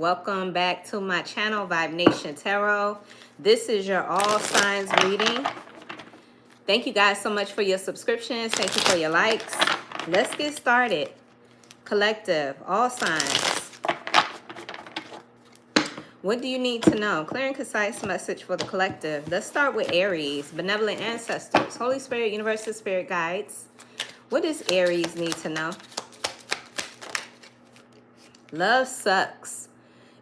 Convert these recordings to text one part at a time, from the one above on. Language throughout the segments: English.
Welcome back to my channel, Vibe Nation Tarot. This is your all signs reading. Thank you guys so much for your subscriptions. Thank you for your likes. Let's get started. Collective, all signs. What do you need to know? Clear and concise message for the collective. Let's start with Aries, benevolent ancestors, Holy Spirit, universal spirit guides. What does Aries need to know? Love sucks.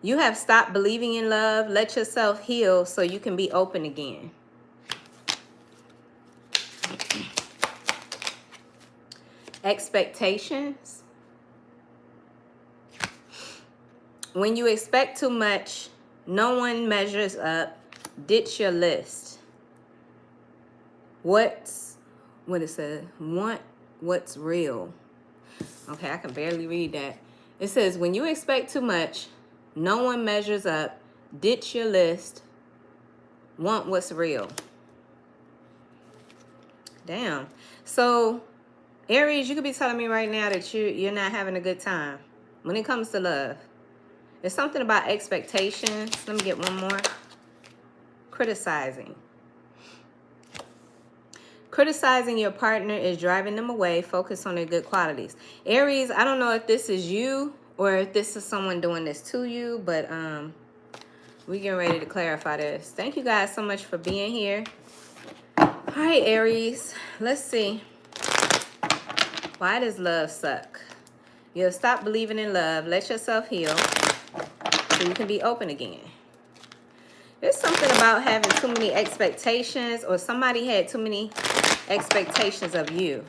You have stopped believing in love. Let yourself heal so you can be open again. Expectations. When you expect too much, no one measures up. Ditch your list. What it says? Want what's real. Okay, I can barely read that. It says, when you expect too much, no one measures up. Ditch your list. Want what's real. Damn. So, Aries, you could be telling me right now that you're not having a good time when it comes to love. There's something about expectations. Let me get one more. Criticizing. Criticizing your partner is driving them away. Focus on their good qualities. Aries, I don't know if this is you or if this is someone doing this to you, but we're getting ready to clarify this. Thank you guys so much for being here. All right, Aries, let's see. Why does love suck? You'll stop believing in love. Let yourself heal so you can be open again. There's something about having too many expectations, or somebody had too many expectations of you.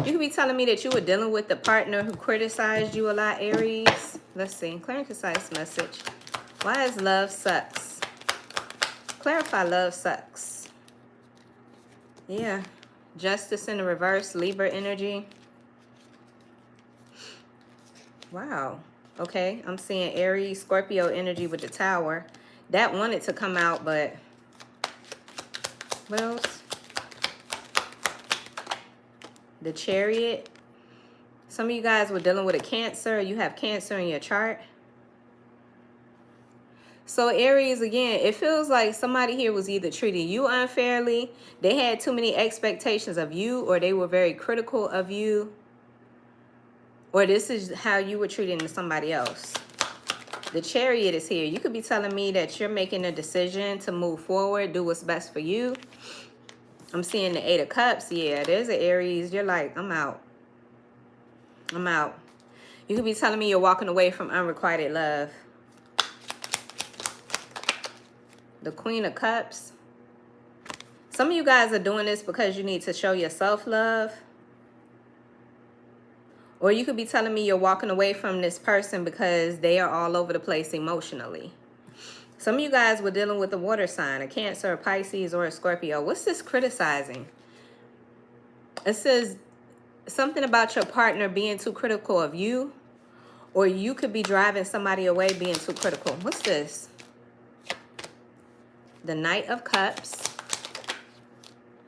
You could be telling me that you were dealing with the partner who criticized you a lot, Aries. Let's see. Clear and concise message. Why is love sucks? Clarify love sucks. Yeah. Justice in the reverse. Libra energy. Wow. Okay. I'm seeing Aries, Scorpio energy with the Tower. That wanted to come out, but what else? The Chariot. Some of you guys were dealing with a Cancer. You have Cancer in your chart. So Aries, again, it feels like somebody here was either treating you unfairly, they had too many expectations of you, or they were very critical of you, or this is how you were treating somebody else. The Chariot is here. You could be telling me that you're making a decision to move forward, do what's best for you. I'm seeing the 8 of Cups. Yeah, there's an Aries. You're like, I'm out. I'm out. You could be telling me you're walking away from unrequited love. The Queen of Cups. Some of you guys are doing this because you need to show yourself love. Or you could be telling me you're walking away from this person because they are all over the place emotionally. Some of you guys were dealing with a water sign, a Cancer, a Pisces, or a Scorpio. What's this criticizing? It says something about your partner being too critical of you, or you could be driving somebody away being too critical. What's this? The Knight of Cups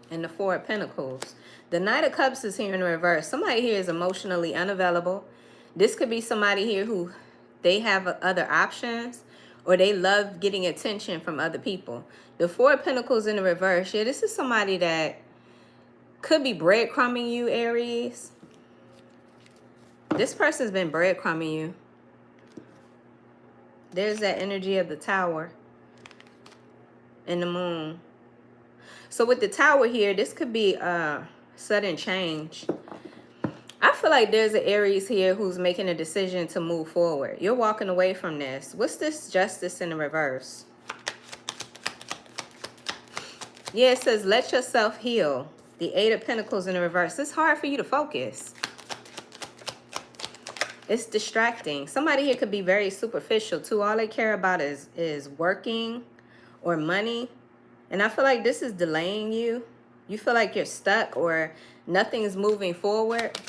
and the 4 of Pentacles. The Knight of Cups is here in reverse. Somebody here is emotionally unavailable. This could be somebody here who they have other options, or they love getting attention from other people. The 4 of Pentacles in the reverse. Yeah, this is somebody that could be breadcrumbing you, Aries. This person's been breadcrumbing you. There's that energy of the Tower and the Moon. So with the Tower here, this could be sudden change. I feel like there's an Aries here who's making a decision to move forward. You're walking away from this. What's this Justice in the reverse? Yeah, it says let yourself heal. The 8 of Pentacles in the reverse. It's hard for you to focus. It's distracting. Somebody here could be very superficial too. All they care about is working or money. And I feel like this is delaying you. You feel like you're stuck or nothing's moving forward.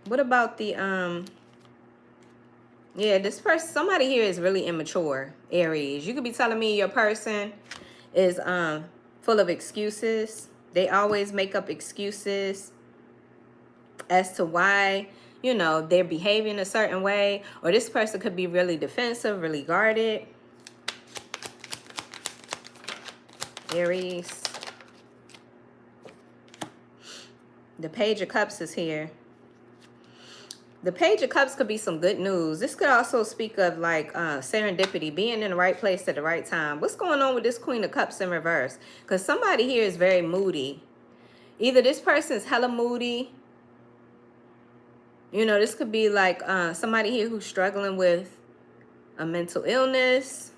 What about the, yeah, this person, somebody here is really immature, Aries. You could be telling me your person is full of excuses. They always make up excuses as to why, you know, they're behaving a certain way, or this person could be really defensive, really guarded. Aries. The Page of Cups is here. The Page of Cups could be some good news. This could also speak of like serendipity, being in the right place at the right time. What's going on with this Queen of Cups in reverse? Because somebody here is very moody. Either this person's hella moody. You know, this could be like somebody here who's struggling with a mental illness.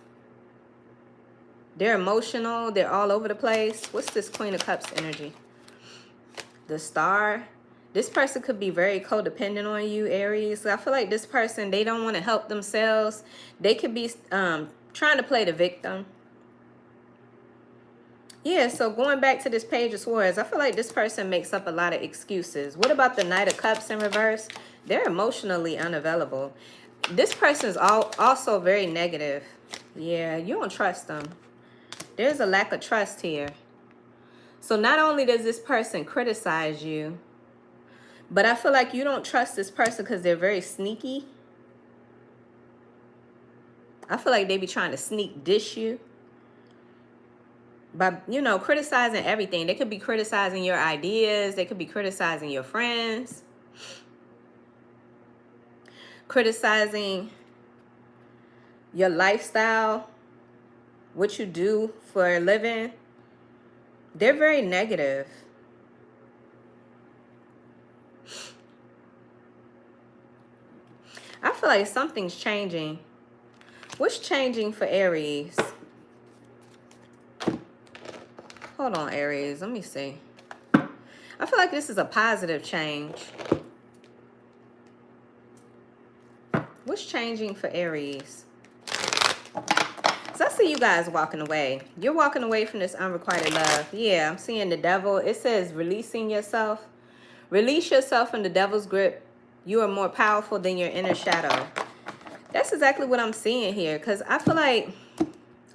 They're emotional. They're all over the place. What's this Queen of Cups energy? The Star. This person could be very codependent on you, Aries. I feel like this person, they don't want to help themselves. They could be trying to play the victim. Yeah, so going back to this Page of Swords, I feel like this person makes up a lot of excuses. What about the Knight of Cups in reverse? They're emotionally unavailable. This person is also very negative. Yeah, you don't trust them. There's a lack of trust here. So not only does this person criticize you, but I feel like you don't trust this person because they're very sneaky. I feel like they be trying to sneak dish you. By, you know, criticizing everything. They could be criticizing your ideas. They could be criticizing your friends. Criticizing your lifestyle. What you do for a living. They're very negative. I feel like something's changing. What's changing for Aries? Hold on, Aries. Let me see. I feel like this is a positive change. What's changing for Aries? So I see you guys walking away. You're walking away from this unrequited love. Yeah, I'm seeing the devil. It says releasing yourself. Release yourself from the devil's grip. You are more powerful than your inner shadow. That's exactly what I'm seeing here. Because I feel like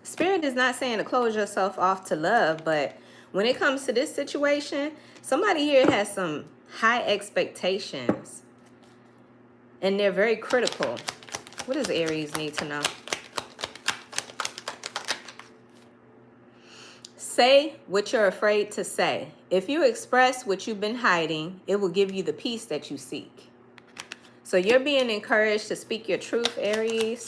Spirit is not saying to close yourself off to love. But when it comes to this situation, somebody here has some high expectations. And they're very critical. What does Aries need to know? Say what you're afraid to say. If you express what you've been hiding, it will give you the peace that you seek. So you're being encouraged to speak your truth, Aries.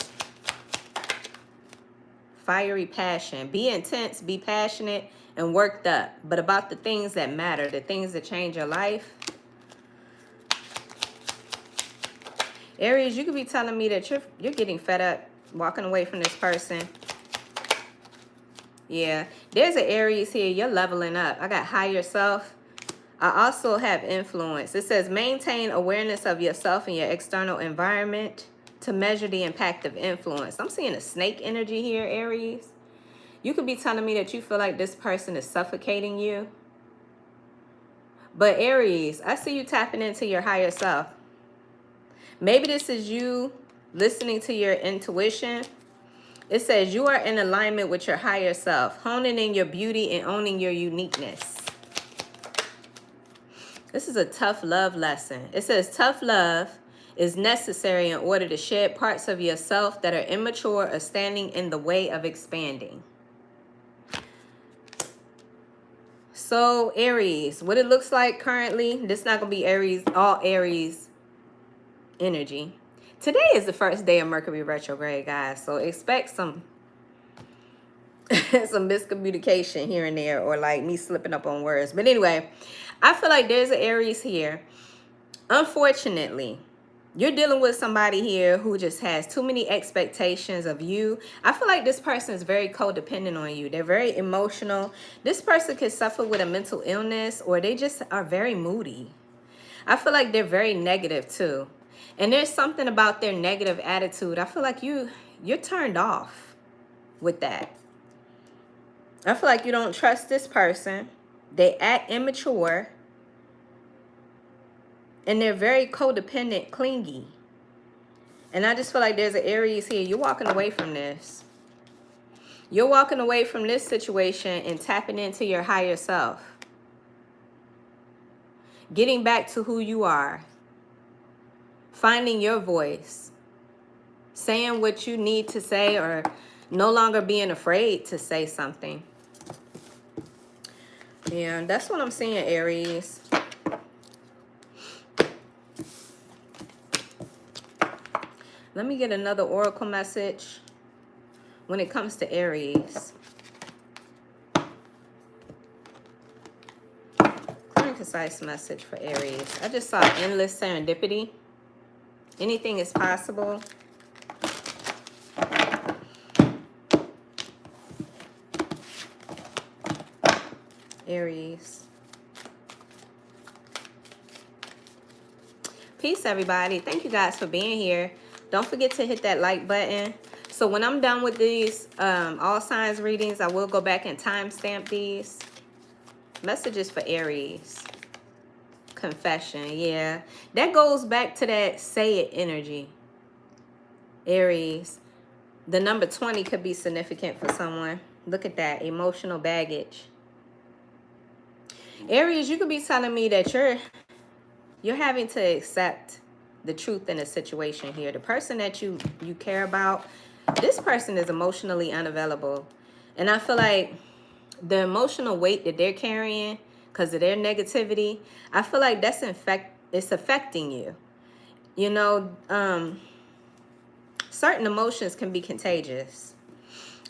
Fiery passion. Be intense, be passionate, and worked up. But about the things that matter, the things that change your life. Aries, you could be telling me that you're getting fed up walking away from this person. Yeah, there's an Aries here. You're leveling up. I got higher self. I also have influence. It says maintain awareness of yourself and your external environment to measure the impact of influence. I'm seeing a snake energy here, Aries. You could be telling me that you feel like this person is suffocating you. But Aries, I see you tapping into your higher self. Maybe this is you listening to your intuition. It says you are in alignment with your higher self, honing in your beauty and owning your uniqueness. This is a tough love lesson. It says tough love is necessary in order to shed parts of yourself that are immature or standing in the way of expanding. So Aries, what it looks like currently, this is not going to be Aries, all Aries energy. Today is the first day of Mercury retrograde, guys. So expect some some miscommunication here and there, or like me slipping up on words. But anyway, I feel like there's an Aries here. Unfortunately, you're dealing with somebody here who just has too many expectations of you. I feel like this person is very codependent on you. They're very emotional. This person could suffer with a mental illness, or they just are very moody. I feel like they're very negative too. And there's something about their negative attitude. I feel like you're turned off with that. I feel like you don't trust this person. They act immature. And they're very codependent, clingy. And I just feel like there's an Aries here. You're walking away from this. You're walking away from this situation and tapping into your higher self. Getting back to who you are. finding your voice, saying what you need to say, or no longer being afraid to say something. Yeah, that's what I'm seeing, Aries. Let me get another oracle message when it comes to Aries. Clear and concise message for Aries. I just saw endless serendipity. Anything is possible. Aries. Peace, everybody. Thank you guys for being here. Don't forget to hit that like button. So when I'm done with these all signs readings, I will go back and timestamp these. Messages for Aries. Confession. Yeah. That goes back to that say it energy. Aries. The number 20 could be significant for someone. Look at that. Emotional baggage. Aries, you could be telling me that you're having to accept the truth in a situation here. The person that you care about, this person is emotionally unavailable. And I feel like the emotional weight that they're carrying because of their negativity, I feel like it's affecting you. You know, certain emotions can be contagious.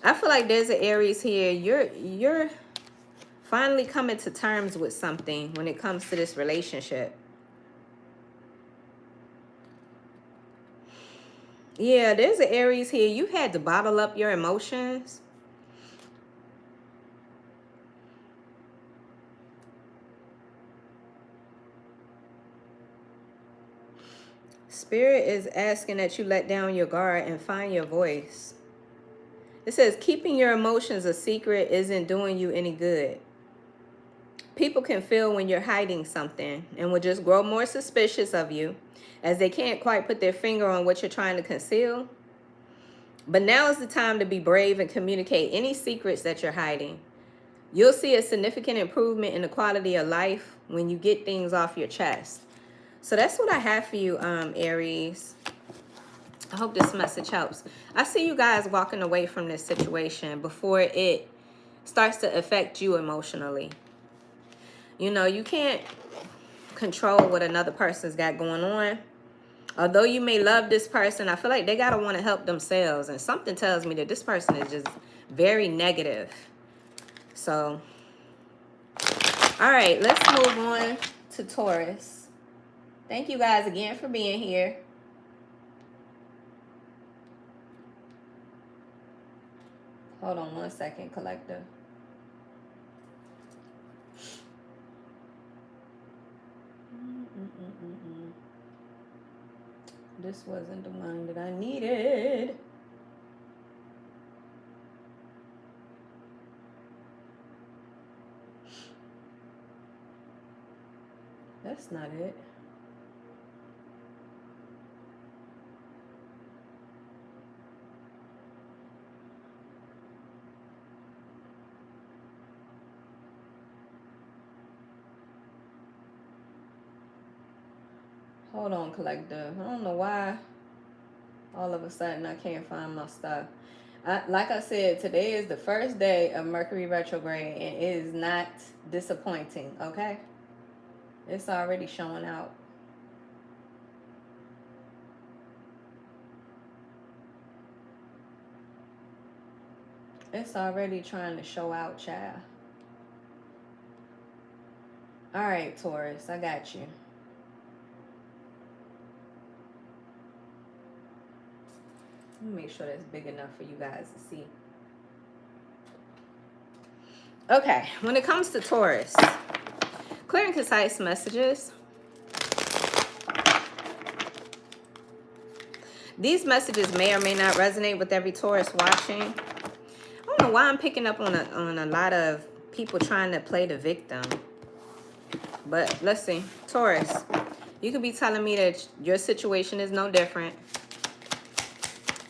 I feel like there's an Aries here. You're finally coming to terms with something when it comes to this relationship. Yeah, there's an Aries here. You had to bottle up your emotions. Spirit is asking that you let down your guard and find your voice. It says keeping your emotions a secret isn't doing you any good. People can feel when you're hiding something and will just grow more suspicious of you as they can't quite put their finger on what you're trying to conceal. But now is the time to be brave and communicate any secrets that you're hiding. You'll see a significant improvement in the quality of life when you get things off your chest. So that's what I have for you, Aries. I hope this message helps. I see you guys walking away from this situation before it starts to affect you emotionally. You know, you can't control what another person's got going on. Although you may love this person, I feel like they gotta want to help themselves. And something tells me that this person is just very negative. So, all right, let's move on to Taurus. Thank you guys again for being here. Hold on one second, collector. This wasn't the one that I needed. That's not it. Hold on, collector. I don't know why all of a sudden I can't find my stuff. Like I said, today is the first day of Mercury retrograde, and it is not disappointing, okay? It's already showing out. It's already trying to show out, child. All right, Taurus, I got you. Let me make sure that's big enough for you guys to see. Okay, when it comes to Taurus, clear and concise messages. These messages may or may not resonate with every Taurus watching. I don't know why I'm picking up on a lot of people trying to play the victim. But let's see. Taurus, you could be telling me that your situation is no different.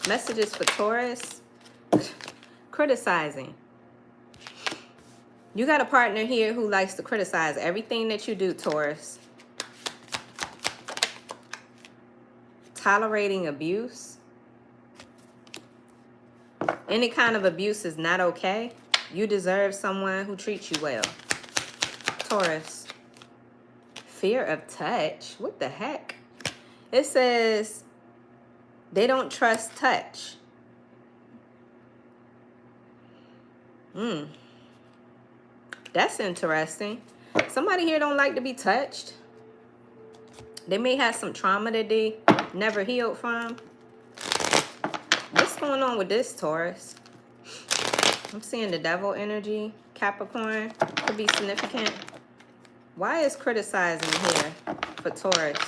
Messages for Taurus. Criticizing. You got a partner here who likes to criticize everything that you do, Taurus. tolerating abuse. Any kind of abuse is not okay. You deserve someone who treats you well. Taurus. Fear of touch. What the heck? It says they don't trust touch. That's interesting. Somebody here don't like to be touched. They may have some trauma that they never healed from. What's going on with this, Taurus? I'm seeing the devil energy. Capricorn could be significant. Why is criticizing here for Taurus?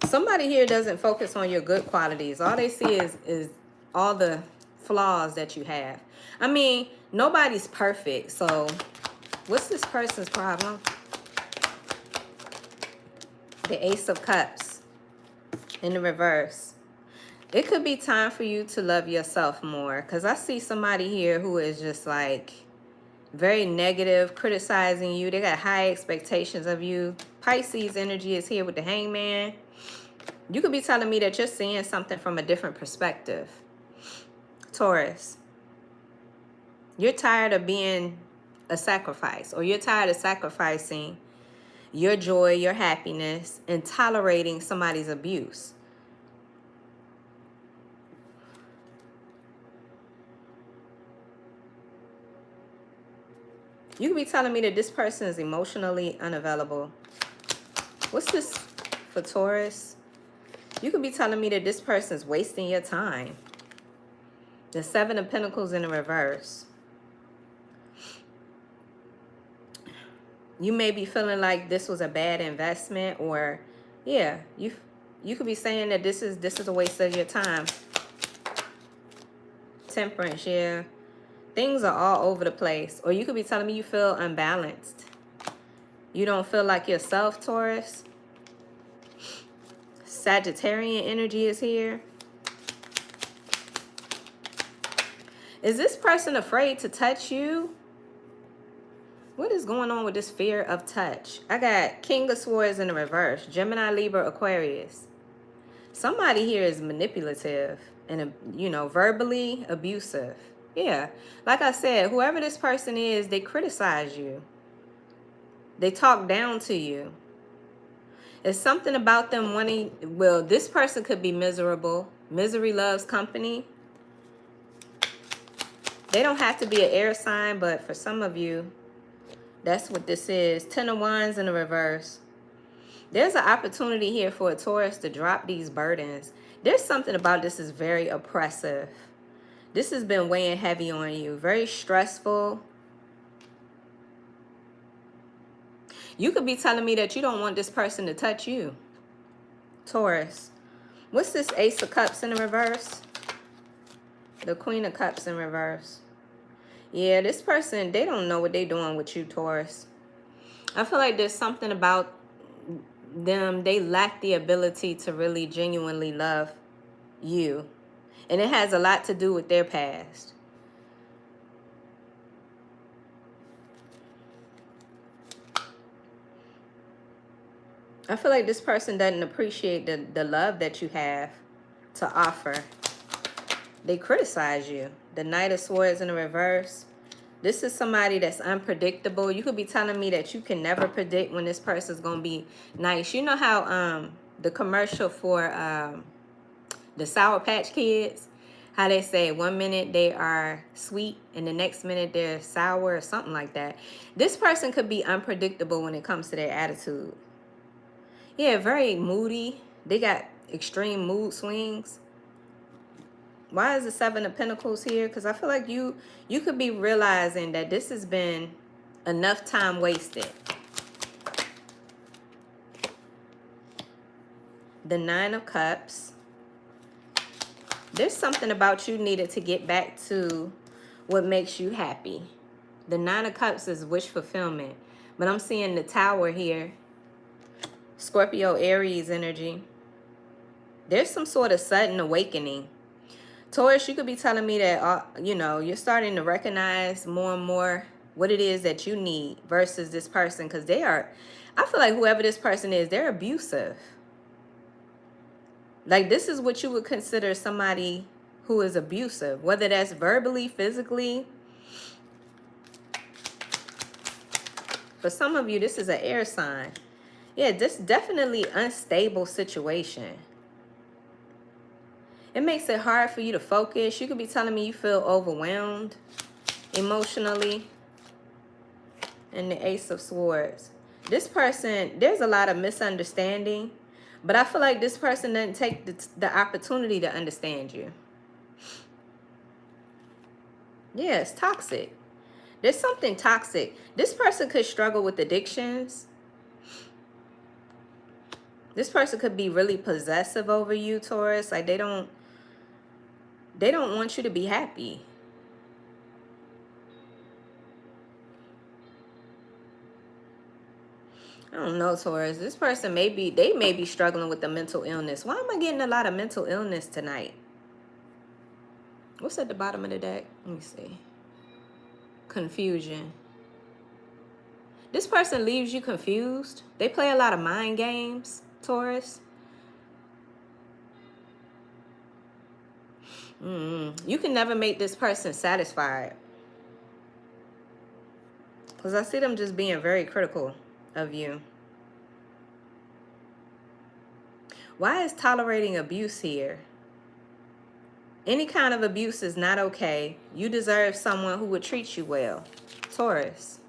Somebody here doesn't focus on your good qualities. All they see is all the flaws that you have. I mean, nobody's perfect. So what's this person's problem? The Ace of Cups in the reverse. It could be time for you to love yourself more, because I see somebody here who is just like very negative, criticizing you. They got high expectations of you. Pisces energy is here with the Hangman. You could be telling me that you're seeing something from a different perspective. Taurus, you're tired of being a sacrifice, or you're tired of sacrificing your joy, your happiness, and tolerating somebody's abuse. You could be telling me that this person is emotionally unavailable. What's this for Taurus? You could be telling me that this person is wasting your time. The Seven of Pentacles in the reverse. You may be feeling like this was a bad investment, or yeah, you could be saying that this is a waste of your time. Temperance, yeah. Things are all over the place. Or you could be telling me you feel unbalanced. You don't feel like yourself, Taurus. Sagittarian energy is here. Is this person afraid to touch you? What is going on with this fear of touch? I got King of Swords in the reverse. Gemini, Libra, Aquarius. Somebody here is manipulative and, you know, verbally abusive. Yeah, like I said, whoever this person is, they criticize you. They talk down to you. It's something about them wanting, well, this person could be miserable. Misery loves company. They don't have to be an air sign, but for some of you, that's what this is. Ten of Wands in the reverse. There's an opportunity here for a Taurus to drop these burdens. There's something about this is very oppressive. This has been weighing heavy on you. Very stressful. You could be telling me that you don't want this person to touch you. Taurus. What's this Ace of Cups in the reverse? The Queen of Cups in reverse. Yeah, this person, they don't know what they're doing with you, Taurus. I feel like there's something about them. They lack the ability to really genuinely love you. And it has a lot to do with their past. I feel like this person doesn't appreciate the love that you have to offer. They criticize you. The Knight of Swords in the reverse. This is somebody that's unpredictable. You could be telling me that you can never predict when this person's going to be nice. You know how the commercial for the Sour Patch Kids, how they say 1 minute they are sweet and the next minute they're sour or something like that. This person could be unpredictable when it comes to their attitude. Yeah, very moody. They got extreme mood swings. Why is the Seven of Pentacles here? Because I feel like you could be realizing that this has been enough time wasted. The Nine of Cups. There's something about you needed to get back to what makes you happy. The Nine of Cups is wish fulfillment. But I'm seeing the Tower here. Scorpio, Aries energy. There's some sort of sudden awakening. Taurus, you could be telling me that, you know, you're starting to recognize more and more what it is that you need versus this person. Because they are, I feel like whoever this person is, they're abusive. Like, this is what you would consider somebody who is abusive, whether that's verbally, physically. For some of you, this is an air sign. Yeah, this definitely unstable situation. It makes it hard for you to focus. You could be telling me you feel overwhelmed emotionally. And the Ace of Swords. This person, there's a lot of misunderstanding, but I feel like this person doesn't take the opportunity to understand you. Yeah, it's toxic. There's something toxic. This person could struggle with addictions. This person could be really possessive over you, Taurus. Like, they don't want you to be happy. I don't know, Taurus. This person they may be struggling with a mental illness. Why am I getting a lot of mental illness tonight? What's at the bottom of the deck? Let me see. Confusion. This person leaves you confused. They play a lot of mind games, Taurus. You can never make this person satisfied. Because I see them just being very critical of you. Why is tolerating abuse here? Any kind of abuse is not okay. You deserve someone who would treat you well, Taurus.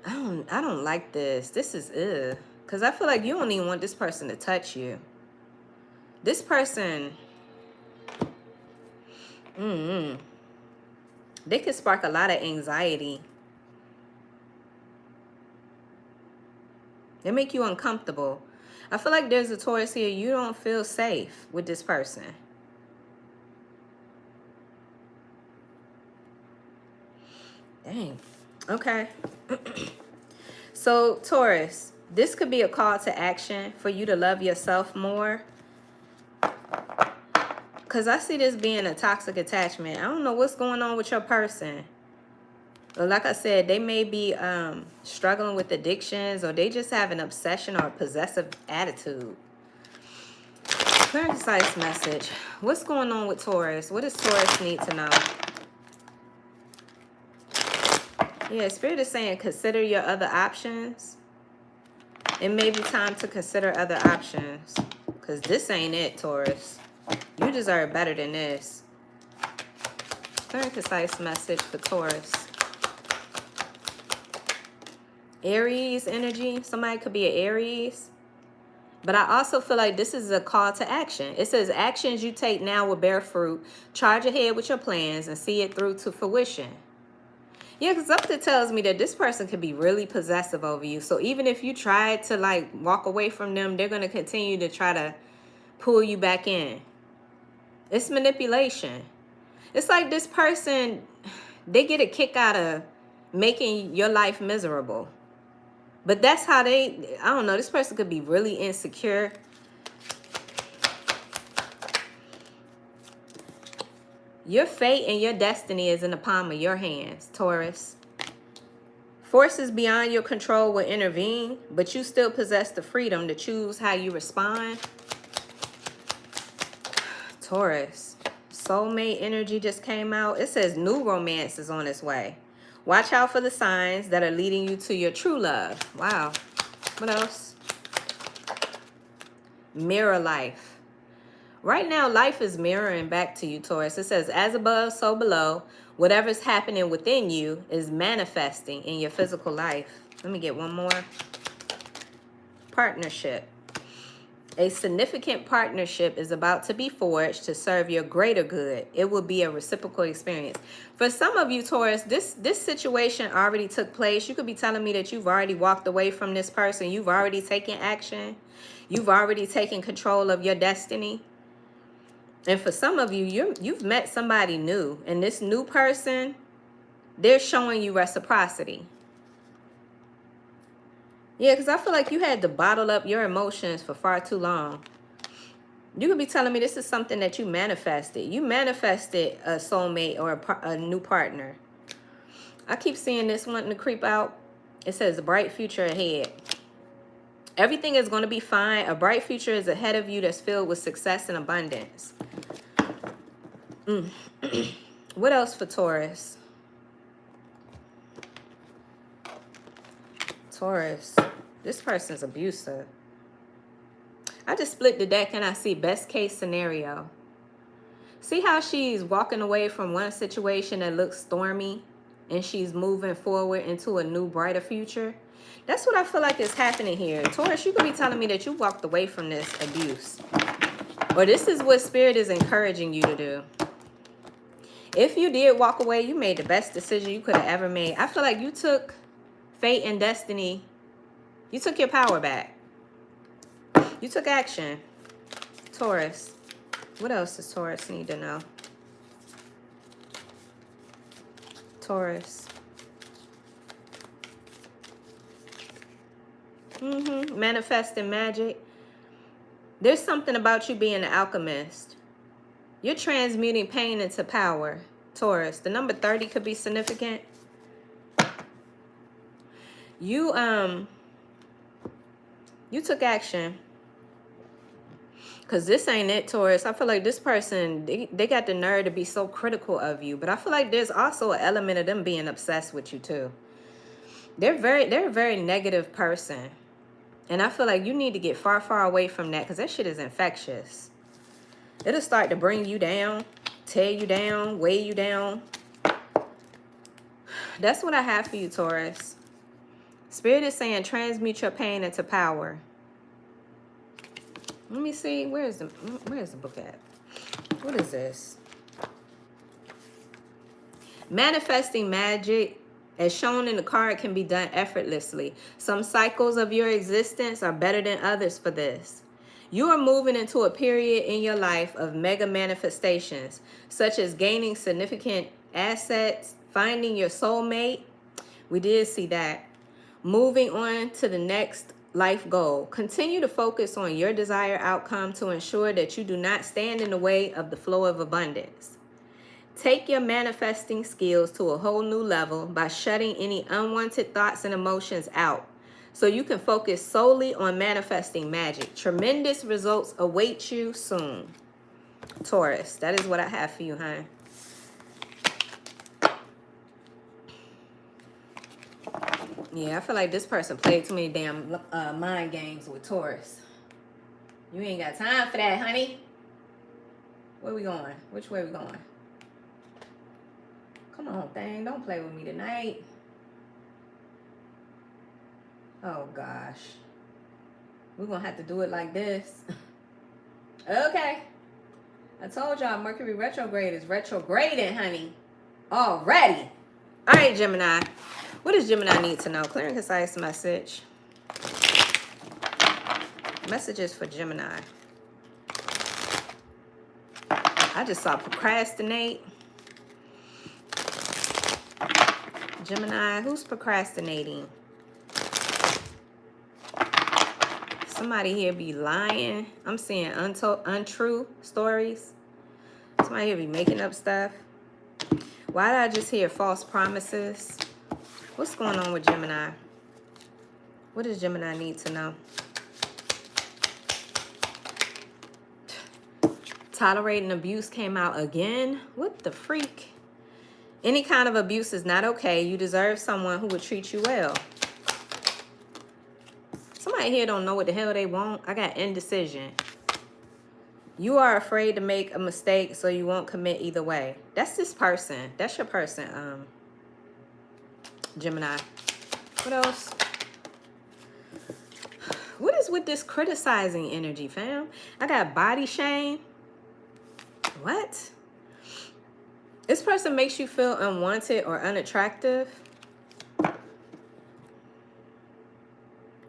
I don't like this. This is ugh. Because I feel like you don't even want this person to touch you. This person, they could spark a lot of anxiety. They make you uncomfortable. I feel like there's a Taurus here. You don't feel safe with this person. Dang. Okay. So, Taurus, this could be a call to action for you to love yourself more. Because I see this being a toxic attachment. I don't know what's going on with your person. But like I said, they may be struggling with addictions, or they just have an obsession or a possessive attitude. Clear and concise message. What's going on with Taurus? What does Taurus need to know? Yeah, Spirit is saying consider your other options. It may be time to consider other options. Because this ain't it, Taurus. You deserve better than this. Clear and concise message for Taurus. Aries energy. Somebody could be an Aries. But I also feel like this is a call to action. It says actions you take now will bear fruit. Charge ahead with your plans and see it through to fruition. Yeah, because something tells me that this person could be really possessive over you. So even if you try to like walk away from them, they're going to continue to try to pull you back in. It's manipulation. It's like this person, they get a kick out of making your life miserable. But that's how I don't know, this person could be really insecure. Your fate and your destiny is in the palm of your hands, Taurus. Forces beyond your control will intervene, but you still possess the freedom to choose how you respond. Taurus, soulmate energy just came out. It says new romance is on its way. Watch out for the signs that are leading you to your true love. Wow. What else? Mirror life. Right now, life is mirroring back to you, Taurus. It says, as above, so below. Whatever's happening within you is manifesting in your physical life. Let me get one more. Partnership. A significant partnership is about to be forged to serve your greater good. It will be a reciprocal experience. For some of you, Taurus, this situation already took place. You could be telling me that you've already walked away from this person. You've already taken action. You've already taken control of your destiny. And for some of you, you've met somebody new. And this new person, they're showing you reciprocity. Yeah, because I feel like you had to bottle up your emotions for far too long. You could be telling me this is something that you manifested. You manifested a soulmate or a new partner. I keep seeing this wanting to creep out. It says bright future ahead. Everything is going to be fine. A bright future is ahead of you that's filled with success and abundance. What else for Taurus? Taurus, this person's abusive. I just split the deck and I see best case scenario. See how she's walking away from one situation that looks stormy and she's moving forward into a new, brighter future? That's what I feel like is happening here. Taurus, you could be telling me that you walked away from this abuse. Or this is what Spirit is encouraging you to do. If you did walk away, you made the best decision you could have ever made. I feel like you took fate and destiny. You took your power back. You took action. Taurus. What else does Taurus need to know? Taurus. Manifesting magic. There's something about you being an alchemist. You're transmuting pain into power. Taurus. The number 30 could be significant. You took action. Because this ain't it, Taurus. I feel like this person, they got the nerve to be so critical of you. But I feel like there's also an element of them being obsessed with you too. They're a very negative person. And I feel like you need to get far, far away from that. Because that shit is infectious. It'll start to bring you down, tear you down, weigh you down. That's what I have for you, Taurus. Spirit is saying transmute your pain into power. Let me see. Where's the book at? What is this? Manifesting magic, as shown in the card, can be done effortlessly. Some cycles of your existence are better than others for this. You are moving into a period in your life of mega manifestations, such as gaining significant assets, finding your soulmate. We did see that. Moving on to the next life goal. Continue to focus on your desired outcome to ensure that you do not stand in the way of the flow of abundance. Take your manifesting skills to a whole new level by shutting any unwanted thoughts and emotions out so you can focus solely on manifesting magic. Tremendous results await you soon. Taurus, that is what I have for you, hon. Yeah, I feel like this person played too many damn mind games with Taurus. You ain't got time for that, honey. Where we going? Which way we going? Come on, thing. Don't play with me tonight. Oh, gosh. We're going to have to do it like this. Okay. I told y'all Mercury retrograde is retrograding, honey. Already. All right, Gemini. What does Gemini need to know? Clear and concise message. Messages for Gemini. I just saw procrastinate. Gemini, who's procrastinating? Somebody here be lying. I'm seeing untrue stories. Somebody here be making up stuff. Why did I just hear false promises? What's going on with Gemini? What does Gemini need to know? Tolerating abuse came out again. What the freak? Any kind of abuse is not okay. You deserve someone who would treat you well. Somebody here don't know what the hell they want. I got indecision. You are afraid to make a mistake, so you won't commit either way. That's this person. That's your person, Gemini. What else? What is with this criticizing energy, fam? I got body shame. What? This person makes you feel unwanted or unattractive.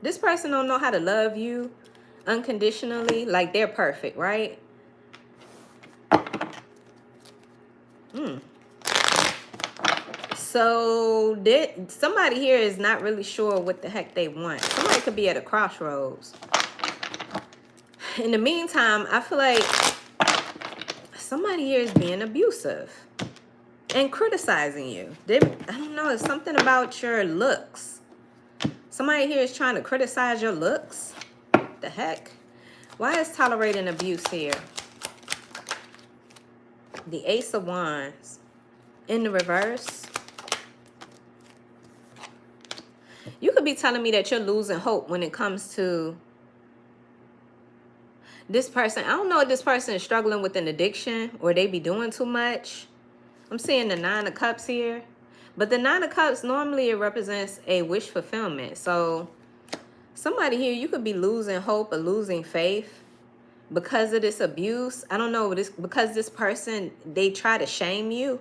This person don't know how to love you unconditionally, like they're perfect, right? So somebody here is not really sure what the heck they want. Somebody could be at a crossroads. In the meantime, I feel like somebody here is being abusive and criticizing you. I don't know, it's something about your looks. Somebody here is trying to criticize your looks. the heck? Why is tolerating abuse here? The Ace of Wands in the reverse. You could be telling me that you're losing hope when it comes to this person. I don't know if this person is struggling with an addiction or they be doing too much. I'm seeing the Nine of Cups here. But the Nine of Cups, normally it represents a wish fulfillment. So somebody here, you could be losing hope or losing faith because of this abuse. I don't know, because this person, they try to shame you.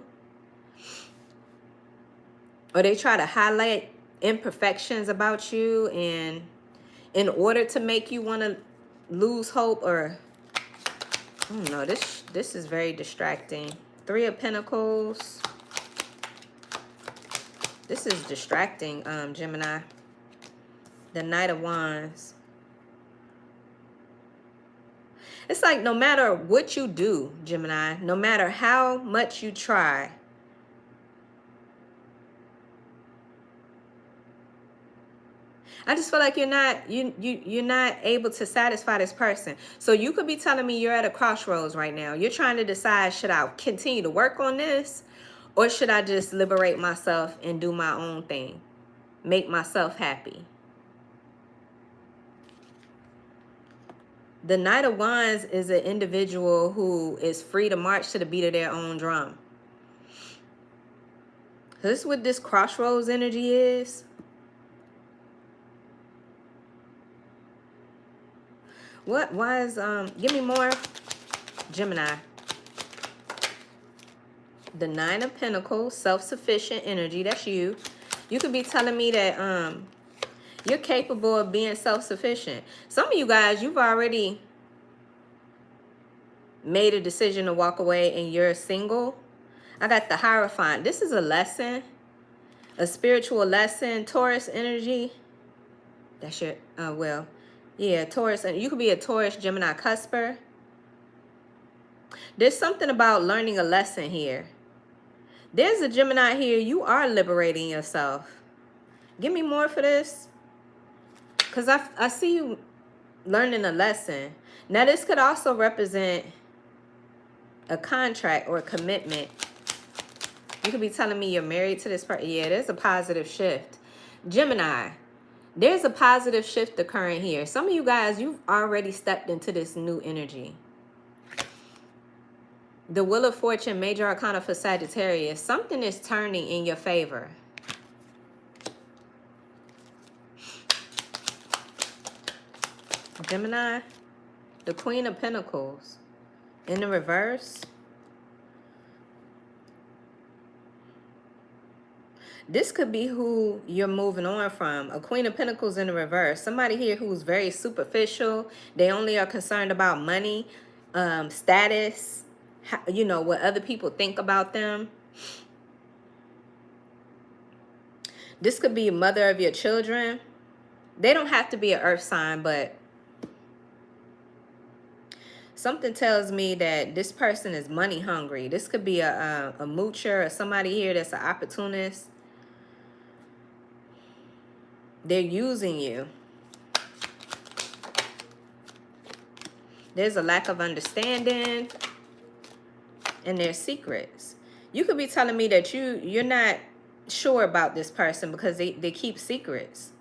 Or they try to highlight imperfections about you, and in order to make you want to lose hope, or I don't know, this is very distracting. Three of Pentacles. This is distracting, Gemini. The Knight of Wands. It's like no matter what you do, Gemini, no matter how much you try, I just feel like you're not able to satisfy this person. So you could be telling me you're at a crossroads right now. You're trying to decide, should I continue to work on this, or should I just liberate myself and do my own thing, make myself happy? The Knight of Wands is an individual who is free to march to the beat of their own drum. This is what this crossroads energy is. Why is, give me more, Gemini. The Nine of Pentacles, self-sufficient energy, that's you. You could be telling me that you're capable of being self-sufficient. Some of you guys, you've already made a decision to walk away and you're single. I got the Hierophant. This is a lesson, a spiritual lesson. Taurus energy. That's your, well, yeah, Taurus. And you could be a Taurus, Gemini, cusper. There's something about learning a lesson here. There's a Gemini here. You are liberating yourself. Give me more for this. Because I see you learning a lesson. Now, this could also represent a contract or a commitment. You could be telling me you're married to this person. Yeah, there's a positive shift. Gemini, there's a positive shift occurring here. Some of you guys, you've already stepped into this new energy. The Wheel of Fortune, Major Arcana for Sagittarius. Something is turning in your favor. Gemini, the Queen of Pentacles in the reverse. This could be who you're moving on from. A Queen of Pentacles in the reverse. Somebody here who's very superficial. They only are concerned about money, status, you know, what other people think about them. This could be a mother of your children. They don't have to be an earth sign, but something tells me that this person is money hungry. This could be a moocher or somebody here that's an opportunist. They're using you. There's a lack of understanding and there's secrets. You could be telling me that you're not sure about this person because they keep secrets.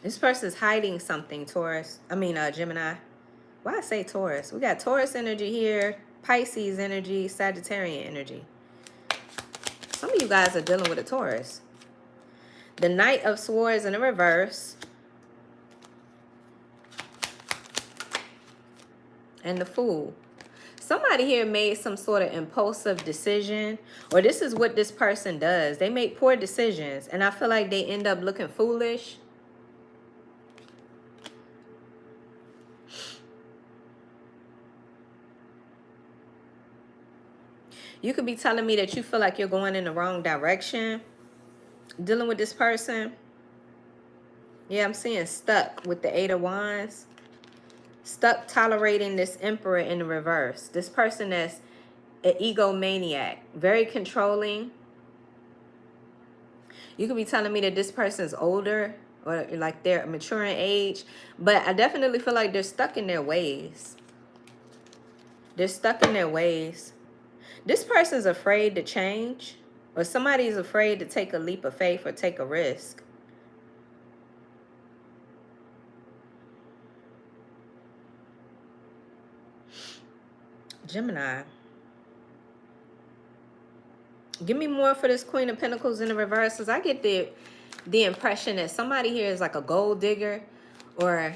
This person's hiding something, Taurus. I mean, Gemini. Why I say Taurus? We got Taurus energy here, Pisces energy, Sagittarian energy. Some of you guys are dealing with a Taurus. The Knight of Swords in the reverse. And the Fool. Somebody here made some sort of impulsive decision, or this is what this person does. They make poor decisions, and I feel like they end up looking foolish. You could be telling me that you feel like you're going in the wrong direction, dealing with this person. Yeah, I'm seeing stuck with the Eight of Wands. Stuck tolerating this Emperor in the reverse. This person that's an egomaniac, very controlling. You could be telling me that this person's older or like they're mature in age, but I definitely feel like they're stuck in their ways. They're stuck in their ways. This person's afraid to change, or somebody's afraid to take a leap of faith or take a risk. Gemini. Give me more for this Queen of Pentacles in the reverse, because I get the impression that somebody here is like a gold digger, or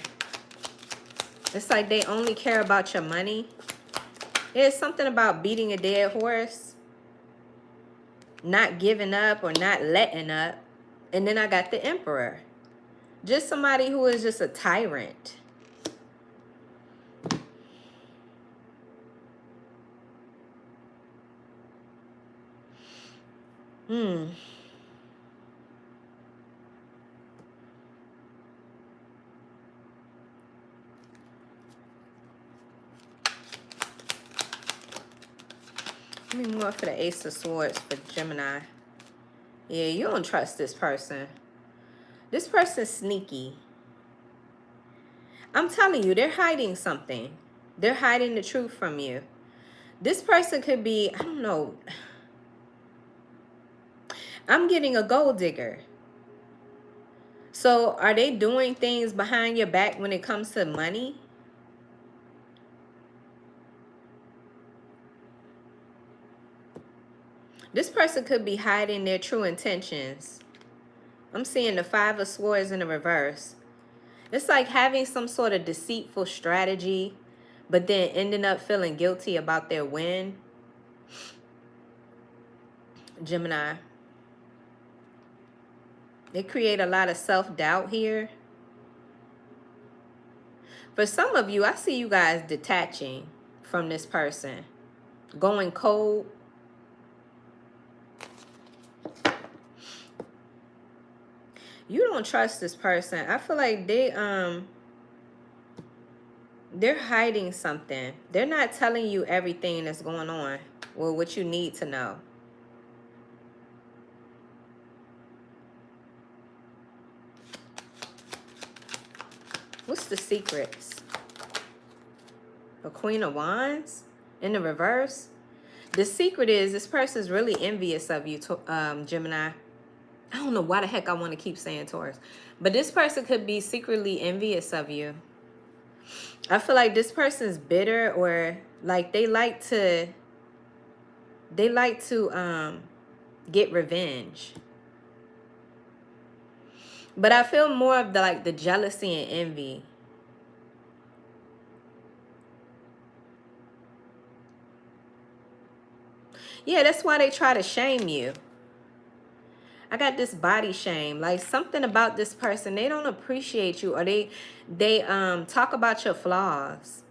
it's like they only care about your money. There's something about beating a dead horse, not giving up or not letting up. And then I got the Emperor. Just somebody who is just a tyrant. Give me more for the Ace of Swords for Gemini. Yeah, you don't trust this person. This person's sneaky. I'm telling you, they're hiding something. They're hiding the truth from you. This person could be, I don't know. I'm getting a gold digger. So are they doing things behind your back when it comes to money? This person could be hiding their true intentions. I'm seeing the Five of Swords in the reverse. It's like having some sort of deceitful strategy, but then ending up feeling guilty about their win. Gemini. They create a lot of self-doubt here. For some of you, I see you guys detaching from this person. Going cold. You don't trust this person. I feel like they're hiding something. They're not telling you everything that's going on or what you need to know. What's the secrets? A Queen of Wands in the reverse. The secret is this person's really envious of you, Gemini. I don't know why the heck I want to keep saying Taurus. But this person could be secretly envious of you. I feel like this person's bitter, or like they like to get revenge. But I feel more of the jealousy and envy. Yeah, that's why they try to shame you. I got this body shame. Like something about this person, they don't appreciate you, or they talk about your flaws.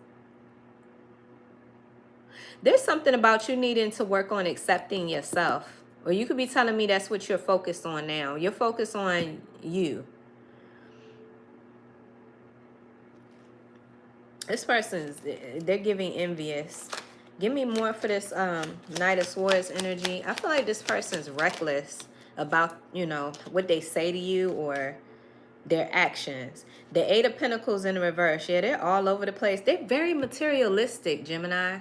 There's something about you needing to work on accepting yourself. Or you could be telling me that's what you're focused on now. You're focused on you. This person's, they're giving envious. Give me more for this Knight of Swords energy. I feel like this person's reckless about, you know, what they say to you or their actions. The Eight of Pentacles in the reverse. Yeah, they're all over the place. They're very materialistic, Gemini.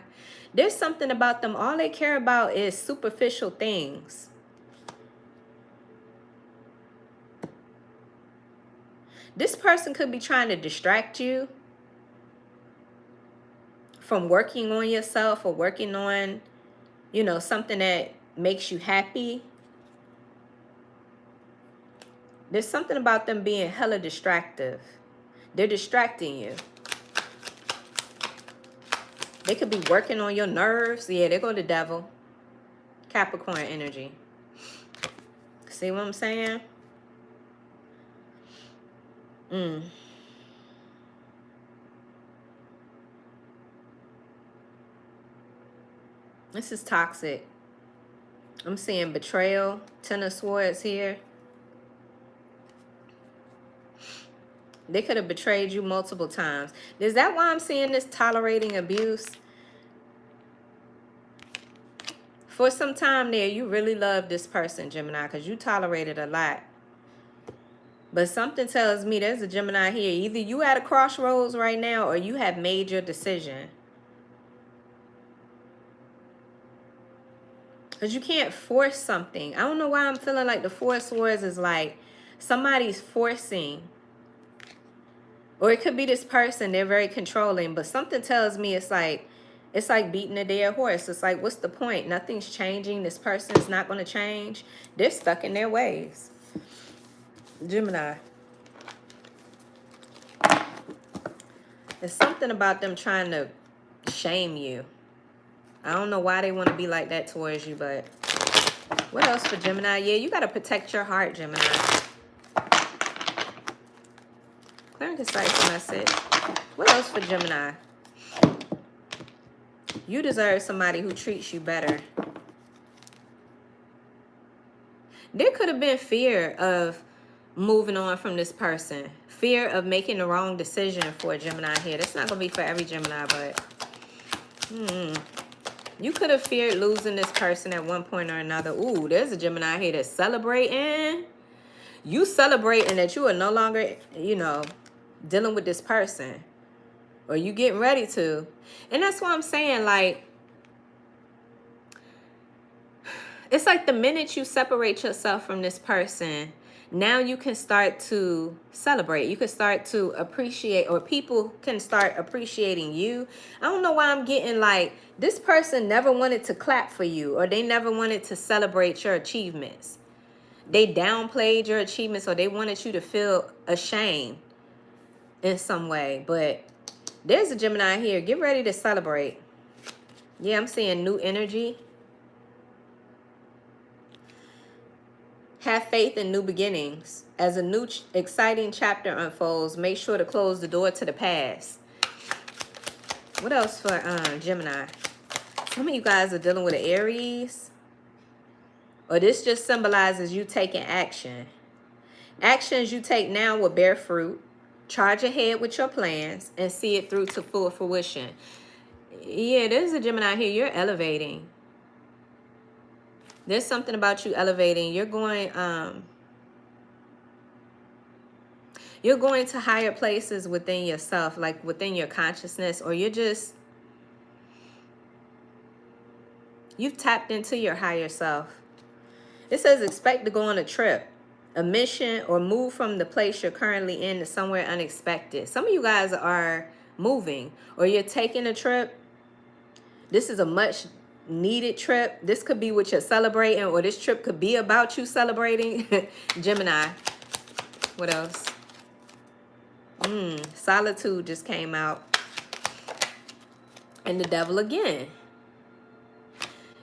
There's something about them. All they care about is superficial things. This person could be trying to distract you from working on yourself or working on, you know, something that makes you happy. There's something about them being hella distractive. They're distracting you. They could be working on your nerves. Yeah, there go the devil. Capricorn energy. See what I'm saying? This is toxic. I'm seeing betrayal. Ten of Swords here. They could have betrayed you multiple times. Is that why I'm seeing this tolerating abuse? For some time there, you really love this person, Gemini, because you tolerated a lot. But something tells me there's a Gemini here. Either you at a crossroads right now or you have made your decision. Because you can't force something. I don't know why I'm feeling like the Four of Swords is like somebody's forcing. Or it could be this person. They're very controlling. But something tells me it's like beating a dead horse. It's like, what's the point? Nothing's changing. This person's not going to change. They're stuck in their ways. Gemini. There's something about them trying to shame you. I don't know why they want to be like that towards you, but what else for Gemini? Yeah, you got to protect your heart, Gemini. Clear and concise message. What else for Gemini? You deserve somebody who treats you better. There could have been fear of moving on from this person. Fear of making the wrong decision for a Gemini here. That's not going to be for every Gemini, but you could have feared losing this person at one point or another. Ooh, there's a Gemini here that's celebrating. You celebrating that you are no longer, you know, dealing with this person. Or you getting ready to. And that's what I'm saying, like, it's like the minute you separate yourself from this person, now you can start to celebrate. You can start to appreciate, or people can start appreciating you. I don't know why I'm getting like, this person never wanted to clap for you, or they never wanted to celebrate your achievements. They downplayed your achievements, or they wanted you to feel ashamed in some way. But there's a Gemini here. Get ready to celebrate. Yeah, I'm seeing new energy. Have faith in new beginnings. As a new exciting chapter unfolds, make sure to close the door to the past. What else for Gemini? Some of you guys are dealing with an Aries. Or this just symbolizes you taking action. Actions you take now will bear fruit. Charge ahead with your plans and see it through to full fruition. Yeah, there's a Gemini here. You're elevating. There's something about you elevating. You're going to higher places within yourself, like within your consciousness, or you've tapped into your higher self. It says expect to go on a trip, a mission, or move from the place you're currently in to somewhere unexpected. Some of you guys are moving, or you're taking a trip. This is a much needed trip. This could be what you're celebrating, or this trip could be about you celebrating. Gemini. What else? Solitude just came out. And the devil again.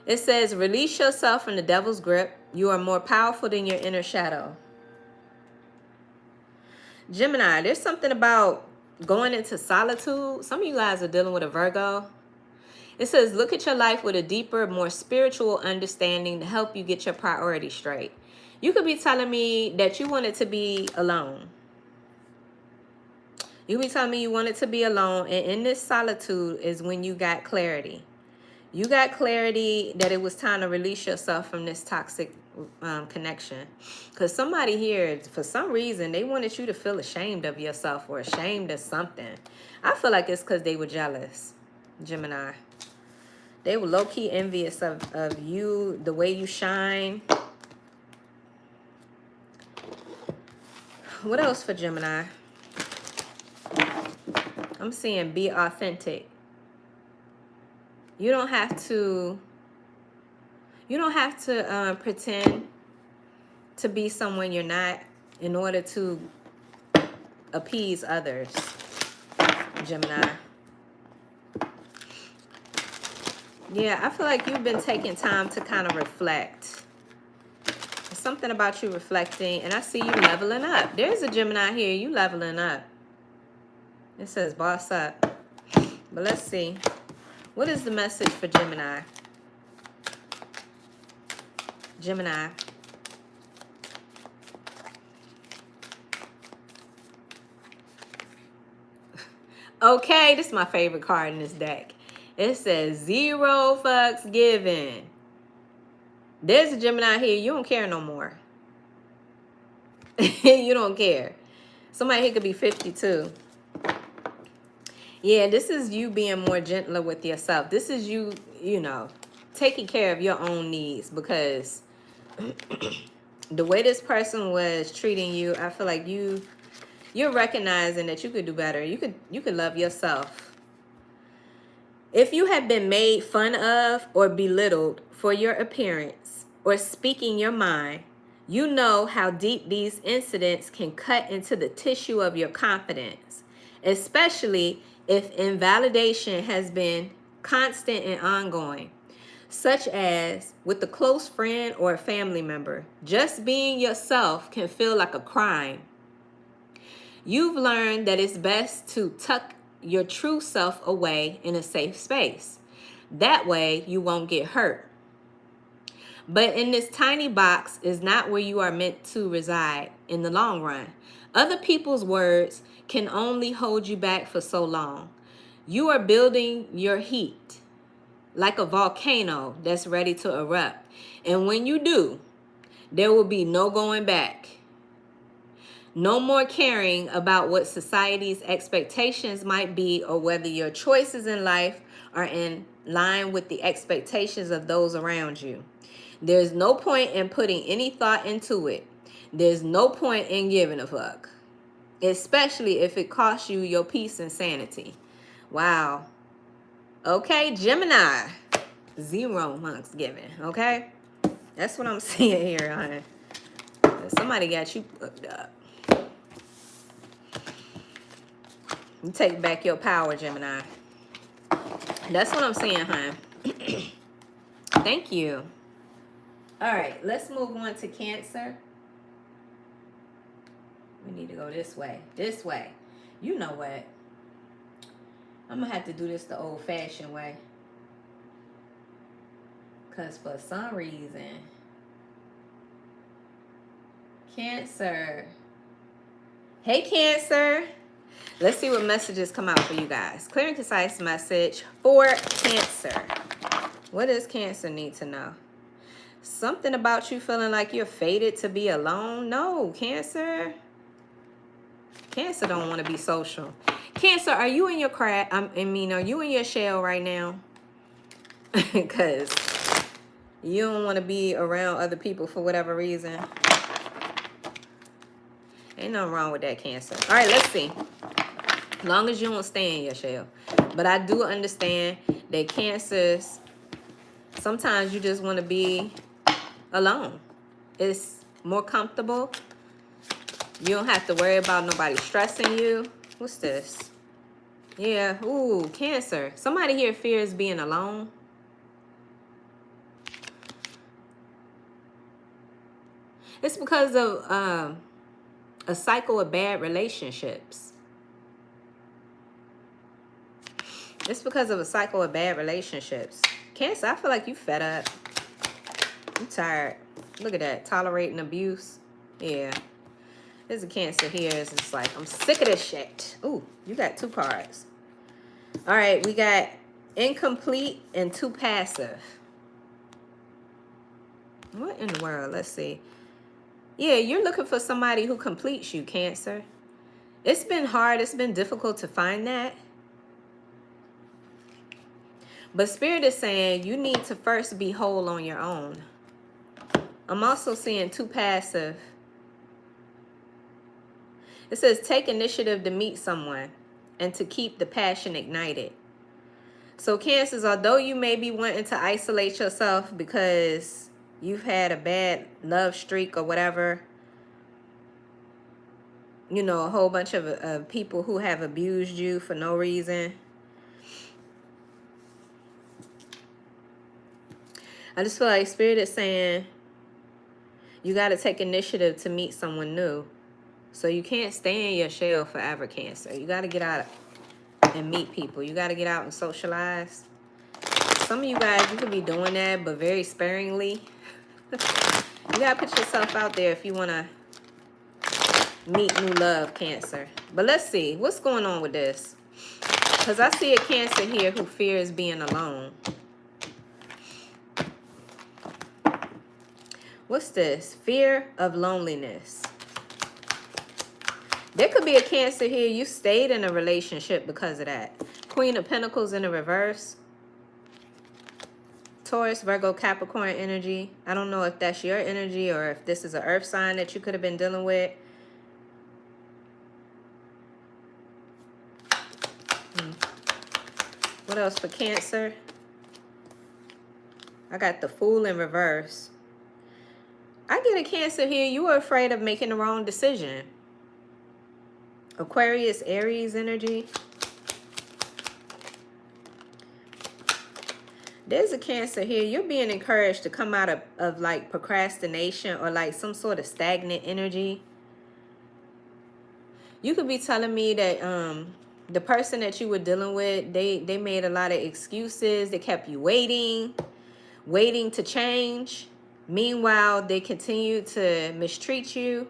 It says release yourself from the devil's grip. You are more powerful than your inner shadow. Gemini, there's something about going into solitude. Some of you guys are dealing with a Virgo. It says, look at your life with a deeper, more spiritual understanding to help you get your priorities straight. You could be telling me that you wanted to be alone. You could be telling me you wanted to be alone. And in this solitude is when you got clarity. You got clarity that it was time to release yourself from this toxic connection. Because somebody here, for some reason, they wanted you to feel ashamed of yourself or ashamed of something. I feel like it's because they were jealous, Gemini. They were low-key envious of you, the way you shine. What else for Gemini? I'm seeing be authentic. You don't have to pretend to be someone you're not in order to appease others, Gemini. Yeah, I feel like you've been taking time to kind of reflect. There's something about you reflecting, and I see you leveling up. There's a Gemini here. You leveling up. It says boss up. But let's see. What is the message for Gemini? Gemini. Okay, this is my favorite card in this deck. It says 0 fucks given. There's a Gemini here. You don't care no more. You don't care. Somebody here could be 52. Yeah, this is you being more gentler with yourself. This is you, you know, taking care of your own needs, because the way this person was treating you, I feel like you're recognizing that you could do better. You could love yourself. If you have been made fun of or belittled for your appearance or speaking your mind, you know how deep these incidents can cut into the tissue of your confidence, especially if invalidation has been constant and ongoing, such as with a close friend or a family member. Just being yourself can feel like a crime. You've learned that it's best to tuck your true self away in a safe space. That way you won't get hurt. But in this tiny box is not where you are meant to reside in the long run. Other people's words can only hold you back for so long. You are building your heat like a volcano that's ready to erupt. And when you do, there will be no going back. No more caring about what society's expectations might be, or whether your choices in life are in line with the expectations of those around you. There's no point in putting any thought into it. There's no point in giving a fuck, especially if it costs you your peace and sanity. Wow. Okay, Gemini. 0 months given. Okay? That's what I'm seeing here, honey. Somebody got you hooked up. You take back your power, Gemini. That's what I'm saying, hon. Thank you. All right, let's move on to Cancer. We need to go this way. This way. You know what? I'm going to have to do this the old-fashioned way. Because for some reason, Cancer. Hey, Cancer. Let's see what messages come out for you guys. Clear and concise message for Cancer. What does Cancer need to know? Something about you feeling like you're fated to be alone? No, Cancer. Cancer don't want to be social. Cancer, are you in your crap? Are you in your shell right now? Because you don't want to be around other people for whatever reason. Ain't nothing wrong with that, Cancer. All right, let's see. As long as you don't stay in your shell. But I do understand that Cancers, sometimes you just want to be alone. It's more comfortable. You don't have to worry about nobody stressing you. What's this? Yeah, ooh, Cancer. Somebody here fears being alone. It's because of a cycle of bad relationships. It's because of a cycle of bad relationships. Cancer, I feel like you fed up. You tired. Look at that. Tolerating abuse. Yeah. There's a Cancer here. It's just like, I'm sick of this shit. Ooh, you got 2 cards. All right, we got incomplete and too passive. What in the world? Let's see. Yeah, you're looking for somebody who completes you, Cancer. It's been hard. It's been difficult to find that. But Spirit is saying you need to first be whole on your own. I'm also seeing too passive. It says take initiative to meet someone and to keep the passion ignited. So Cancers, although you may be wanting to isolate yourself because you've had a bad love streak or whatever, you know, a whole bunch of people who have abused you for no reason. I just feel like Spirit is saying you got to take initiative to meet someone new. So you can't stay in your shell forever, Cancer. You got to get out and meet people. You got to get out and socialize. Some of you guys, you could be doing that, but very sparingly. You got to put yourself out there if you want to meet new love, Cancer. But let's see. What's going on with this? Because I see a Cancer here who fears being alone. What's this? Fear of loneliness. There could be a Cancer here. You stayed in a relationship because of that. Queen of Pentacles in the reverse. Taurus, Virgo, Capricorn energy. I don't know if that's your energy or if this is an earth sign that you could have been dealing with. What else for Cancer? I got the Fool in reverse. I get a Cancer here. You were afraid of making the wrong decision. Aquarius, Aries energy. There's a Cancer here. You're being encouraged to come out of like procrastination or like some sort of stagnant energy. You could be telling me that the person that you were dealing with, they made a lot of excuses. They kept you waiting to change. Meanwhile, they continue to mistreat you.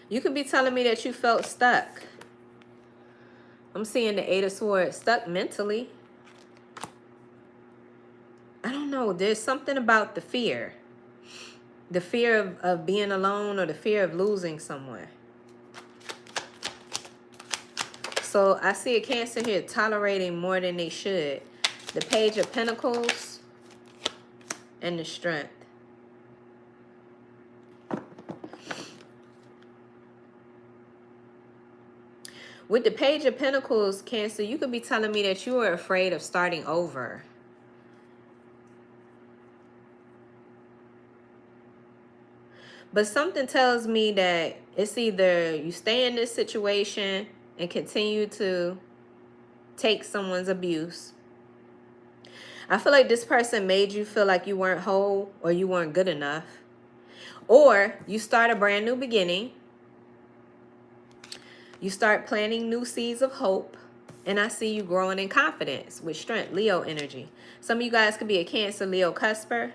You could be telling me that you felt stuck. I'm seeing the Eight of Swords, stuck mentally. I don't know. There's something about the fear. The fear of being alone or the fear of losing someone. So I see a Cancer here tolerating more than they should. The Page of Pentacles and the Strength. With the Page of Pentacles, Cancer, you could be telling me that you are afraid of starting over. But something tells me that it's either you stay in this situation and continue to take someone's abuse. I feel like this person made you feel like you weren't whole or you weren't good enough. Or you start a brand new beginning. You start planting new seeds of hope. And I see you growing in confidence with strength, Leo energy. Some of you guys could be a Cancer, Leo, cusper.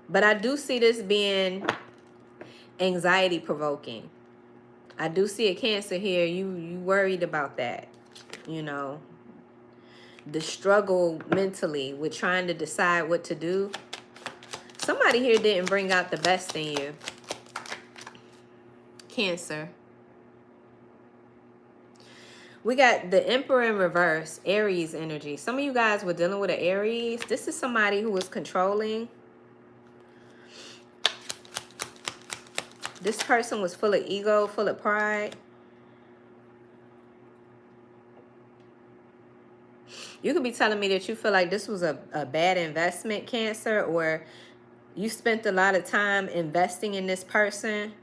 But I do see this being anxiety provoking. I do see a Cancer here. You worried about that. You know, the struggle mentally with trying to decide what to do. Somebody here didn't bring out the best in you. Cancer. We got the Emperor in reverse, Aries energy. Some of you guys were dealing with an Aries. This is somebody who was controlling. This person was full of ego, full of pride. You could be telling me that you feel like this was a bad investment, Cancer, or you spent a lot of time investing in this person.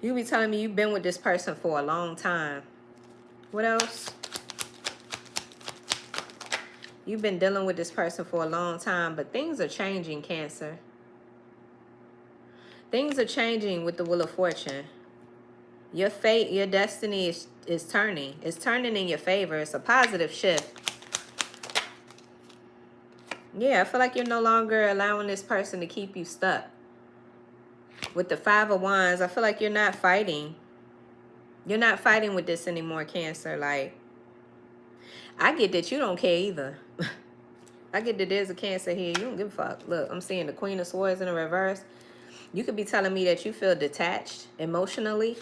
You be telling me you've been with this person for a long time. What else? You've been dealing with this person for a long time, but things are changing, Cancer. Things are changing with the Wheel of Fortune. Your fate, your destiny is turning. It's turning in your favor. It's a positive shift. Yeah, I feel like you're no longer allowing this person to keep you stuck. With the Five of Wands, I feel like you're not fighting. You're not fighting with this anymore, Cancer. Like, I get that you don't care either. I get that there's a Cancer here. You don't give a fuck. Look, I'm seeing the Queen of Swords in the reverse. You could be telling me that you feel detached emotionally.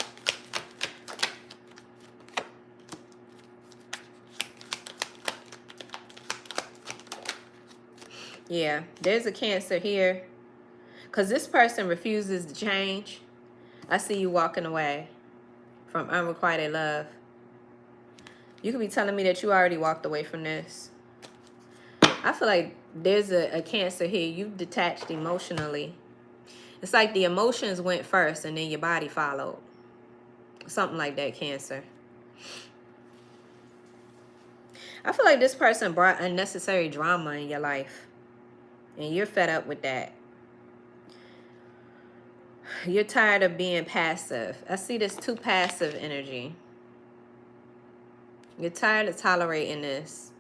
Yeah, there's a Cancer here. Because this person refuses to change. I see you walking away from unrequited love. You could be telling me that you already walked away from this. I feel like there's a Cancer here. You've detached emotionally. It's like the emotions went first and then your body followed. Something like that, Cancer. I feel like this person brought unnecessary drama in your life. And you're fed up with that. You're tired of being passive. I see this too passive energy. You're tired of tolerating this.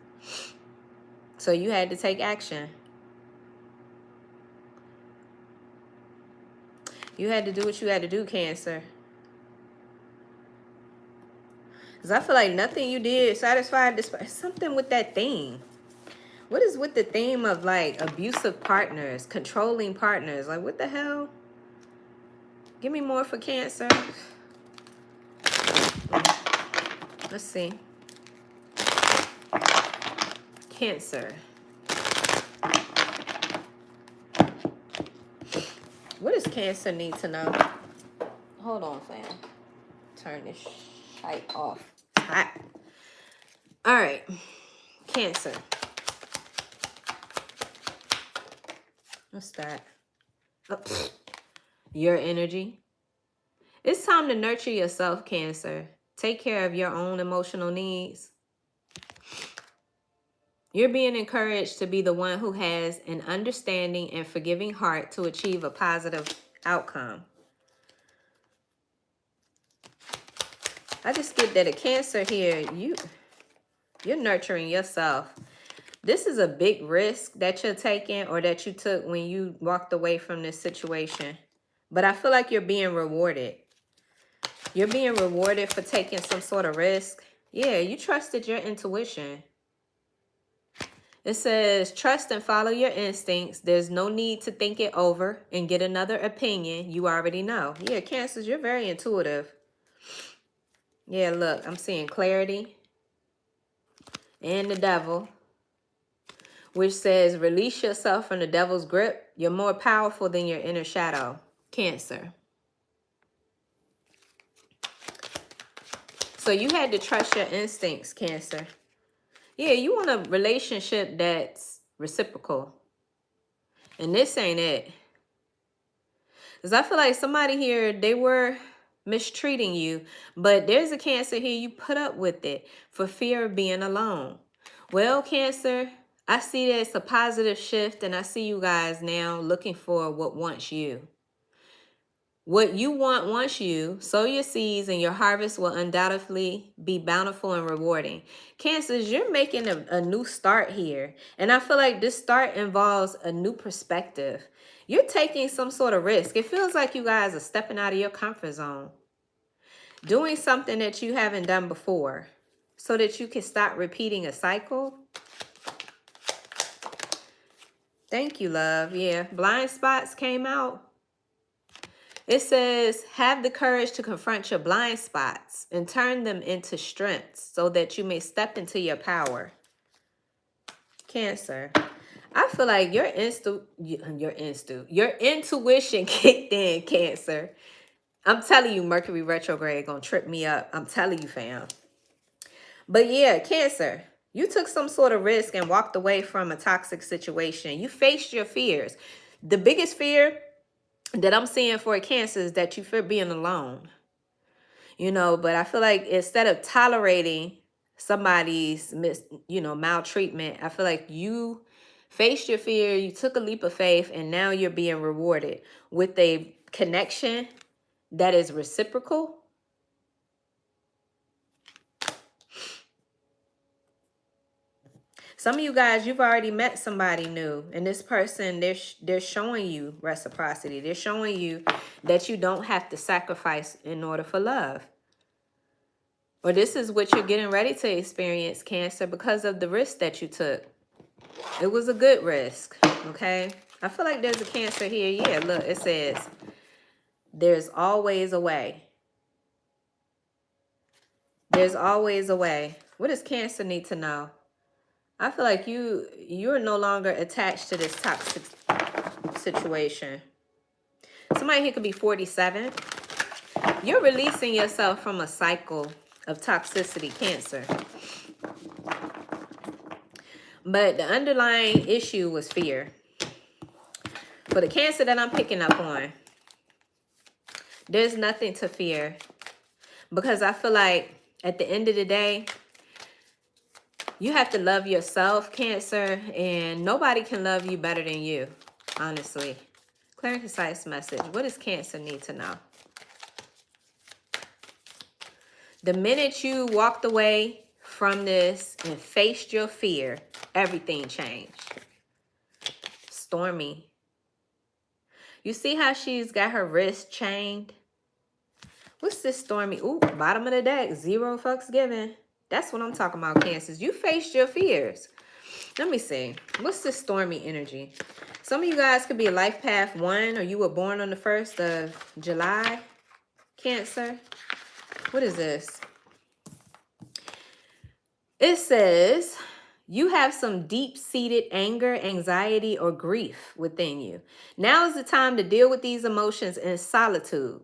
So you had to take action. You had to do what you had to do, Cancer. Because I feel like nothing you did satisfied this. Something with that theme. What is with the theme of like abusive partners, controlling partners? Like what the hell? Give me more for Cancer. Let's see. Cancer. What does Cancer need to know? Hold on, fam. Turn this shite off. Hot. All right. Cancer. What's that? Oh, your energy. It's time to nurture yourself, Cancer. Take care of your own emotional needs. You're being encouraged to be the one who has an understanding and forgiving heart to achieve a positive outcome. I just get that a Cancer here, you're nurturing yourself. This is a big risk that you're taking or that you took when you walked away from this situation. But I feel like you're being rewarded. You're being rewarded for taking some sort of risk. Yeah, you trusted your intuition. It says, trust and follow your instincts. There's no need to think it over and get another opinion. You already know. Yeah, Cancers, you're very intuitive. Yeah, look, I'm seeing clarity and the devil, which says, release yourself from the devil's grip. You're more powerful than your inner shadow. Cancer. So you had to trust your instincts, Cancer. Yeah, you want a relationship that's reciprocal. And this ain't it. Because I feel like somebody here, they were mistreating you. But there's a Cancer here, you put up with it for fear of being alone. Well, Cancer, I see that it's a positive shift. And I see you guys now looking for what wants you. What you want wants you. Sow your seeds and your harvest will undoubtedly be bountiful and rewarding. Cancers, you're making a new start here. And I feel like this start involves a new perspective. You're taking some sort of risk. It feels like you guys are stepping out of your comfort zone. Doing something that you haven't done before so that you can stop repeating a cycle. Thank you, love. Yeah, blind spots came out. It says, have the courage to confront your blind spots and turn them into strengths so that you may step into your power. Cancer. I feel like your intuition kicked in, Cancer. I'm telling you, Mercury retrograde gonna trip me up. I'm telling you, fam. But yeah, Cancer, you took some sort of risk and walked away from a toxic situation. You faced your fears. The biggest fear that I'm seeing for a Cancer is that you fear being alone. You know, but I feel like instead of tolerating somebody's maltreatment, I feel like you faced your fear, you took a leap of faith, and now you're being rewarded with a connection that is reciprocal. Some of you guys, you've already met somebody new, and this person, they're showing you reciprocity. They're showing you that you don't have to sacrifice in order for love. Or this is what you're getting ready to experience, Cancer, because of the risk that you took. It was a good risk, okay? I feel like there's a Cancer here. Yeah, look, it says, there's always a way. There's always a way. What does Cancer need to know? I feel like you're no longer attached to this toxic situation. Somebody here could be 47. You're releasing yourself from a cycle of toxicity, Cancer. But the underlying issue was fear. For the Cancer that I'm picking up on, there's nothing to fear. Because I feel like at the end of the day, you have to love yourself, Cancer, and nobody can love you better than you, honestly. Clear and concise message. What does Cancer need to know? The minute you walked away from this and faced your fear, everything changed. Stormy. You see how she's got her wrist chained? What's this stormy? Ooh, bottom of the deck. 0 fucks given. That's what I'm talking about, Cancers. You faced your fears. Let me see. What's this stormy energy? Some of you guys could be a life path 1, or you were born on the 1st of July. Cancer. What is this? It says you have some deep-seated anger, anxiety, or grief within you. Now is the time to deal with these emotions in solitude.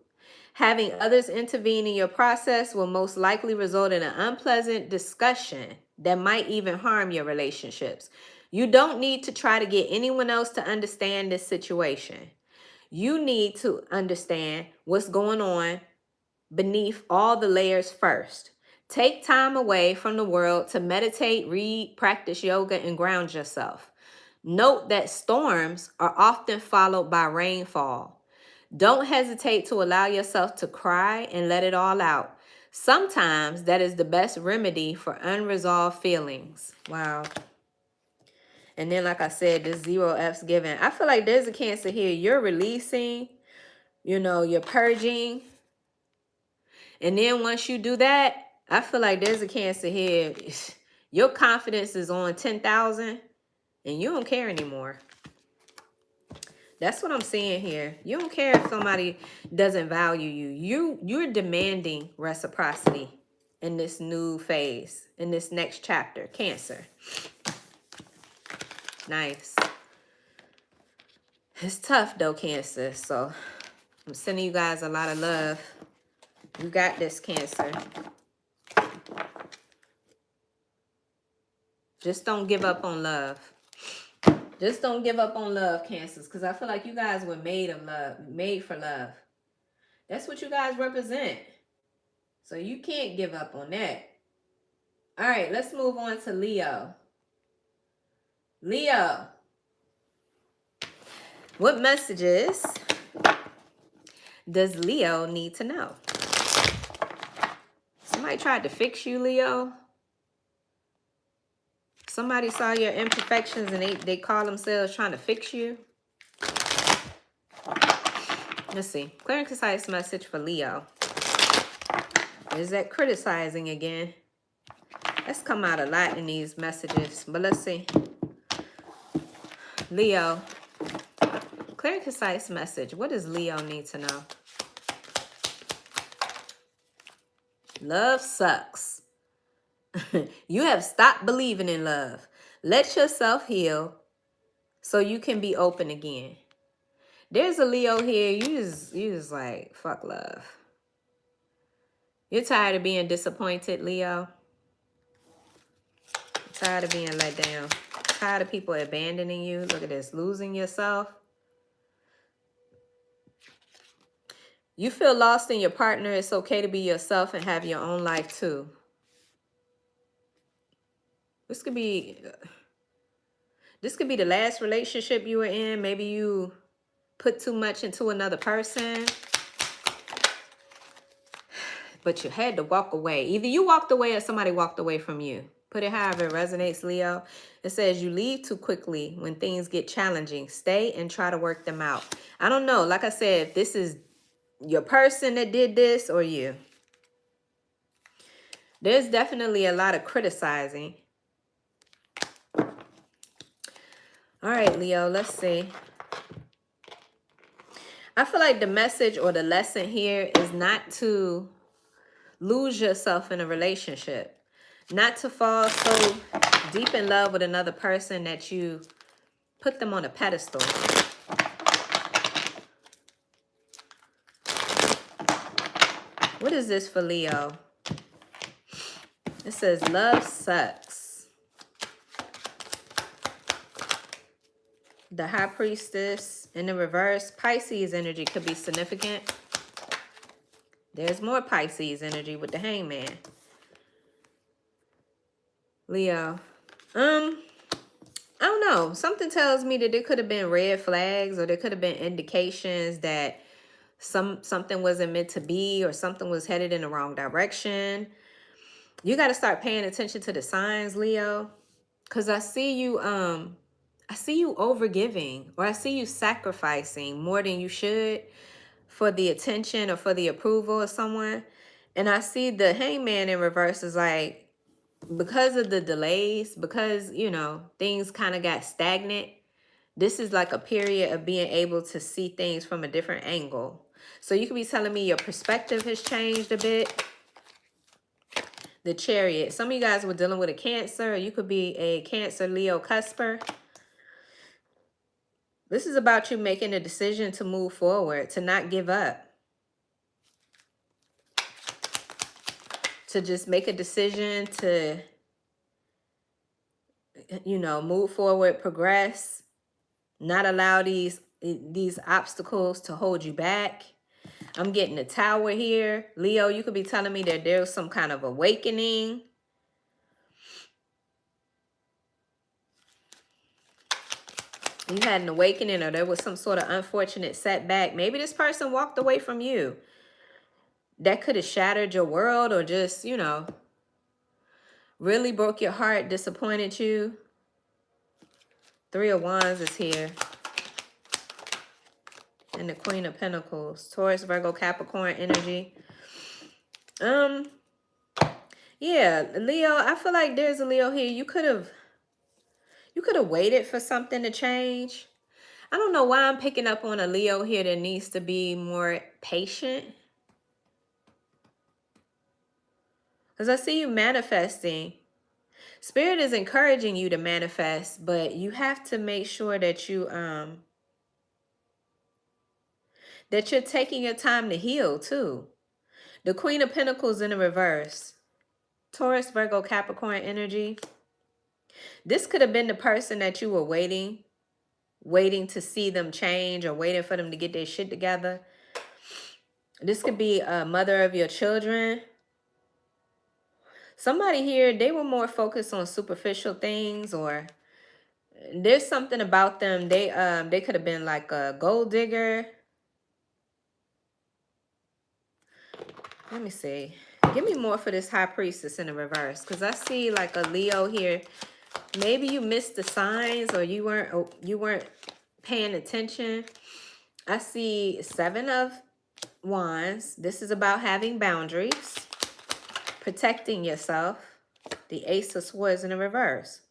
Having others intervene in your process will most likely result in an unpleasant discussion that might even harm your relationships. You don't need to try to get anyone else to understand this situation. You need to understand what's going on beneath all the layers first. Take time away from the world to meditate, read, practice yoga, and ground yourself. Note that storms are often followed by rainfall. Don't hesitate to allow yourself to cry and let it all out. Sometimes that is the best remedy for unresolved feelings. Wow. And then, like I said, this 0F's given. I feel like there's a Cancer here. You're releasing, you're purging. And then once you do that, I feel like there's a Cancer here. Your confidence is on 10,000 and you don't care anymore. That's what I'm seeing here. You don't care if somebody doesn't value you. You're demanding reciprocity in this new phase, in this next chapter. Cancer. Nice. It's tough though, Cancer. So I'm sending you guys a lot of love. You got this, Cancer. Just don't give up on love. Just don't give up on love, Cancers, because I feel like you guys were made of love, made for love. That's what you guys represent. So you can't give up on that. All right, let's move on to Leo. Leo. What messages does Leo need to know? Somebody tried to fix you, Leo. Somebody saw your imperfections and they call themselves trying to fix you. Let's see. Clear and concise message for Leo. Is that criticizing again? That's come out a lot in these messages. But let's see. Leo. Clear and concise message. What does Leo need to know? Love sucks. You have stopped believing in love. Let yourself heal so you can be open again. There's a Leo here. You just like, fuck love. You're tired of being disappointed, Leo. Tired of being let down. Tired of people abandoning you. Look at this. Losing yourself. You feel lost in your partner. It's okay to be yourself and have your own life too. This could be the last relationship you were in. Maybe you put too much into another person, but you had to walk away. Either you walked away or somebody walked away from you. Put it however it resonates, Leo. It says you leave too quickly when things get challenging. Stay and try to work them out. I don't know. Like I said, if this is your person that did this or you. There's definitely a lot of criticizing. All right, Leo, let's see. I feel like the message or the lesson here is not to lose yourself in a relationship. Not to fall so deep in love with another person that you put them on a pedestal. What is this for Leo? It says love sucks. The High Priestess in the reverse. Pisces energy could be significant. There's more Pisces energy with the Hangman. Leo. I don't know. Something tells me that there could have been red flags, or there could have been indications that something wasn't meant to be, or something was headed in the wrong direction. You got to start paying attention to the signs, Leo. Because I see you overgiving, or I see you sacrificing more than you should for the attention or for the approval of someone. And I see the Hangman in reverse is like, because of the delays, because, you know, things kind of got stagnant, this is like a period of being able to see things from a different angle. So you could be telling me your perspective has changed a bit. The Chariot. Some of you guys were dealing with a Cancer. You could be a Cancer, Leo, cusper. This is about you making a decision to move forward, to not give up. To just make a decision to, you know, move forward, progress, not allow these obstacles to hold you back. I'm getting a Tower here. Leo, you could be telling me that there's some kind of awakening. You had an awakening, or there was some sort of unfortunate setback. Maybe this person walked away from you. That could have shattered your world, or just, you know, really broke your heart, disappointed you. Three of Wands is here. And the Queen of Pentacles. Taurus, Virgo, Capricorn energy. Yeah, Leo, I feel like there's a Leo here. You could have waited for something to change. I don't know why I'm picking up on a Leo here that needs to be more patient. Because I see you manifesting. Spirit is encouraging you to manifest, but you have to make sure that you're taking your time to heal too. The Queen of Pentacles in the reverse. Taurus, Virgo, Capricorn energy. This could have been the person that you were waiting to see them change, or waiting for them to get their shit together. This could be a mother of your children. Somebody here, they were more focused on superficial things, or there's something about them. They could have been like a gold digger. Let me see. Give me more for this High Priestess in the reverse, because I see like a Leo here. Maybe you missed the signs, or you weren't paying attention. I see Seven of Wands. This is about having boundaries, protecting yourself. The Ace of Swords in the reverse.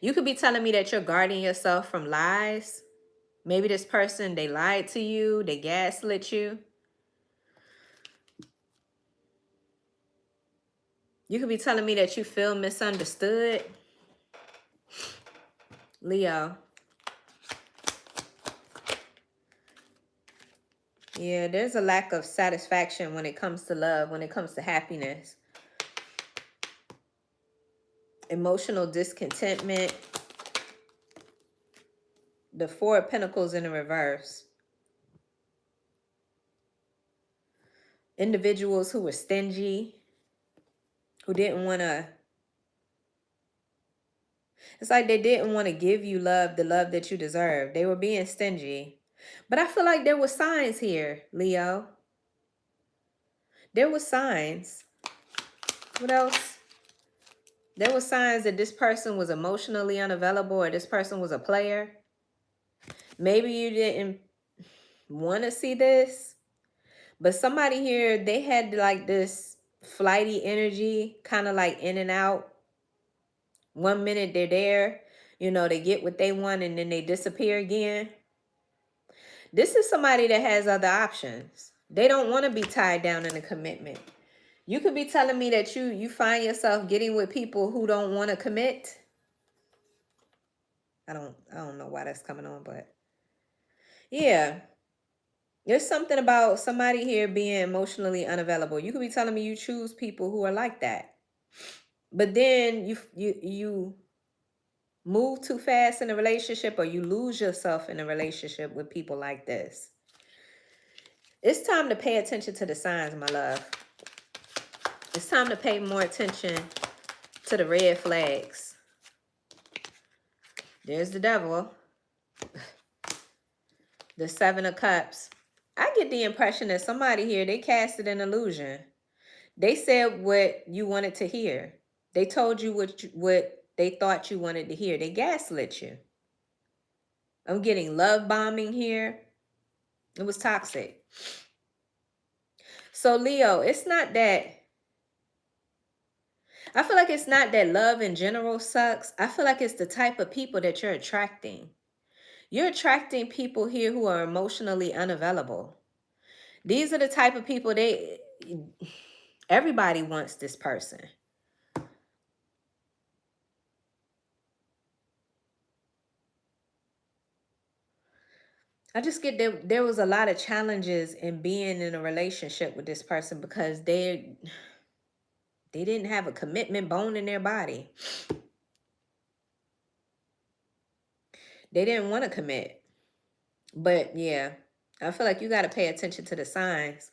You could be telling me that you're guarding yourself from lies. Maybe this person, they lied to you, they gaslit you. You could be telling me that you feel misunderstood. Leo. Yeah, there's a lack of satisfaction when it comes to love, when it comes to happiness. Emotional discontentment. The Four of Pentacles in the reverse. Individuals who were stingy, who didn't want to, it's like they didn't want to give you love, the love that you deserve. They were being stingy. But I feel like there were signs here, Leo. There were signs. What else? There were signs that this person was emotionally unavailable, or this person was a player. Maybe you didn't want to see this, but somebody here, they had like this flighty energy, kind of like in and out. One minute they're there, you know, they get what they want, and then they disappear again. This is somebody that has other options. They don't want to be tied down in a commitment. You could be telling me that you find yourself getting with people who don't want to commit. I don't know why that's coming on, but yeah. There's something about somebody here being emotionally unavailable. You could be telling me you choose people who are like that. But then you move too fast in a relationship, or you lose yourself in a relationship with people like this. It's time to pay attention to the signs, my love. It's time to pay more attention to the red flags. There's the Devil. The Seven of Cups. I get the impression that somebody here, they casted an illusion. They said what you wanted to hear. They told you what they thought you wanted to hear. They gaslit you. I'm getting love bombing here. It was toxic. So Leo, it's not that, I feel like it's not that love in general sucks. I feel like it's the type of people that you're attracting. You're attracting people here who are emotionally unavailable. These are the type of people everybody wants this person. I just get there was a lot of challenges in being in a relationship with this person because they didn't have a commitment bone in their body. They didn't want to commit. But yeah, I feel like you got to pay attention to the signs.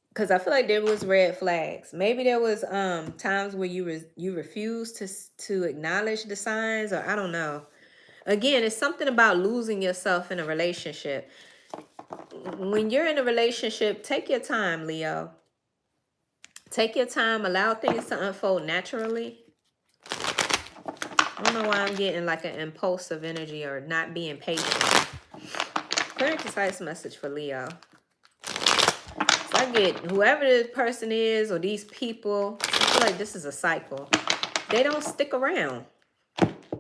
Because I feel like there was red flags. Maybe there was times where you refused to acknowledge the signs, or I don't know. Again, it's something about losing yourself in a relationship. When you're in a relationship, take your time, Leo. Take your time. Allow things to unfold naturally. I don't know why I'm getting like an impulsive energy or not being patient. Clear and concise message for Leo. So I get whoever this person is or these people, I feel like this is a cycle. They don't stick around.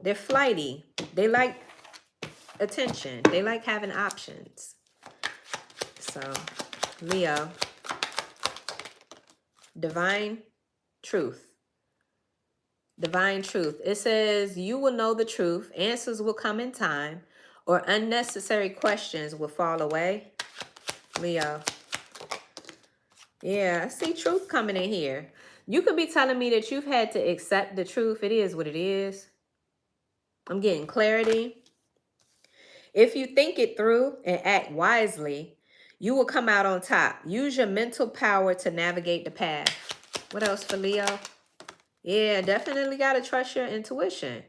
They're flighty. They like attention. They like having options. So, Leo, divine truth. Divine truth. It says you will know the truth. Answers will come in time, or unnecessary questions will fall away. Leo. Yeah, I see truth coming in here. You could be telling me that you've had to accept the truth. It is what it is. I'm getting clarity. If you think it through and act wisely, you will come out on top. Use your mental power to navigate the path. What else for Leo? Yeah, definitely got to trust your intuition.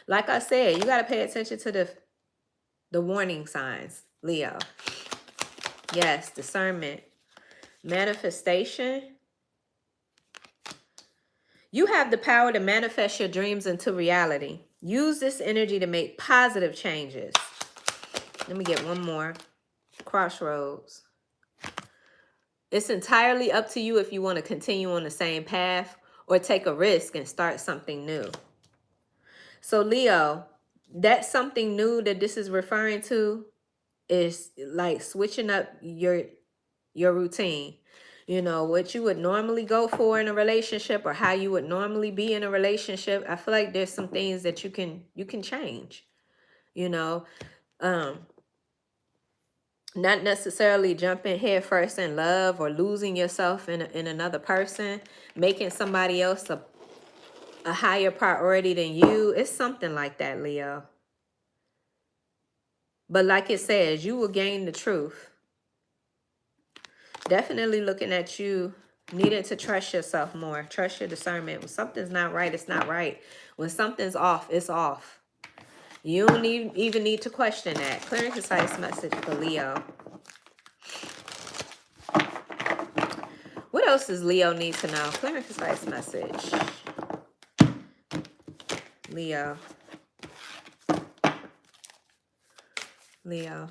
Like I said, you got to pay attention to the warning signs, Leo. Yes, discernment. Manifestation. You have the power to manifest your dreams into reality. Use this energy to make positive changes. Let me get one more. Crossroads. It's entirely up to you if you want to continue on the same path or take a risk and start something new. So Leo, that's something new that this is referring to is like switching up your routine. You know, what you would normally go for in a relationship or how you would normally be in a relationship. I feel like there's some things that you can change. You know, not necessarily jumping head first in love or losing yourself in another person, making somebody else a higher priority than you. It's something like that, Leo. But like it says, you will gain the truth. Definitely looking at you needing to trust yourself more. Trust your discernment. When something's not right, it's not right. When something's off, it's off. You don't even need to question that. Clear and concise message for Leo. What else does Leo need to know? Clear and concise message. Leo. Leo.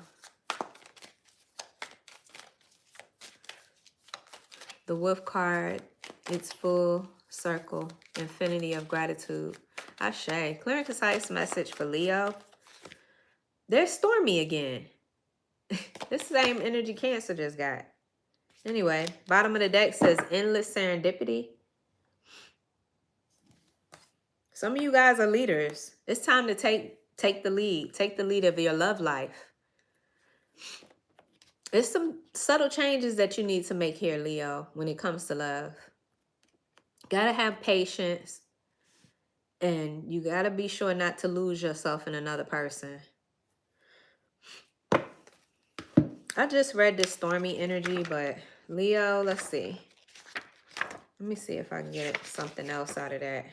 The Wolf card, it's full circle, infinity of gratitude. Ashe. Clear and concise message for Leo. There's stormy again. This same energy Cancer just got. Anyway, bottom of the deck says endless serendipity. Some of you guys are leaders. It's time to take the lead. Take the lead of your love life. There's some subtle changes that you need to make here, Leo, when it comes to love. Gotta have patience. And you gotta be sure not to lose yourself in another person. I just read this stormy energy, but Leo, let's see. Let me see if I can get something else out of that.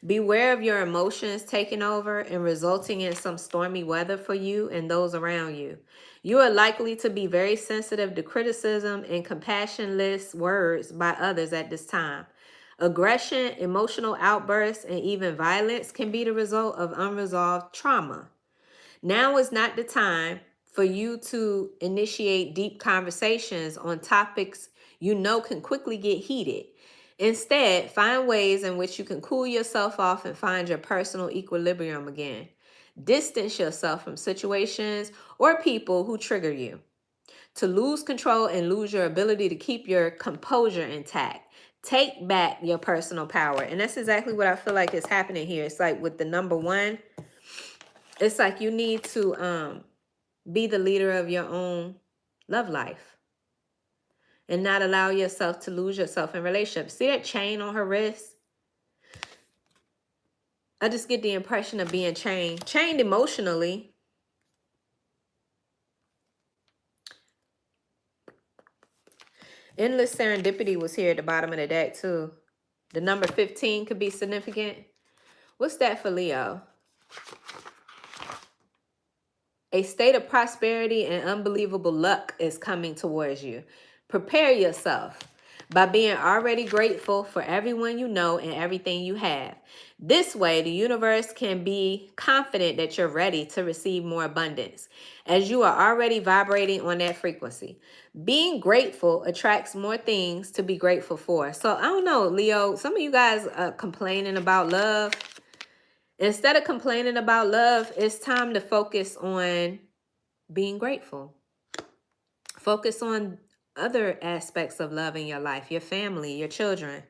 Beware of your emotions taking over and resulting in some stormy weather for you and those around you. You are likely to be very sensitive to criticism and compassionless words by others at this time. Aggression, emotional outbursts, and even violence can be the result of unresolved trauma. Now is not the time for you to initiate deep conversations on topics you know can quickly get heated. Instead, find ways in which you can cool yourself off and find your personal equilibrium again. Distance yourself from situations or people who trigger you. To lose control and lose your ability to keep your composure intact. Take back your personal power. And that's exactly what I feel like is happening here. It's like with the number one, it's like you need to be the leader of your own love life and not allow yourself to lose yourself in relationships. See that chain on her wrist? I just get the impression of being chained emotionally. Endless serendipity was here at the bottom of the deck too. The number 15 could be significant. What's that for Leo? A state of prosperity and unbelievable luck is coming towards you. Prepare yourself by being already grateful for everyone you know and everything you have. This way, the universe can be confident that you're ready to receive more abundance, as you are already vibrating on that frequency. Being grateful attracts more things to be grateful for. So I don't know, Leo, some of you guys are complaining about love. Instead of complaining about love, it's time to focus on being grateful. Focus on other aspects of love in your life, your family, your children.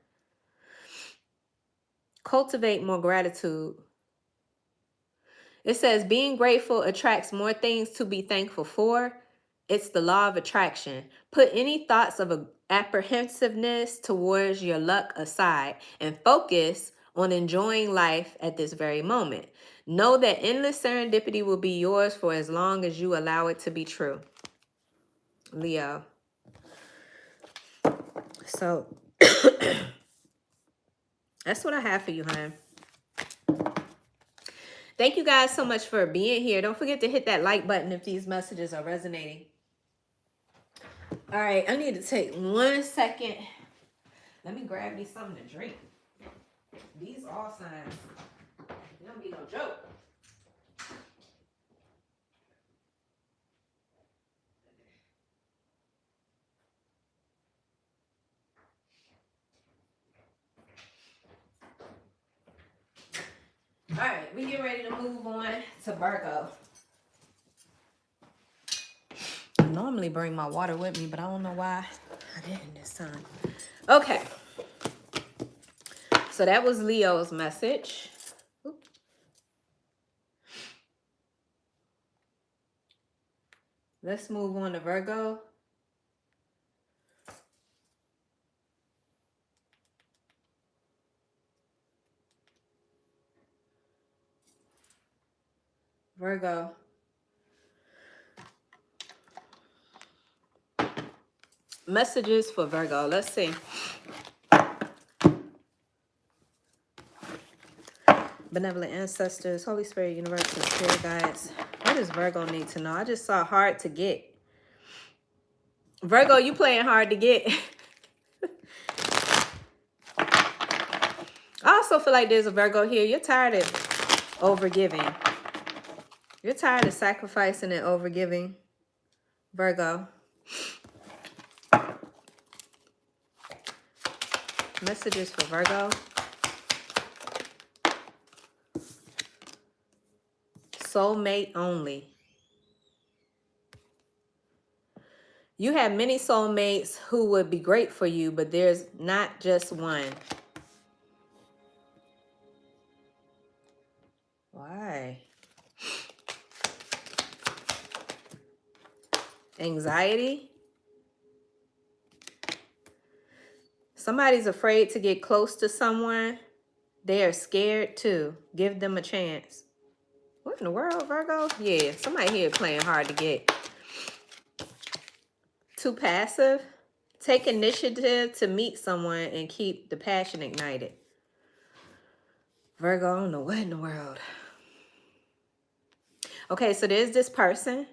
Cultivate more gratitude. It says being grateful attracts more things to be thankful for. It's the law of attraction. Put any thoughts of apprehensiveness towards your luck aside and focus on enjoying life at this very moment. Know that endless serendipity will be yours for as long as you allow it to be true. Leo. So that's what I have for you, hon. Thank you guys so much for being here. Don't forget to hit that like button if these messages are resonating. All right, I need to take 1 second. Let me grab me something to drink. These all signs. They don't be no joke. All right, we get ready to move on to Virgo. I normally bring my water with me, but I don't know why I didn't this time. Okay. So that was Leo's message. Oops. Let's move on to Virgo. Virgo. Messages for Virgo. Let's see. Benevolent ancestors, Holy Spirit, universe, and spirit guides. What does Virgo need to know? I just saw hard to get. Virgo, you playing hard to get. I also feel like there's a Virgo here. You're tired of overgiving. You're tired of sacrificing and overgiving. Virgo. Messages for Virgo. Soulmate only. You have many soulmates who would be great for you, but there's not just one. Why? Anxiety. Somebody's afraid to get close to someone. They are scared too. Give them a chance. What in the world, Virgo? Yeah, somebody here playing hard to get. Too passive. Take initiative to meet someone and keep the passion ignited. Virgo, I don't know what in the world. Okay, so there's this person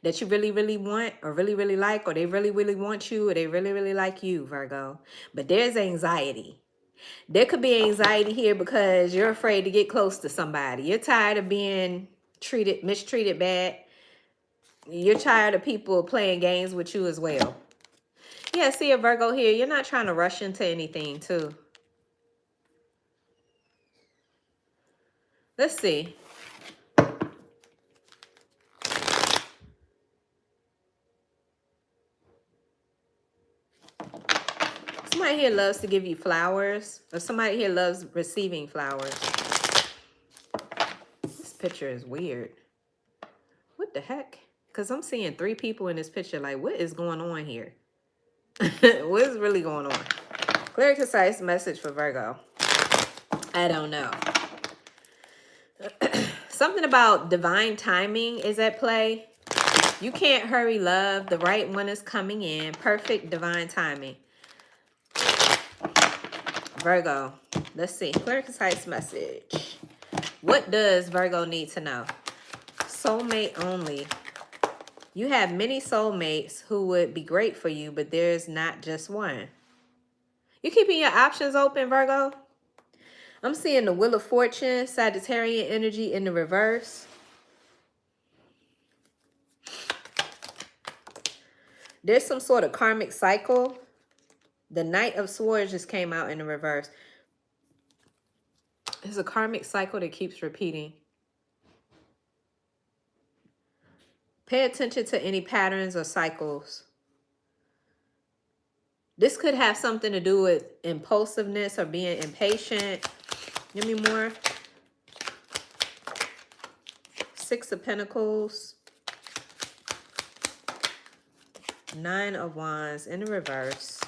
that you really, really want or really, really like, or they really, really want you, or they really, really like you, Virgo. But there's anxiety. There could be anxiety here because you're afraid to get close to somebody. You're tired of being mistreated bad. You're tired of people playing games with you as well. Yeah, see a Virgo here. You're not trying to rush into anything, too. Let's see. Somebody here loves to give you flowers, or somebody here loves receiving flowers. This picture is weird. What the heck? Because I'm seeing 3 people in this picture. Like, what is going on here? What is really going on? Clear, concise message for Virgo. I don't know. Something about divine timing is at play. You can't hurry love. The right one is coming in. Perfect divine timing. Virgo. Let's see. Clear, concise message. What does Virgo need to know? Soulmate only. You have many soulmates who would be great for you, but there's not just one. You keeping your options open, Virgo? I'm seeing the Wheel of Fortune, Sagittarian energy in the reverse. There's some sort of karmic cycle. The Knight of Swords just came out in the reverse. There's a karmic cycle that keeps repeating. Pay attention to any patterns or cycles. This could have something to do with impulsiveness or being impatient. Give me more. 6 of Pentacles. 9 of Wands in the reverse.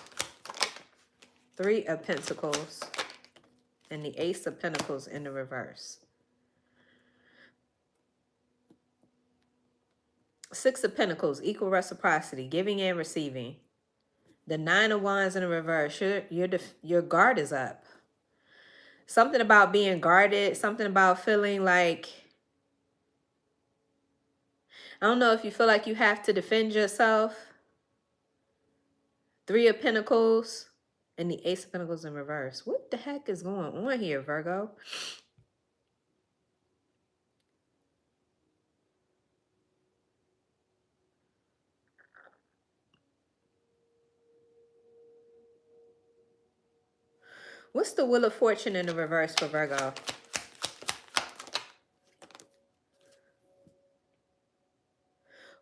3 of Pentacles. And the Ace of Pentacles in the reverse. 6 of Pentacles, equal reciprocity, giving and receiving. The 9 of Wands in the reverse, your guard is up. Something about being guarded, something about feeling like, I don't know if you feel like you have to defend yourself. 3 of Pentacles and the Ace of Pentacles in reverse. What the heck is going on here, Virgo? What's the Wheel of Fortune in the reverse for Virgo?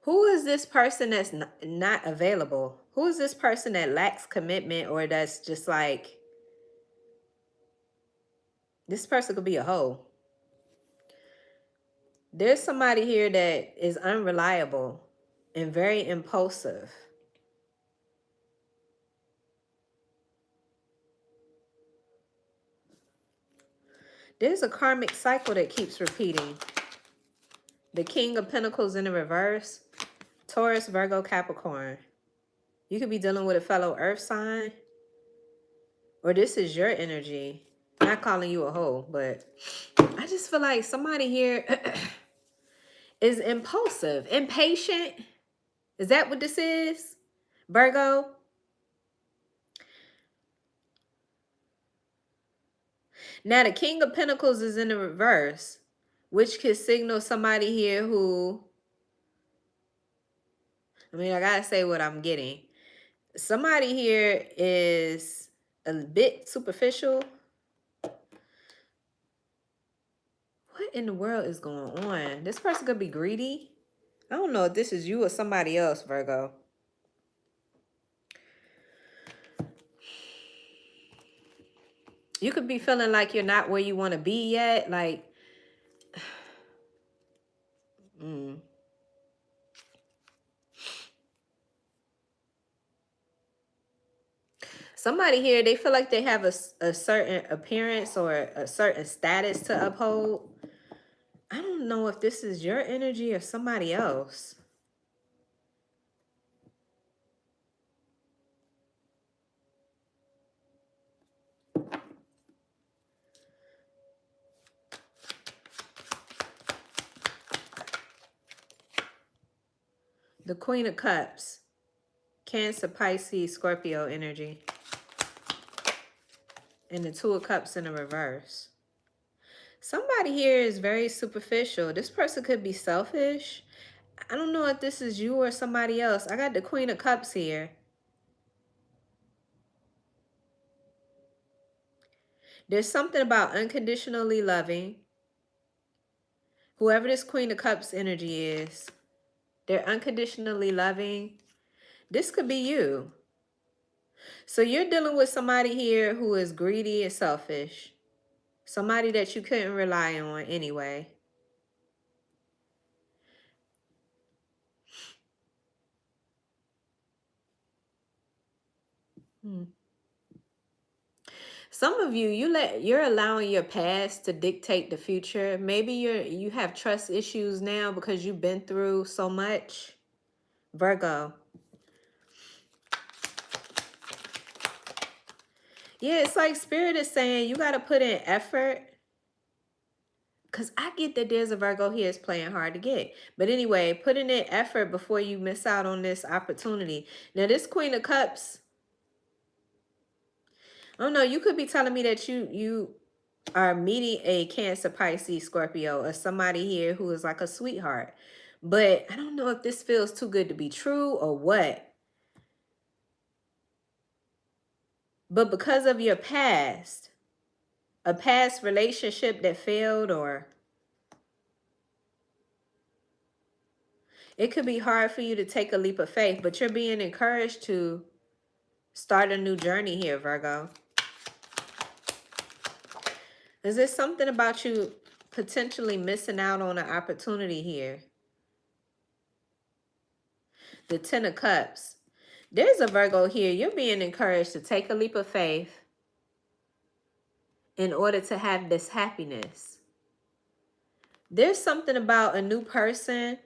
Who is this person that's not available? Who is this person that lacks commitment, or that's just like, this person could be a hoe. There's somebody here that is unreliable and very impulsive. There's a karmic cycle that keeps repeating. The King of Pentacles in the reverse. Taurus, Virgo, Capricorn. You could be dealing with a fellow earth sign. Or this is your energy. I'm not calling you a hoe, but I just feel like somebody here is impulsive, impatient. Is that what this is, Virgo? Now, the King of Pentacles is in the reverse, which could signal somebody here who, I mean, I gotta say what I'm getting. Somebody here is a bit superficial. What in the world is going on? This person could be greedy. I don't know if this is you or somebody else, Virgo. You could be feeling like you're not where you want to be yet. Like, somebody here, they feel like they have a certain appearance or a certain status to uphold. I don't know if this is your energy or somebody else. The Queen of Cups. Cancer, Pisces, Scorpio energy. And the Two of Cups in the reverse. Somebody here is very superficial. This person could be selfish. I don't know if this is you or somebody else. I got the Queen of Cups here. There's something about unconditionally loving. Whoever this Queen of Cups energy is, they're unconditionally loving. This could be you. So you're dealing with somebody here who is greedy and selfish. Somebody that you couldn't rely on anyway. Some of you, you're allowing your past to dictate the future. Maybe you have trust issues now because you've been through so much. Virgo. Yeah, it's like Spirit is saying you got to put in effort. Because I get that there's a Virgo here is playing hard to get. But anyway, putting in effort before you miss out on this opportunity. Now, this Queen of Cups, I don't know, you could be telling me that you are meeting a Cancer, Pisces, Scorpio, or somebody here who is like a sweetheart. But I don't know if this feels too good to be true or what. But because of your past, a past relationship that failed, or it could be hard for you to take a leap of faith, but you're being encouraged to start a new journey here, Virgo. Is there something about you potentially missing out on an opportunity here? The Ten of Cups. There's a Virgo here. You're being encouraged to take a leap of faith in order to have this happiness. There's something about a new person.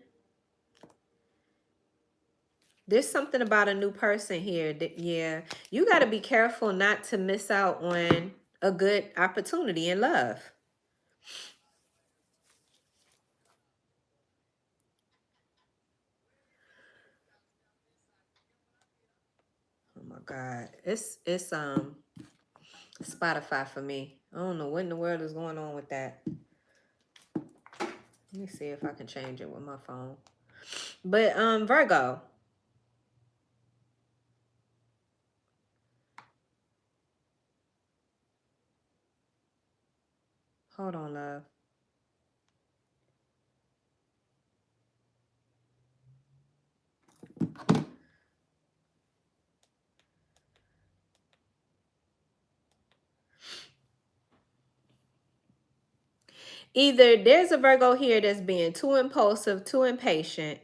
There's something about a new person here. Yeah, you got to be careful not to miss out on a good opportunity in love. Oh my God. It's Spotify for me. I don't know what in the world is going on with that. Let me see if I can change it with my phone. But Virgo. Hold on, love. Either there's a Virgo here that's being too impulsive, too impatient,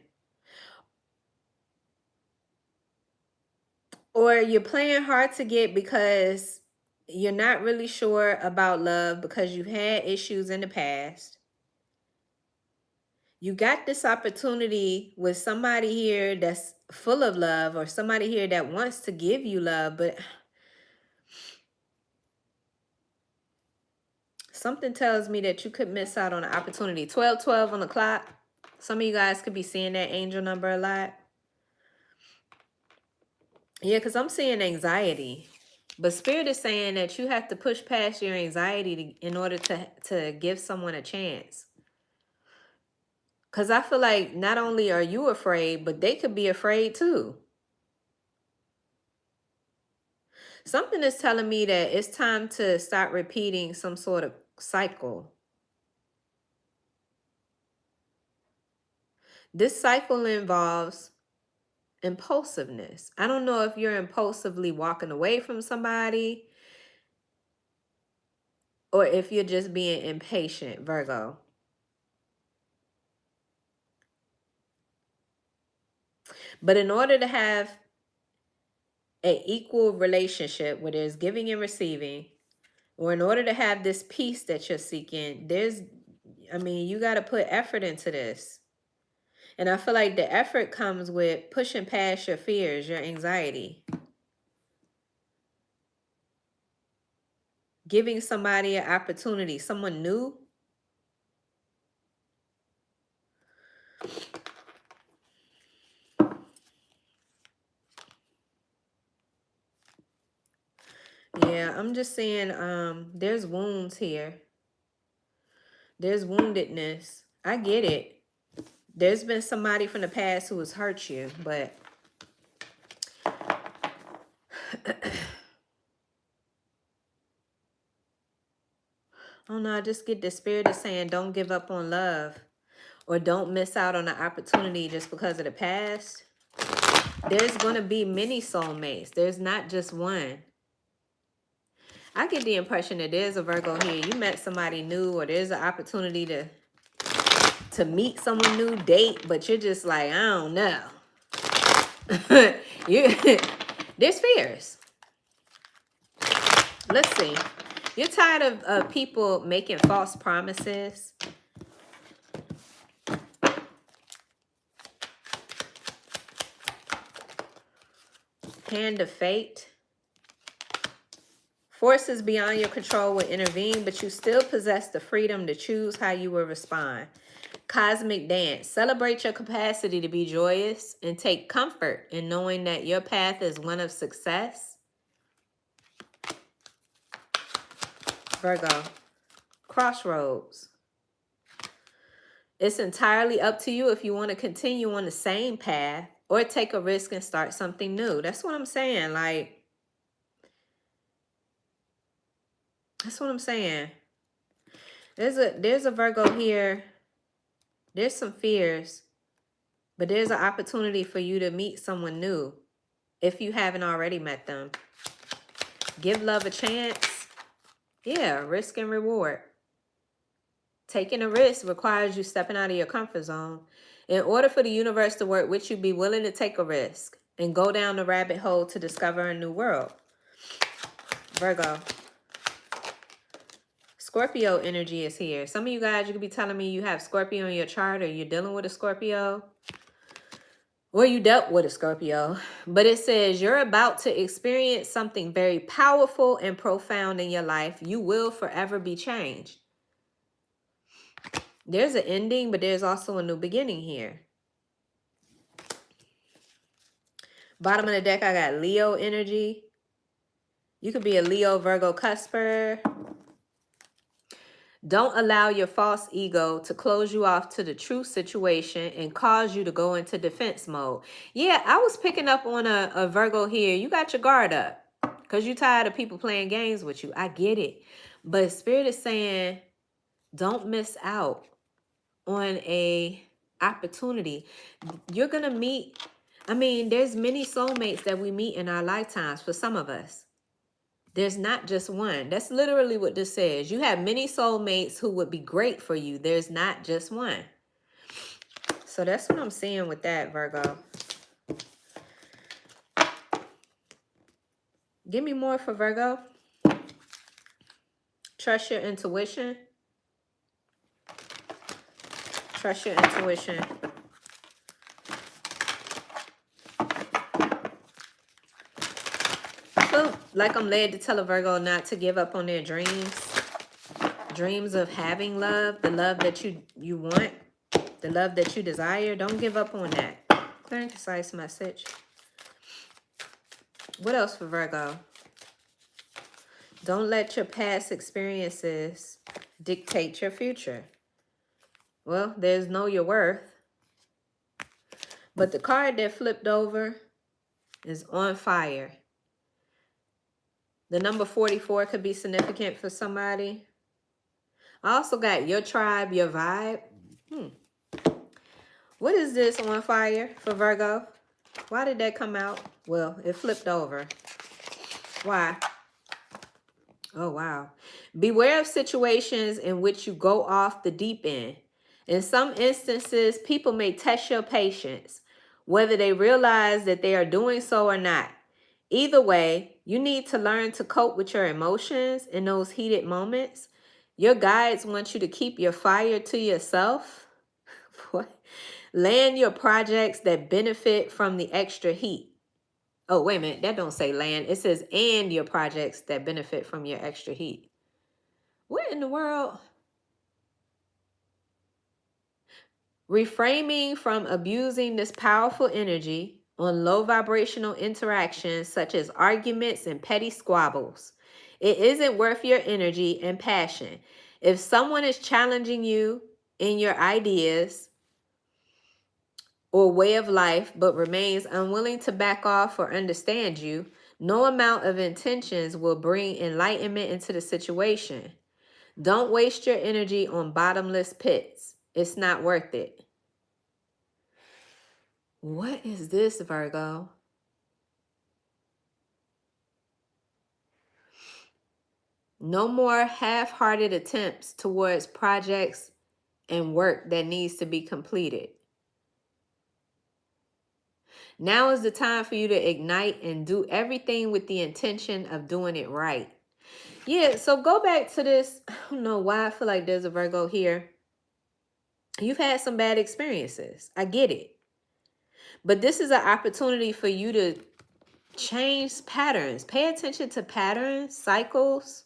or you're playing hard to get because you're not really sure about love because you've had issues in the past. You got this opportunity with somebody here that's full of love, or somebody here that wants to give you love, but something tells me that you could miss out on an opportunity. 1212 on the clock. Some of you guys could be seeing that angel number a lot. Yeah, because I'm seeing anxiety. But Spirit is saying that you have to push past your anxiety in order to give someone a chance. Because I feel like not only are you afraid, but they could be afraid too. Something is telling me that it's time to start repeating some sort of cycle. This cycle involves impulsiveness. I don't know if you're impulsively walking away from somebody or if you're just being impatient, Virgo. But in order to have an equal relationship where there's giving and receiving, or in order to have this peace that you're seeking, you got to put effort into this. And I feel like the effort comes with pushing past your fears, your anxiety. Giving somebody an opportunity, someone new. Yeah, I'm just saying there's wounds here. There's woundedness. I get it. There's been somebody from the past who has hurt you, but oh no, I just get the spirit of saying don't give up on love or don't miss out on an opportunity just because of the past. There's going to be many soulmates. There's not just one. I get the impression that there's a Virgo here. You met somebody new, or there's an opportunity to meet someone new, date, but you're just like, I don't know. There's fears. Let's see. You're tired of people making false promises. Hand of fate. Forces beyond your control will intervene, but you still possess the freedom to choose how you will respond. Cosmic dance. Celebrate your capacity to be joyous and take comfort in knowing that your path is one of success. Virgo. Crossroads. It's entirely up to you if you want to continue on the same path or take a risk and start something new. That's what I'm saying. Like, that's what I'm saying. There's a Virgo here. There's some fears, but there's an opportunity for you to meet someone new if you haven't already met them. Give love a chance. Yeah, risk and reward. Taking a risk requires you stepping out of your comfort zone. In order for the universe to work with you, be willing to take a risk and go down the rabbit hole to discover a new world. Virgo. Scorpio energy is here. Some of you guys, you could be telling me you have Scorpio in your chart, or you're dealing with a Scorpio. Or you dealt with a Scorpio. But it says you're about to experience something very powerful and profound in your life. You will forever be changed. There's an ending, but there's also a new beginning here. Bottom of the deck, I got Leo energy. You could be a Leo, Virgo, cusper. Don't allow your false ego to close you off to the true situation and cause you to go into defense mode. Yeah, I was picking up on a Virgo here. You got your guard up because you're tired of people playing games with you. I get it. But Spirit is saying, don't miss out on a opportunity. You're going to meet, I mean, there's many soulmates that we meet in our lifetimes for some of us. There's not just one. That's literally what this says. You have many soulmates who would be great for you. There's not just one. So that's what I'm seeing with that, Virgo. Give me more for Virgo. Trust your intuition. Trust your intuition. I feel like I'm led to tell a Virgo not to give up on their dreams. Dreams of having love, the love that you want, the love that you desire. Don't give up on that. Clear and concise message. What else for Virgo? Don't let your past experiences dictate your future. Well, there's know your worth. But the card that flipped over is on fire. The number 44 could be significant for somebody. I also got your tribe, your vibe. What is this on fire for Virgo? Why did that come out? Well, it flipped over. Why? Oh, wow. Beware of situations in which you go off the deep end. In some instances, people may test your patience, whether they realize that they are doing so or not. Either way, you need to learn to cope with your emotions in those heated moments. Your guides want you to keep your fire to yourself. What? Land your projects that benefit from the extra heat. Oh, wait a minute. That don't say land. It says and your projects that benefit from your extra heat. What in the world? Reframing from abusing this powerful energy on low vibrational interactions such as arguments and petty squabbles. It isn't worth your energy and passion. If someone is challenging you in your ideas, or way of life, but remains unwilling to back off or understand you, no amount of intentions will bring enlightenment into the situation. Don't waste your energy on bottomless pits. It's not worth it. What is this, Virgo? No more half-hearted attempts towards projects and work that needs to be completed. Now is the time for you to ignite and do everything with the intention of doing it right. Yeah, so go back to this. I don't know why I feel like there's a Virgo here. You've had some bad experiences. I get it. But this is an opportunity for you to change patterns. Pay attention to patterns, cycles.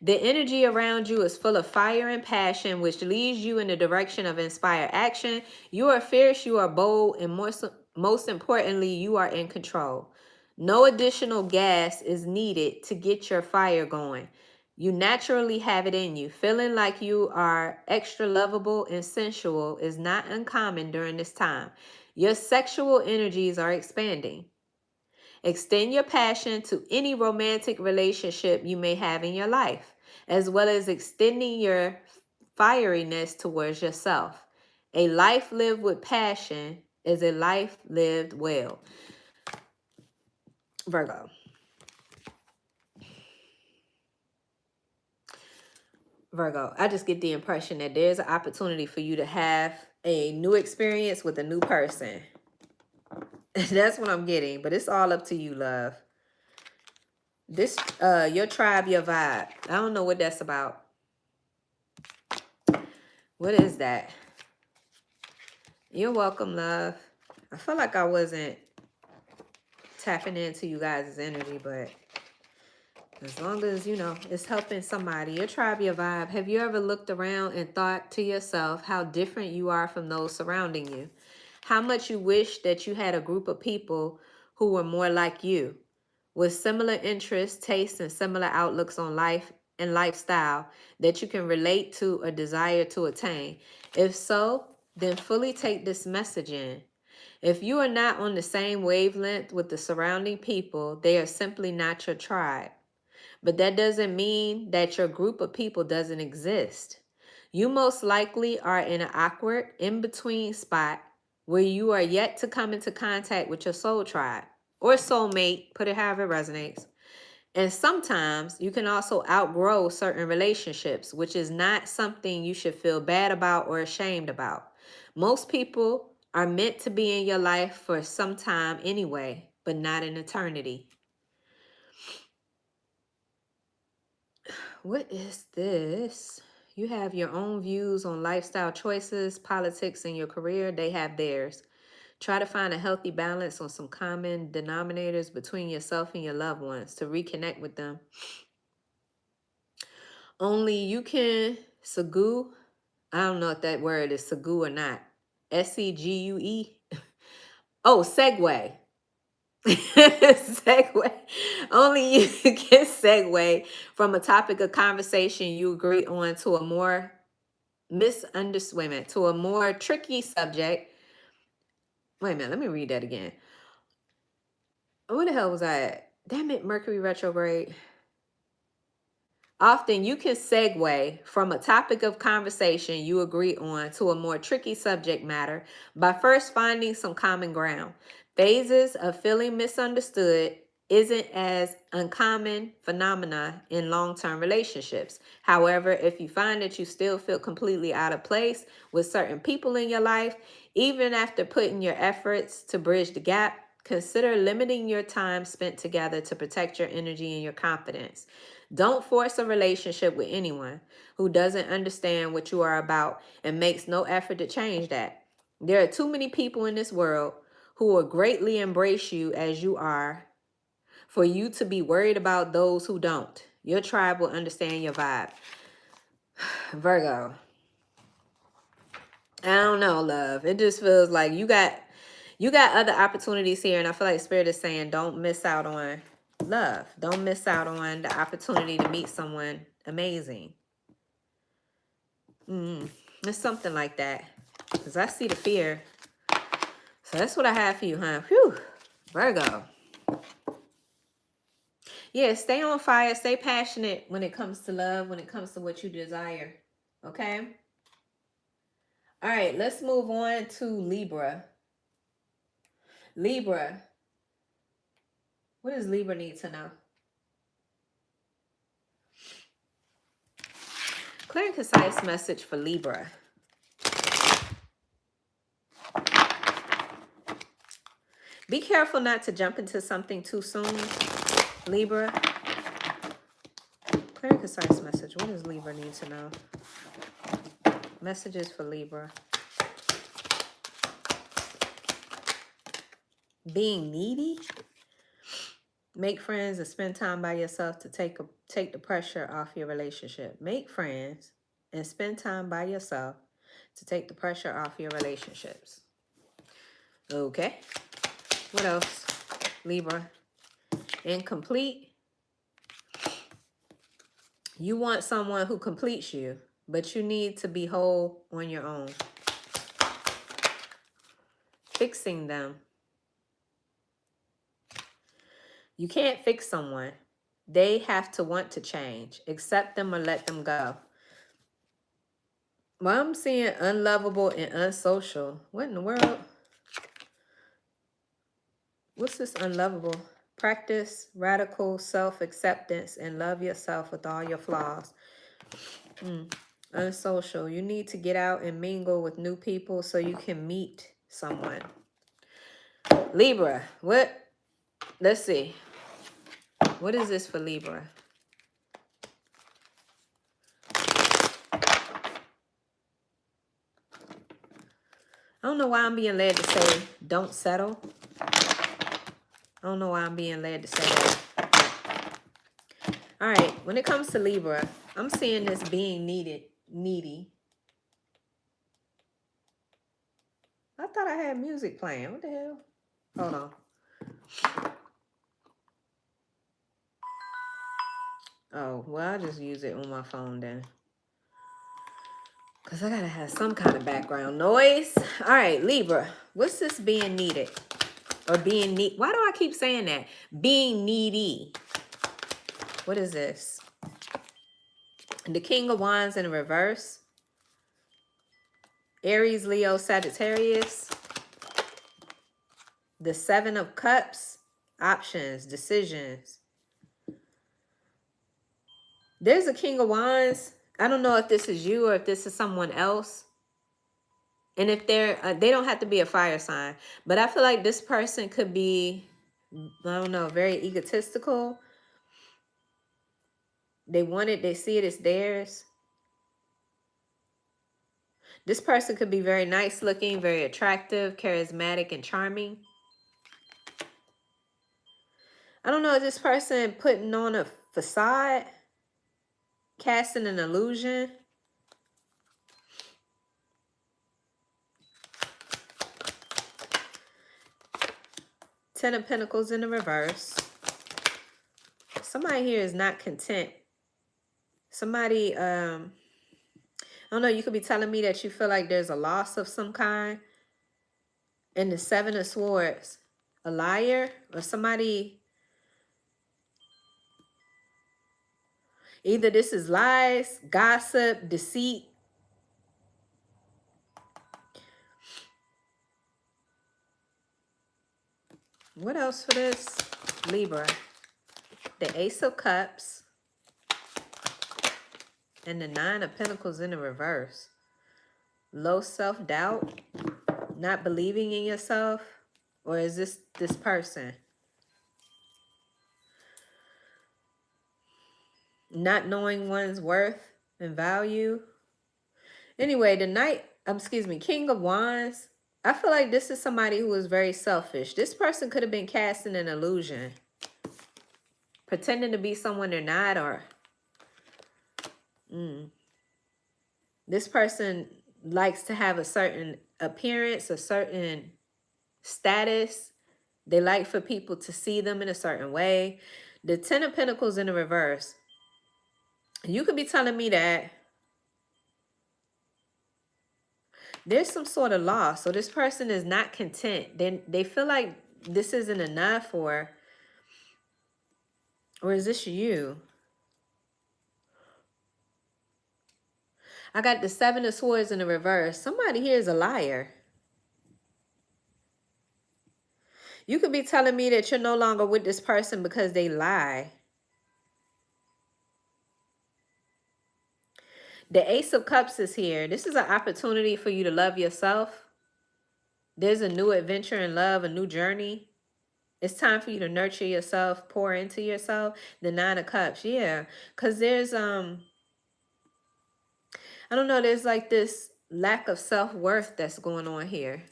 The energy around you is full of fire and passion, which leads you in the direction of inspired action. You are fierce, you are bold, and most importantly, you are in control. No additional gas is needed to get your fire going. You naturally have it in you. Feeling like you are extra lovable and sensual is not uncommon during this time. Your sexual energies are expanding. Extend your passion to any romantic relationship you may have in your life, as well as extending your fieriness towards yourself. A life lived with passion is a life lived well. Virgo. Virgo, I just get the impression that there's an opportunity for you to have a new experience with a new person. That's what I'm getting, but it's all up to you, love. This, your tribe, your vibe. I don't know what that's about. What is that? You're welcome, love. I feel like I wasn't tapping into you guys' energy, but as long as, you know, it's helping somebody. Your tribe, your vibe. Have you ever looked around and thought to yourself how different you are from those surrounding you? How much you wish that you had a group of people who were more like you, with similar interests, tastes, and similar outlooks on life and lifestyle that you can relate to or desire to attain. If so, then fully take this message in. If you are not on the same wavelength with the surrounding people, they are simply not your tribe. But that doesn't mean that your group of people doesn't exist. You most likely are in an awkward, in-between spot where you are yet to come into contact with your soul tribe or soulmate, put it however it resonates. And sometimes you can also outgrow certain relationships, which is not something you should feel bad about or ashamed about. Most people are meant to be in your life for some time anyway, but not an eternity. What is this? You have your own views on lifestyle choices, politics, and your career. They have theirs. Try to find a healthy balance on some common denominators between yourself and your loved ones to reconnect with them. Only you can segue. I don't know if that word is segue or not. S-E-G-U-E. Oh, segue. Segue. Only you can segue from a topic of conversation you agree on to a more to a more tricky subject. Wait a minute, let me read that again. Where the hell was I at? Damn it, Mercury retrograde. Often you can segue from a topic of conversation you agree on to a more tricky subject matter by first finding some common ground. Phases of feeling misunderstood isn't as uncommon phenomena in long-term relationships. However, if you find that you still feel completely out of place with certain people in your life, even after putting your efforts to bridge the gap, consider limiting your time spent together to protect your energy and your confidence. Don't force a relationship with anyone who doesn't understand what you are about and makes no effort to change that. There are too many people in this world who will greatly embrace you as you are for you to be worried about those who don't. Your tribe will understand your vibe. Virgo. I don't know, love. It just feels like you got other opportunities here, and I feel like Spirit is saying don't miss out on love. Don't miss out on the opportunity to meet someone amazing. It's something like that. Because I see the fear. So that's what I have for you, huh? Whew. Virgo. Yeah, stay on fire. Stay passionate when it comes to love, when it comes to what you desire. Okay? All right, let's move on to Libra. Libra. What does Libra need to know? Clear and concise message for Libra. Be careful not to jump into something too soon, Libra. Clear and concise message. What does Libra need to know? Messages for Libra. Being needy. Make friends and spend time by yourself to take the pressure off your relationship. Make friends and spend time by yourself to take the pressure off your relationships. Okay. What else? Libra. Incomplete. You want someone who completes you, but you need to be whole on your own. Fixing them. You can't fix someone. They have to want to change. Accept them or let them go. Well, I'm seeing unlovable and unsocial. What in the world? What's this unlovable? Practice radical self-acceptance and love yourself with all your flaws. Unsocial. You need to get out and mingle with new people so you can meet someone. Libra. What? Let's see. What is this for Libra? I don't know why I'm being led to say don't settle. I don't know why I'm being led to say that. All right. When it comes to Libra, I'm seeing this being needy. I thought I had music playing. What the hell? Hold on. Oh, well, I'll just use it on my phone then. Because I got to have some kind of background noise. All right, Libra. What's this being needed? Or being needy? Why do I keep saying that? Being needy. What is this? The King of Wands in reverse. Aries, Leo, Sagittarius. The Seven of Cups. Options, decisions. There's a King of Wands. I don't know if this is you or if this is someone else. And if they don't have to be a fire sign. But I feel like this person could be, I don't know, very egotistical. They see it as theirs. This person could be very nice looking, very attractive, charismatic, and charming. I don't know if this person putting on a facade, casting an illusion. Ten of Pentacles in the reverse. Somebody here is not content. Somebody, I don't know, you could be telling me that you feel like there's a loss of some kind. And the Seven of Swords, a liar or somebody. Either this is lies, gossip, deceit. What else for this? Libra. The Ace of Cups. And the Nine of Pentacles in the reverse. Low self-doubt. Not believing in yourself. Or is this person? Not knowing one's worth and value. Anyway, King of Wands. I feel like this is somebody who is very selfish. This person could have been casting an illusion. Pretending to be someone they're not, or this person likes to have a certain appearance, a certain status. They like for people to see them in a certain way. The Ten of Pentacles in the reverse. You could be telling me that There's some sort of loss. So this person is not content. They feel like this isn't enough, or is this you? I got the Seven of Swords in the reverse. Somebody here is a liar. You could be telling me that you're no longer with this person because they lie. The Ace of Cups is here. This is an opportunity for you to love yourself. There's a new adventure in love, a new journey. It's time for you to nurture yourself, pour into yourself. The Nine of Cups, yeah. Because there's, I don't know, there's like this lack of self-worth that's going on here.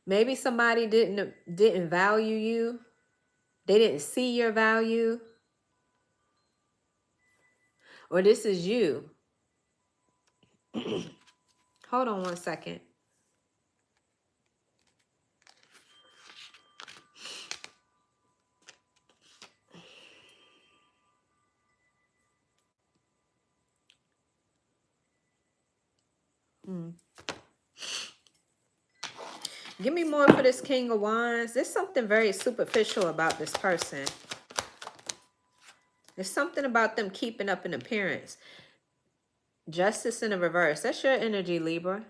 Maybe somebody didn't value you. They didn't see your value. Or this is you. Hold on one second. Give me more for this King of Wands. There's something very superficial about this person. There's something about them keeping up an appearance. Justice in the reverse. That's your energy, Libra.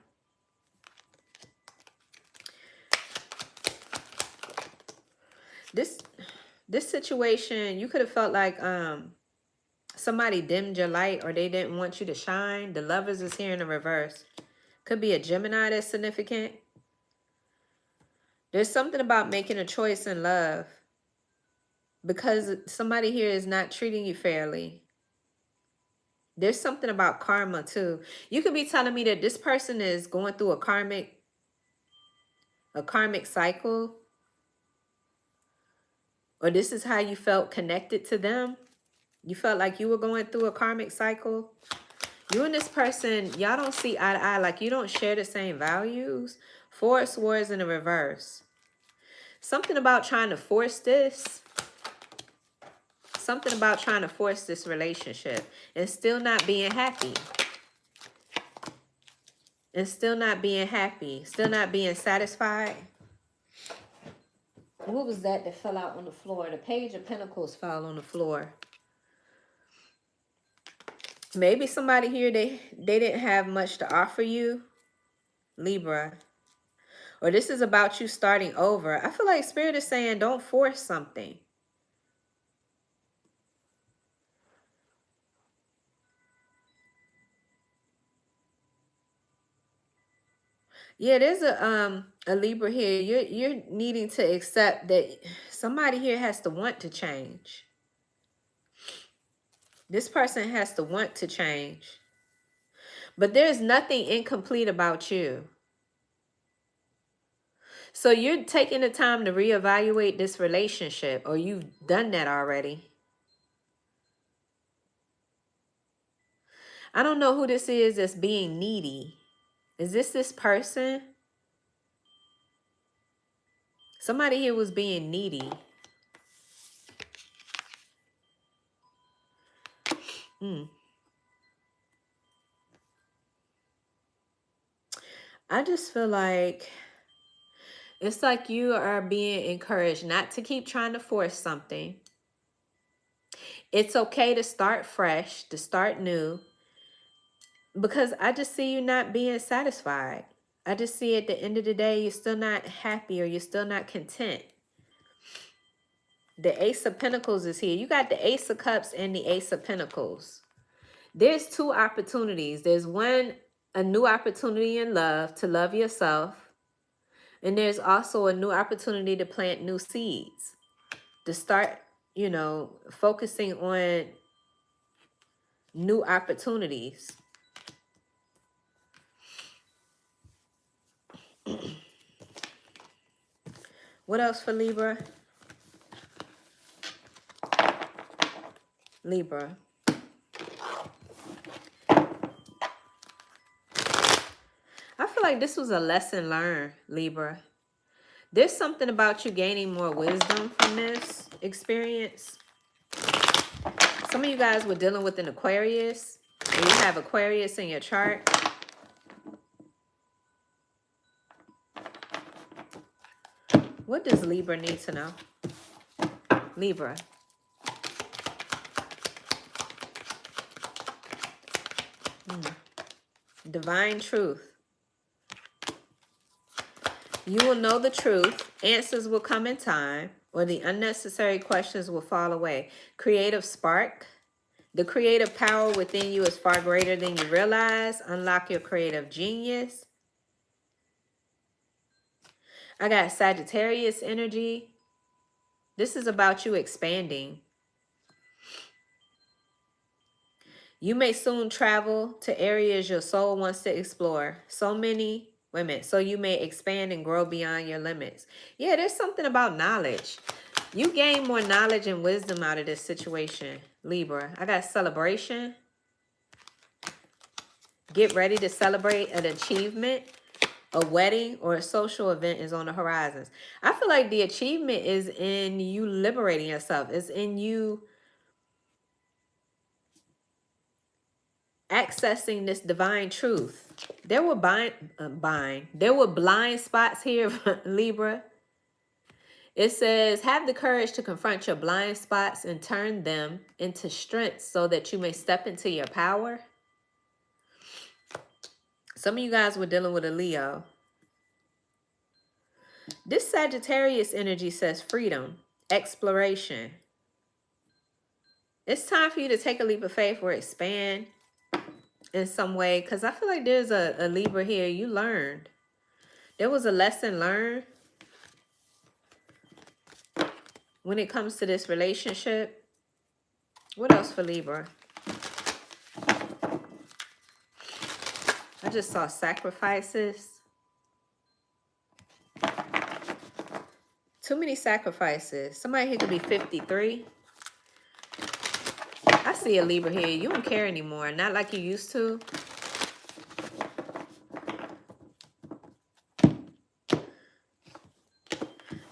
This situation, you could have felt like somebody dimmed your light, or they didn't want you to shine. The Lovers is here in the reverse. Could be a Gemini that's significant. There's something about making a choice in love because somebody here is not treating you fairly. There's something about karma too. You could be telling me that this person is going through a karmic cycle, or this is how you felt connected to them. You felt like you were going through a karmic cycle. You and this person, y'all don't see eye to eye, like you don't share the same values. Four of Swords in the reverse. Something about trying to force this. Something about trying to force this relationship and still not being happy. And still not being happy. Still not being satisfied. What was that fell out on the floor? The Page of Pentacles fell on the floor. Maybe somebody here, they didn't have much to offer you, Libra. Or this is about you starting over. I feel like Spirit is saying don't force something. Yeah, there's a Libra here. You're needing to accept that somebody here has to want to change. This person has to want to change. But there's nothing incomplete about you. So you're taking the time to reevaluate this relationship, or you've done that already. I don't know who this is that's being needy. Is this person? Somebody here was being needy. I just feel like it's like you are being encouraged not to keep trying to force something. It's okay to start fresh, to start new, because I just see you not being satisfied. I just see at the end of the day, you're still not happy, or you're still not content. The Ace of Pentacles is here. You got the Ace of Cups and the Ace of Pentacles. There's two opportunities. There's one, a new opportunity in love, to love yourself. And there's also a new opportunity to plant new seeds, to start, you know, focusing on new opportunities. What else for Libra? Libra. I feel like this was a lesson learned, Libra. There's something about you gaining more wisdom from this experience. Some of you guys were dealing with an Aquarius, and you have Aquarius in your chart. What does Libra need to know? Libra. Divine truth. You will know the truth. Answers will come in time, or the unnecessary questions will fall away. Creative spark. The creative power within you is far greater than you realize. Unlock your creative genius. I got Sagittarius energy. This is about you expanding. You may soon travel to areas your soul wants to explore. So you may expand and grow beyond your limits. Yeah, there's something about knowledge. You gain more knowledge and wisdom out of this situation, Libra. I got celebration. Get ready to celebrate an achievement. A wedding or a social event is on the horizons. I feel like the achievement is in you liberating yourself. It's in you accessing this divine truth. There were blind spots here, Libra. It says, have the courage to confront your blind spots and turn them into strengths so that you may step into your power. Some of you guys were dealing with a Leo. This Sagittarius energy says freedom, exploration. It's time for you to take a leap of faith or expand in some way, because I feel like there's a Libra here. You learned. There was a lesson learned when it comes to this relationship. What else for Libra? I just saw sacrifices. Too many sacrifices. Somebody here could be 53. I see a Libra here. You don't care anymore. Not like you used to.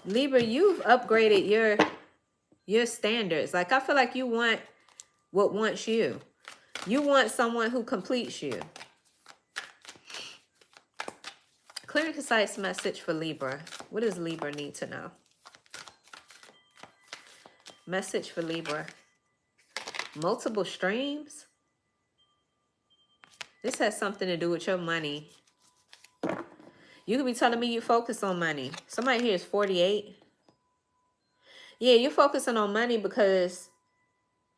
Libra, you've upgraded your standards. Like, I feel like you want what wants you. You want someone who completes you. Clear and concise message for Libra. What does Libra need to know? Message for Libra. Multiple streams. This has something to do with your money. You could be telling me you focus on money. Somebody here is 48. Yeah, you're focusing on money because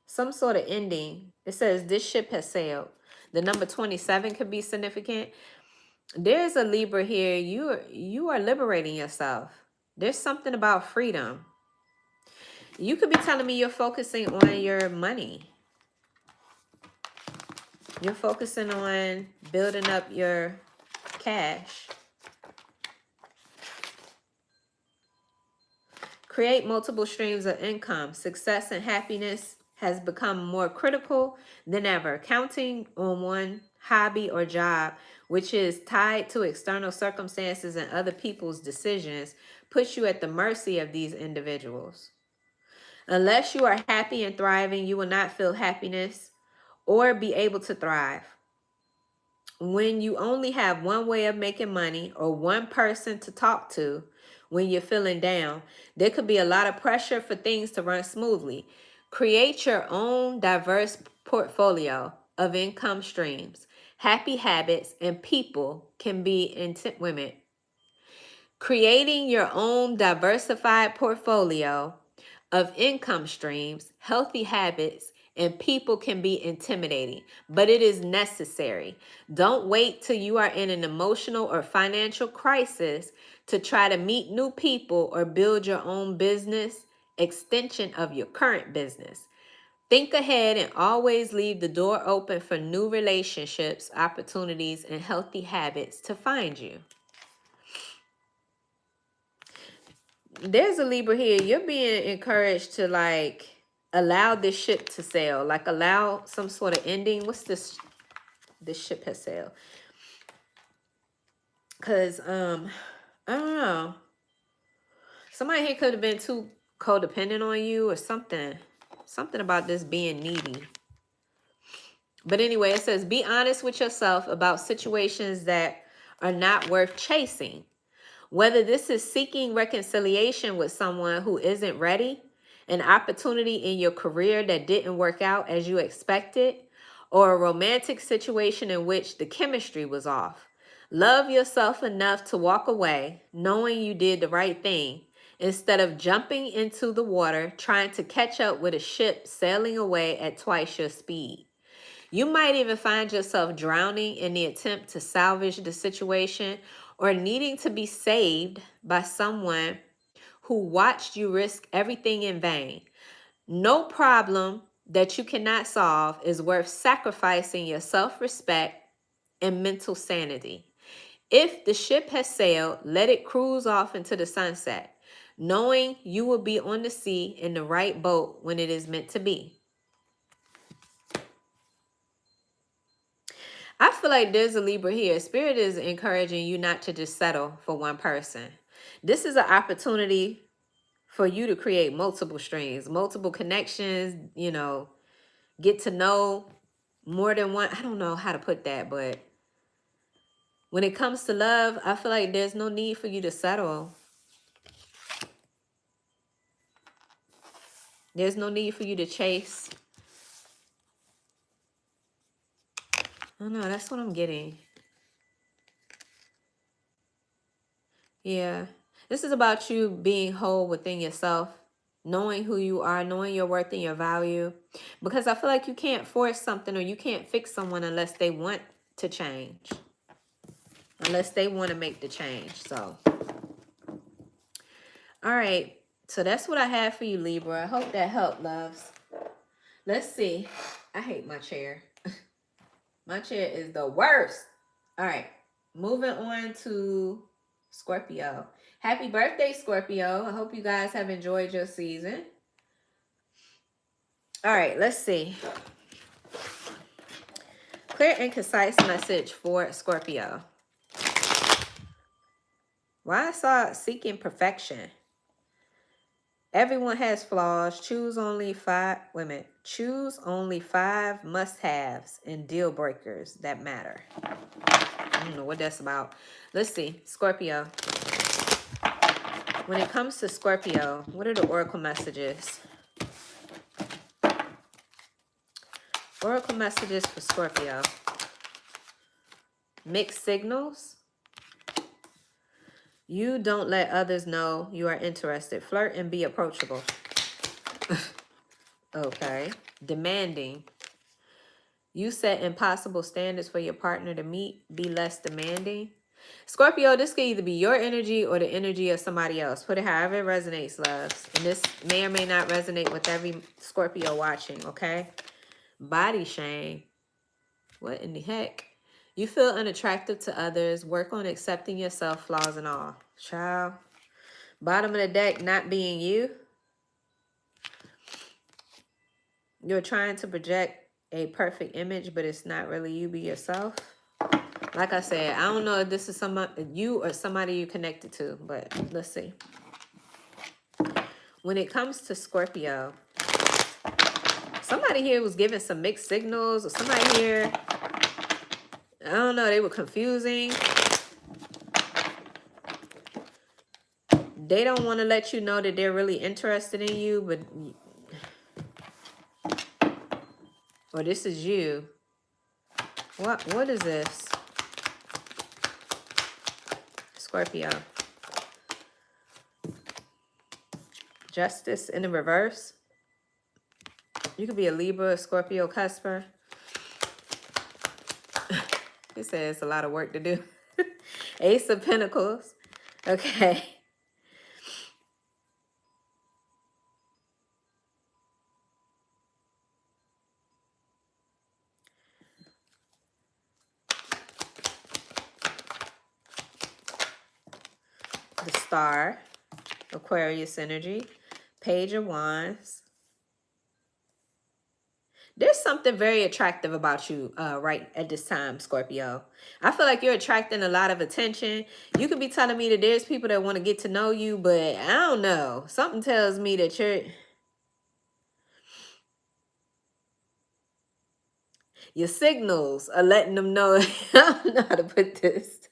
some sort of ending. It says this ship has sailed. The number 27 could be significant. There's a Libra here. You are liberating yourself. There's something about freedom. You could be telling me you're focusing on your money. You're focusing on building up your cash. Create multiple streams of income. Success and happiness has become more critical than ever. Counting on one hobby or job, which is tied to external circumstances and other people's decisions, puts you at the mercy of these individuals. Unless you are happy and thriving, you will not feel happiness or be able to thrive. When you only have one way of making money or one person to talk to when you're feeling down, there could be a lot of pressure for things to run smoothly. Create your own diverse portfolio of income streams. Happy habits and people can be women. Creating your own diversified portfolio of income streams, healthy habits, and people can be intimidating, but it is necessary. Don't wait till you are in an emotional or financial crisis to try to meet new people or build your own business extension of your current business. Think ahead and always leave the door open for new relationships, opportunities, and healthy habits to find you. There's a Libra here. You're being encouraged to like allow this ship to sail, like allow some sort of ending. What's this? This ship has sailed. Because I don't know. Somebody here could have been too codependent on you or something. Something about this being needy. But anyway, it says be honest with yourself about situations that are not worth chasing. Whether this is seeking reconciliation with someone who isn't ready, an opportunity in your career that didn't work out as you expected, or a romantic situation in which the chemistry was off. Love yourself enough to walk away knowing you did the right thing instead of jumping into the water trying to catch up with a ship sailing away at twice your speed. You might even find yourself drowning in the attempt to salvage the situation or needing to be saved by someone who watched you risk everything in vain. No problem that you cannot solve is worth sacrificing your self respect and mental sanity. If the ship has sailed, let it cruise off into the sunset, knowing you will be on the sea in the right boat when it is meant to be. I feel like there's a Libra here. Spirit is encouraging you not to just settle for one person. This is an opportunity for you to create multiple streams, multiple connections, get to know more than one. I don't know how to put that, but when it comes to love, I feel like there's no need for you to settle. There's no need for you to chase. I don't know. That's what I'm getting. Yeah. This is about you being whole within yourself, knowing who you are, knowing your worth and your value. Because I feel like you can't force something or you can't fix someone unless they want to change. Unless they want to make the change. So, all right. So that's what I have for you, Libra. I hope that helped, loves. Let's see. I hate my chair. My chair is the worst. All right. Moving on to Scorpio. Happy birthday, Scorpio. I hope you guys have enjoyed your season. All right, let's see. Clear and concise message for Scorpio. Why I saw seeking perfection. Everyone has flaws. Choose only 5 women. Choose only 5 must-haves and deal breakers that matter. I don't know what that's about. Let's see. Scorpio. When it comes to Scorpio, what are the oracle messages? Oracle messages for Scorpio. Mixed signals. You don't let others know you are interested. Flirt and be approachable. Okay. Demanding. You set impossible standards for your partner to meet. Be less demanding. Scorpio, this could either be your energy or the energy of somebody else. Put it however it resonates, loves. And this may or may not resonate with every Scorpio watching, okay? Body shame. What in the heck? You feel unattractive to others. Work on accepting yourself, flaws and all. Child. Bottom of the deck, not being you. You're trying to project a perfect image, but it's not really you. Be yourself. Like I said, I don't know if this is you or somebody you connected to, but let's see. When it comes to Scorpio, somebody here was giving some mixed signals, or somebody here, I don't know, they were confusing. They don't want to let you know that they're really interested in you, but or this is you. What is this? Scorpio. Justice in the reverse. You could be a Libra, Scorpio, Cusper. He says it's a lot of work to do. Ace of Pentacles. Okay. The Star. Aquarius energy. Page of Wands. There's something very attractive about you right at this time, Scorpio. I feel like you're attracting a lot of attention. You could be telling me that there's people that want to get to know you, but I don't know. Something tells me that your signals are letting them know. I don't know how to put this.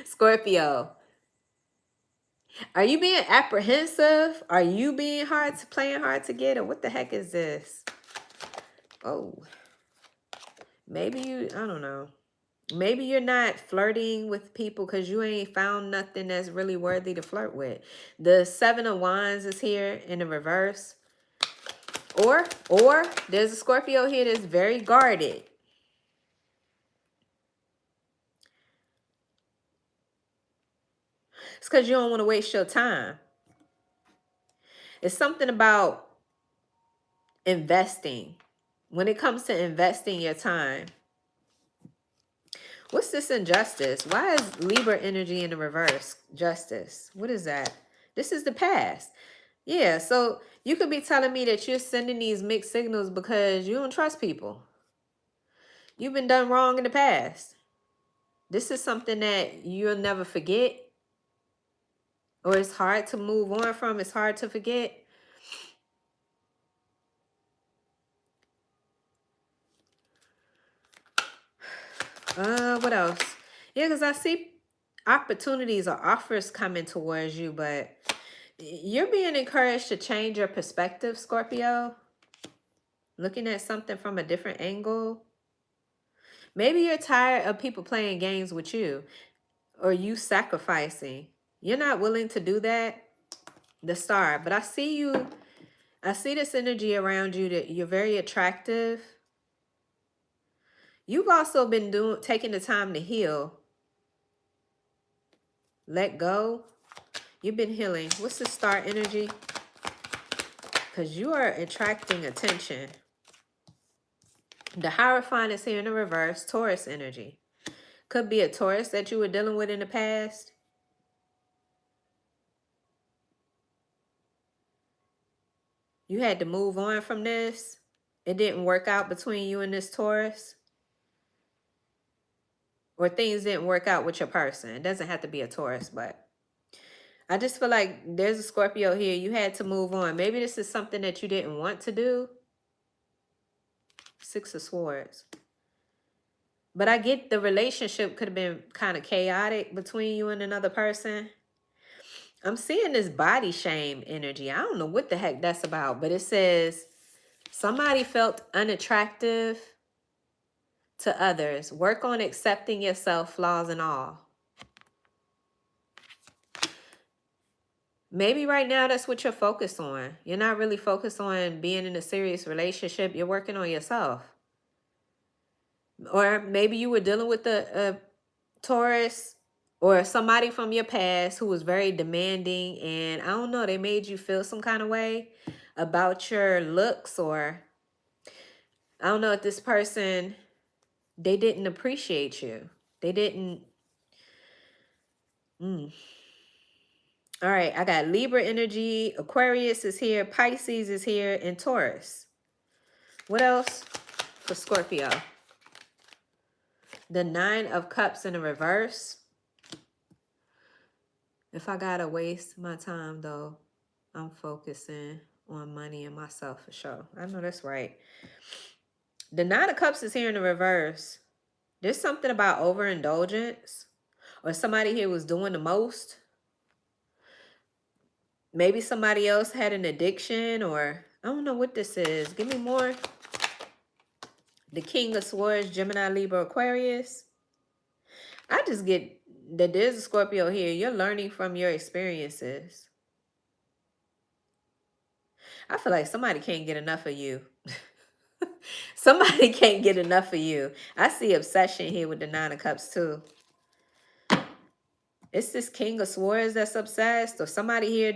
Scorpio. Are you being apprehensive? Are you being playing hard to get? Or what the heck is this? Oh, maybe you, I don't know. Maybe you're not flirting with people because you ain't found nothing that's really worthy to flirt with. The 7 of Wands is here in the reverse. Or there's a Scorpio here that's very guarded. It's because you don't want to waste your time. It's something about investing. When it comes to investing your time. What's this injustice? Why is Libra energy in the reverse? Justice. What is that? This is the past. Yeah, so you could be telling me that you're sending these mixed signals because you don't trust people. You've been done wrong in the past. This is something that you'll never forget. Or it's hard to move on from. It's hard to forget. What else? Yeah, because I see opportunities or offers coming towards you, but you're being encouraged to change your perspective, Scorpio. Looking at something from a different angle. Maybe you're tired of people playing games with you or you sacrificing. You're not willing to do that. The Star. But I see you. I see this energy around you that you're very attractive. You've also been taking the time to heal. Let go. You've been healing. What's the Star energy? Because you are attracting attention. The Hierophant is here in the reverse. Taurus energy. Could be a Taurus that you were dealing with in the past. You had to move on from this. It didn't work out between you and this Taurus. Or things didn't work out with your person. It doesn't have to be a Taurus, but I just feel like there's a Scorpio here. You had to move on. Maybe this is something that you didn't want to do. 6 of Swords. But I get the relationship could have been kind of chaotic between you and another person. I'm seeing this body shame energy. I don't know what the heck that's about, but it says somebody felt unattractive to others. Work on accepting yourself, flaws and all. Maybe right now that's what you're focused on. You're not really focused on being in a serious relationship. You're working on yourself. Or maybe you were dealing with a Taurus or somebody from your past who was very demanding, and I don't know, they made you feel some kind of way about your looks, or I don't know if this person, they didn't appreciate you. They didn't. All right, I got Libra energy, Aquarius is here, Pisces is here, and Taurus. What else for Scorpio? The 9 of Cups in the reverse. If I gotta waste my time, though, I'm focusing on money and myself for sure. I know that's right. The 9 of Cups is here in the reverse. There's something about overindulgence, or somebody here was doing the most. Maybe somebody else had an addiction, or I don't know what this is. Give me more. The King of Swords, Gemini, Libra, Aquarius. I just get that there's a Scorpio here. You're learning from your experiences. I feel like somebody can't get enough of you. Somebody can't get enough of you. I see obsession here with the 9 of Cups too. It's this King of Swords that's obsessed, or somebody here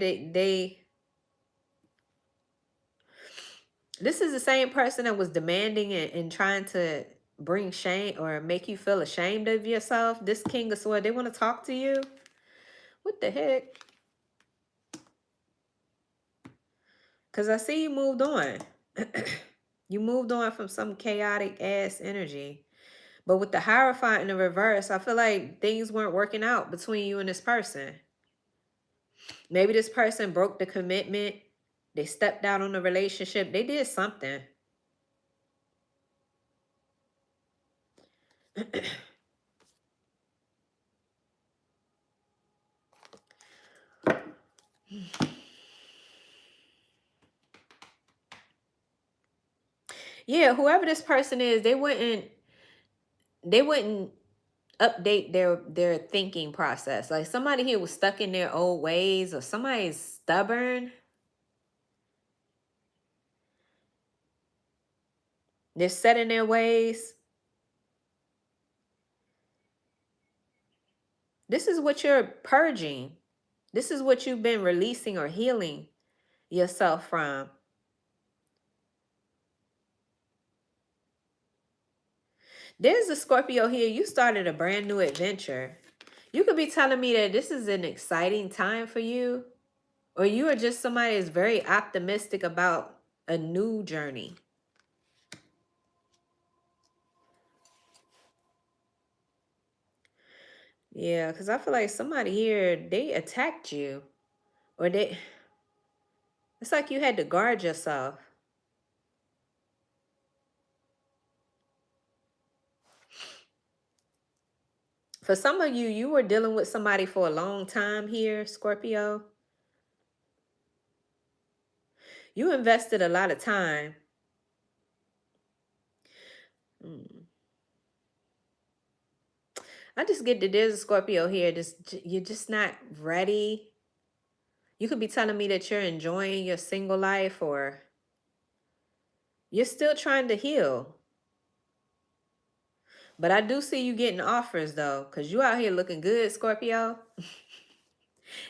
this is the same person that was demanding and trying to bring shame or make you feel ashamed of yourself. This King of Swords, they want to talk to you. What the heck? Because I see you moved on. You moved on from some chaotic ass energy. But with the Hierophant in the reverse, I feel like things weren't working out between you and this person. Maybe this person broke the commitment. They stepped out on the relationship. They did something. Yeah, whoever this person is, they wouldn't update their thinking process. Like somebody here was stuck in their old ways, or somebody's stubborn. They're set in their ways. This is what you're purging. This is what you've been releasing or healing yourself from. There's a Scorpio here. You started a brand new adventure. You could be telling me that this is an exciting time for you, or you are just somebody that's very optimistic about a new journey. Yeah, because I feel like somebody here, they attacked you, or it's like you had to guard yourself. For some of you, you were dealing with somebody for a long time here, Scorpio. You invested a lot of time. I just get that there's a Scorpio here. You're just not ready. You could be telling me that you're enjoying your single life, or you're still trying to heal. But I do see you getting offers though, because you out here looking good, Scorpio.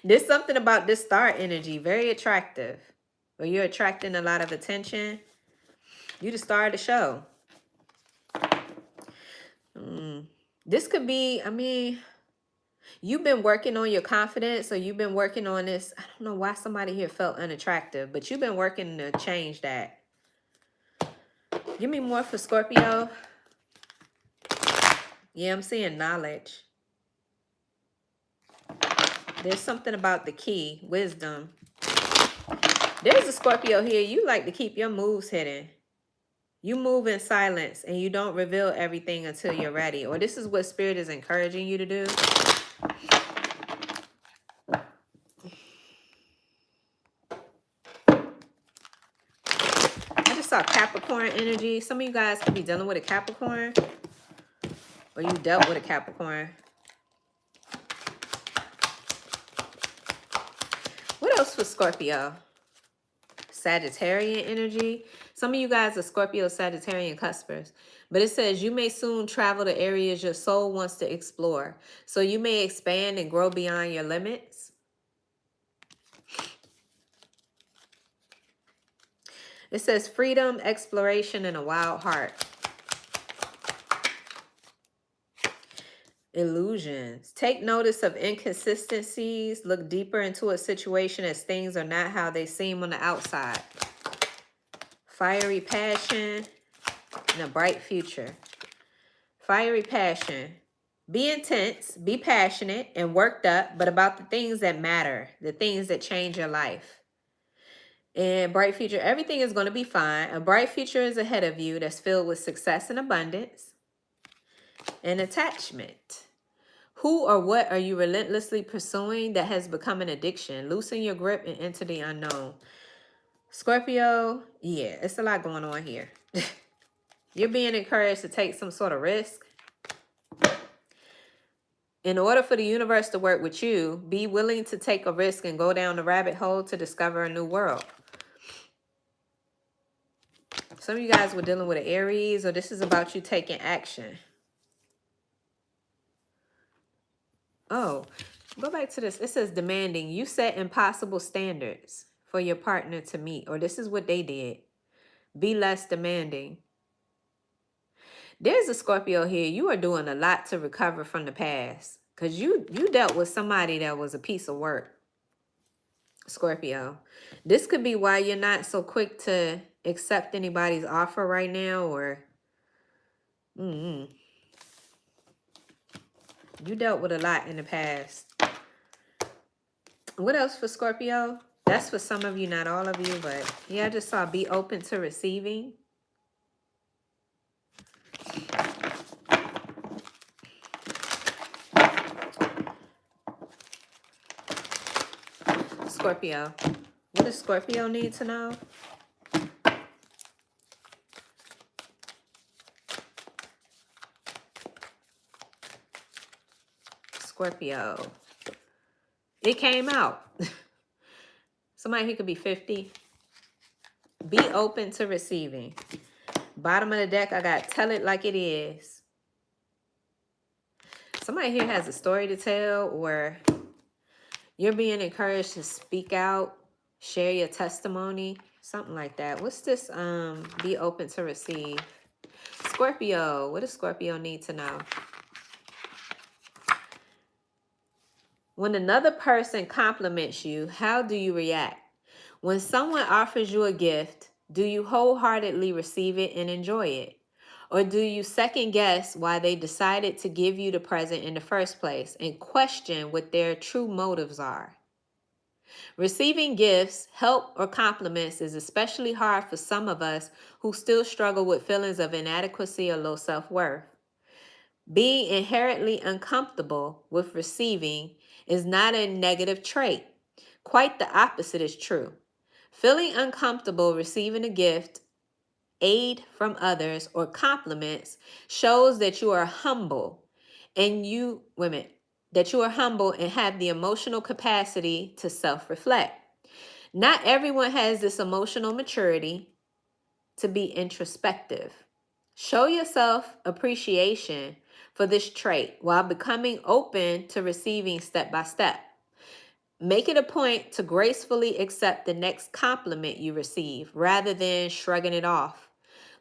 There's something about this star energy, very attractive. Where you're attracting a lot of attention. You the star of the show. This could be, I mean, you've been working on your confidence, or you've been working on this. I don't know why somebody here felt unattractive, but you've been working to change that. Give me more for Scorpio. Yeah, I'm seeing knowledge. There's something about the key, wisdom. There's a Scorpio here. You like to keep your moves hidden. You move in silence and you don't reveal everything until you're ready. Or this is what Spirit is encouraging you to do. I just saw Capricorn energy. Some of you guys could be dealing with a Capricorn. Or you dealt with a Capricorn. What else for Scorpio? Sagittarian energy. Some of you guys are Scorpio, Sagittarian cuspers. But it says you may soon travel to areas your soul wants to explore. So you may expand and grow beyond your limits. It says freedom, exploration, and a wild heart. Illusions. Take notice of inconsistencies. Look deeper into a situation as things are not how they seem on the outside. Fiery passion and a bright future. Fiery passion. Be intense, be passionate, and worked up, but about the things that matter, the things that change your life. And bright future, everything is going to be fine. A bright future is ahead of you that's filled with success and abundance and attachment. Who or what are you relentlessly pursuing that has become an addiction? Loosen your grip and enter the unknown. Scorpio, yeah, it's a lot going on here. You're being encouraged to take some sort of risk. In order for the universe to work with you, be willing to take a risk and go down the rabbit hole to discover a new world. Some of you guys were dealing with an Aries, or this is about you taking action. Oh, go back to this. It says demanding. You set impossible standards for your partner to meet, or this is what they did. Be less demanding. There's a Scorpio here. You are doing a lot to recover from the past, because you dealt with somebody that was a piece of work. Scorpio. This could be why you're not so quick to accept anybody's offer right now, or you dealt with a lot in the past. What else for Scorpio? That's for some of you, not all of you, but yeah, I just saw be open to receiving. Scorpio. What does Scorpio need to know? Scorpio. It came out. Somebody here could be 50. Be open to receiving. Bottom of the deck, I got tell it like it is. Somebody here has a story to tell, or you're being encouraged to speak out, share your testimony, something like that. What's this? Be open to receive. Scorpio, what does Scorpio need to know? When another person compliments you, how do you react? When someone offers you a gift, do you wholeheartedly receive it and enjoy it? Or do you second guess why they decided to give you the present in the first place and question what their true motives are? Receiving gifts, help, or compliments is especially hard for some of us who still struggle with feelings of inadequacy or low self-worth. Being inherently uncomfortable with receiving is not a negative trait. Quite the opposite is true. Feeling uncomfortable receiving a gift, aid from others, or compliments shows that you are humble and have the emotional capacity to self-reflect. Not everyone has this emotional maturity to be introspective. Show yourself appreciation for this trait while becoming open to receiving step by step. Make it a point to gracefully accept the next compliment you receive rather than shrugging it off.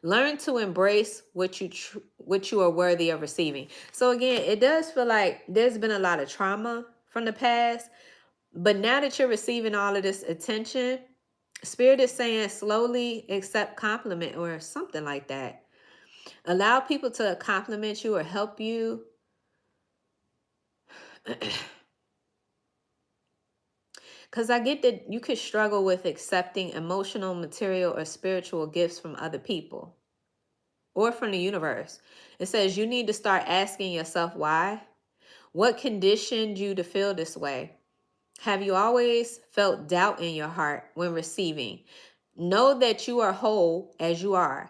Learn to embrace what you are worthy of receiving. So again, it does feel like there's been a lot of trauma from the past, but now that you're receiving all of this attention, Spirit is saying slowly accept compliment or something like that. Allow people to compliment you or help you. Because I get that you could struggle with accepting emotional, material, or spiritual gifts from other people or from the universe. It says you need to start asking yourself why. What conditioned you to feel this way? Have you always felt doubt in your heart when receiving? Know that you are whole as you are.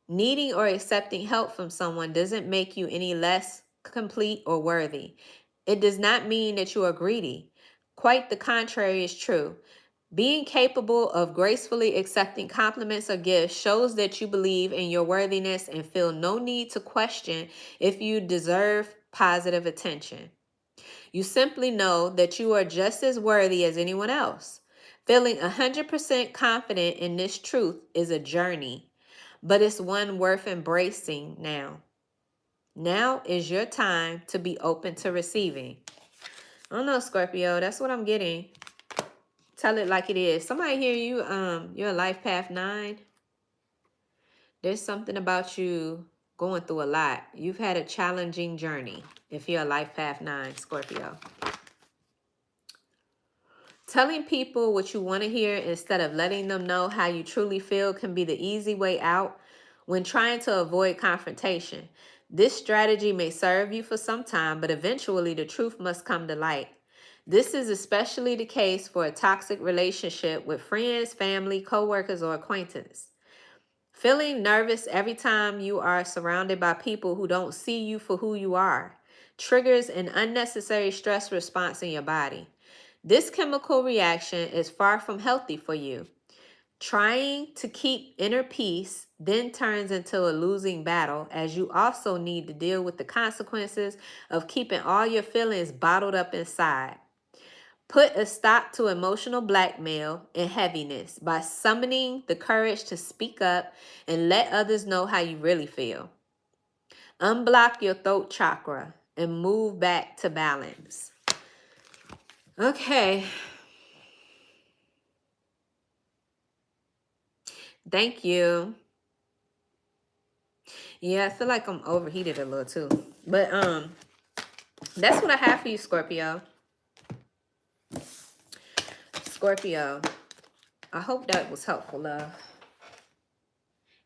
Needing or accepting help from someone doesn't make you any less complete or worthy. It does not mean that you are greedy. Quite the contrary is true. Being capable of gracefully accepting compliments or gifts shows that you believe in your worthiness and feel no need to question if you deserve positive attention. You simply know that you are just as worthy as anyone else. Feeling 100% confident in this truth is a journey, but it's one worth embracing now. Now is your time to be open to receiving. I don't know, Scorpio, that's what I'm getting. Tell it like it is. Somebody hear you, you're a life path 9. There's something about you going through a lot. You've had a challenging journey if you're a life path 9, Scorpio. Telling people what you want to hear instead of letting them know how you truly feel can be the easy way out when trying to avoid confrontation. This strategy may serve you for some time, but eventually the truth must come to light. This is especially the case for a toxic relationship with friends, family, coworkers, or acquaintances. Feeling nervous every time you are surrounded by people who don't see you for who you are triggers an unnecessary stress response in your body. This chemical reaction is far from healthy for you. Trying to keep inner peace then turns into a losing battle, as you also need to deal with the consequences of keeping all your feelings bottled up inside. Put a stop to emotional blackmail and heaviness by summoning the courage to speak up and let others know how you really feel. Unblock your throat chakra and move back to balance. Okay. Thank you. Yeah, I feel like I'm overheated a little too. But that's what I have for you, Scorpio. Scorpio, I hope that was helpful, love.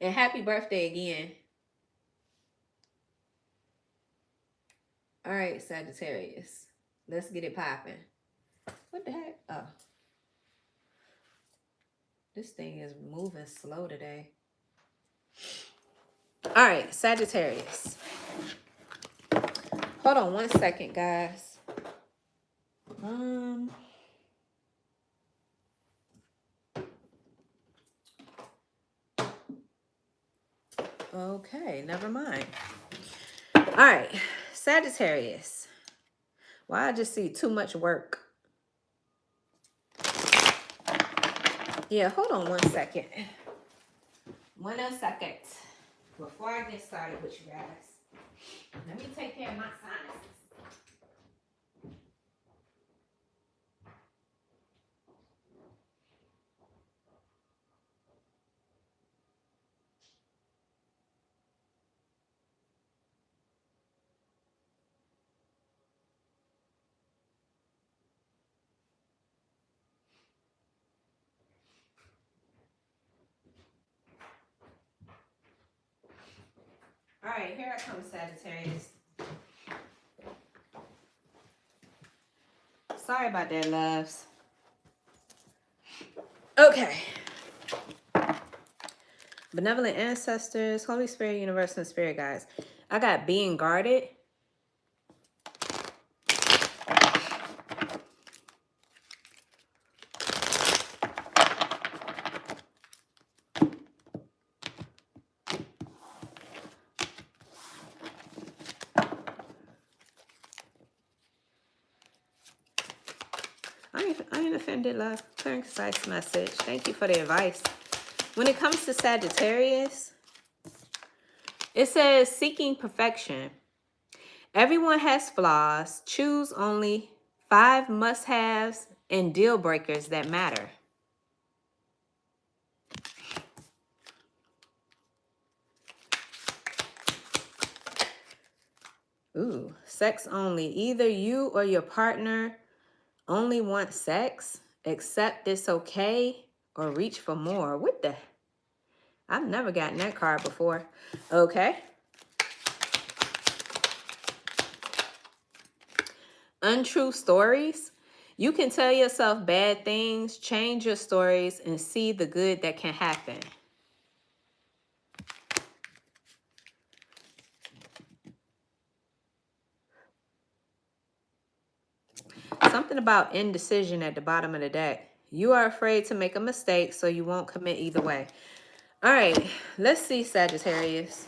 And happy birthday again. All right, Sagittarius. Let's get it popping. What the heck? Oh. This thing is moving slow today. All right, Sagittarius. Hold on one second, guys. Okay, never mind. All right, Sagittarius. Well, I just see too much work. Yeah, hold on 1 second. 1 second. Before I get started with you guys, let me take care of my sinuses. All right, here I come, Sagittarius. Sorry about that, loves. Okay. Benevolent ancestors, Holy Spirit, universe, and spirit guides. I got being guarded. I ain't offended, love. Clear and concise message. Thank you for the advice. When it comes to Sagittarius, it says seeking perfection. Everyone has flaws. Choose only 5 must-haves and deal breakers that matter. Ooh, sex only. Either you or your partner only want sex, accept it's okay, or reach for more. What the? I've never gotten that card before. Okay. Untrue stories. You can tell yourself bad things, change your stories, and see the good that can happen. Something about indecision at the bottom of the deck. You are afraid to make a mistake, so you won't commit either way. All right, let's see, Sagittarius.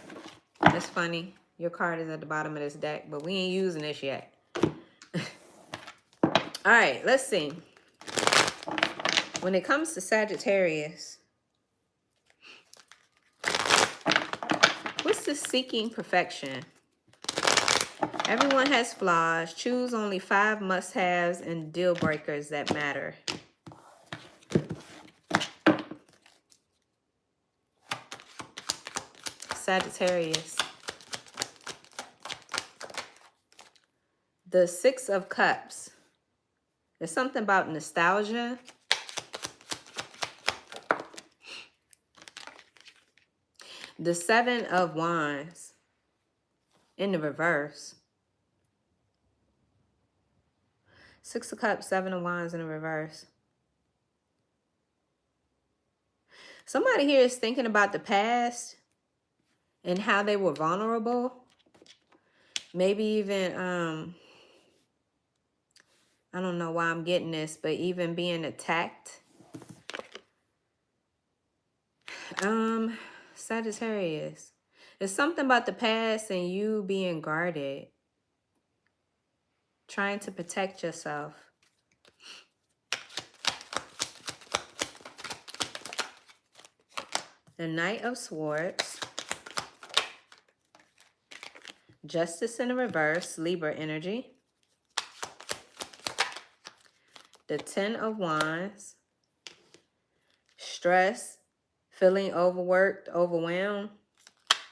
That's funny. Your card is at the bottom of this deck, but we ain't using this yet. All right, let's see. When it comes to Sagittarius, what's the seeking perfection? Everyone has flaws. Choose only 5 must-haves and deal breakers that matter. Sagittarius. The 6 of Cups. There's something about nostalgia. The 7 of Wands in the reverse. 6 of Cups, 7 of Wands in the reverse. Somebody here is thinking about the past and how they were vulnerable. Maybe even, I don't know why I'm getting this, but even being attacked. Sagittarius. There's something about the past and you being guarded. Trying to protect yourself. The Knight of Swords. Justice in the reverse, Libra energy. The 10 of Wands. Stress, feeling overworked, overwhelmed.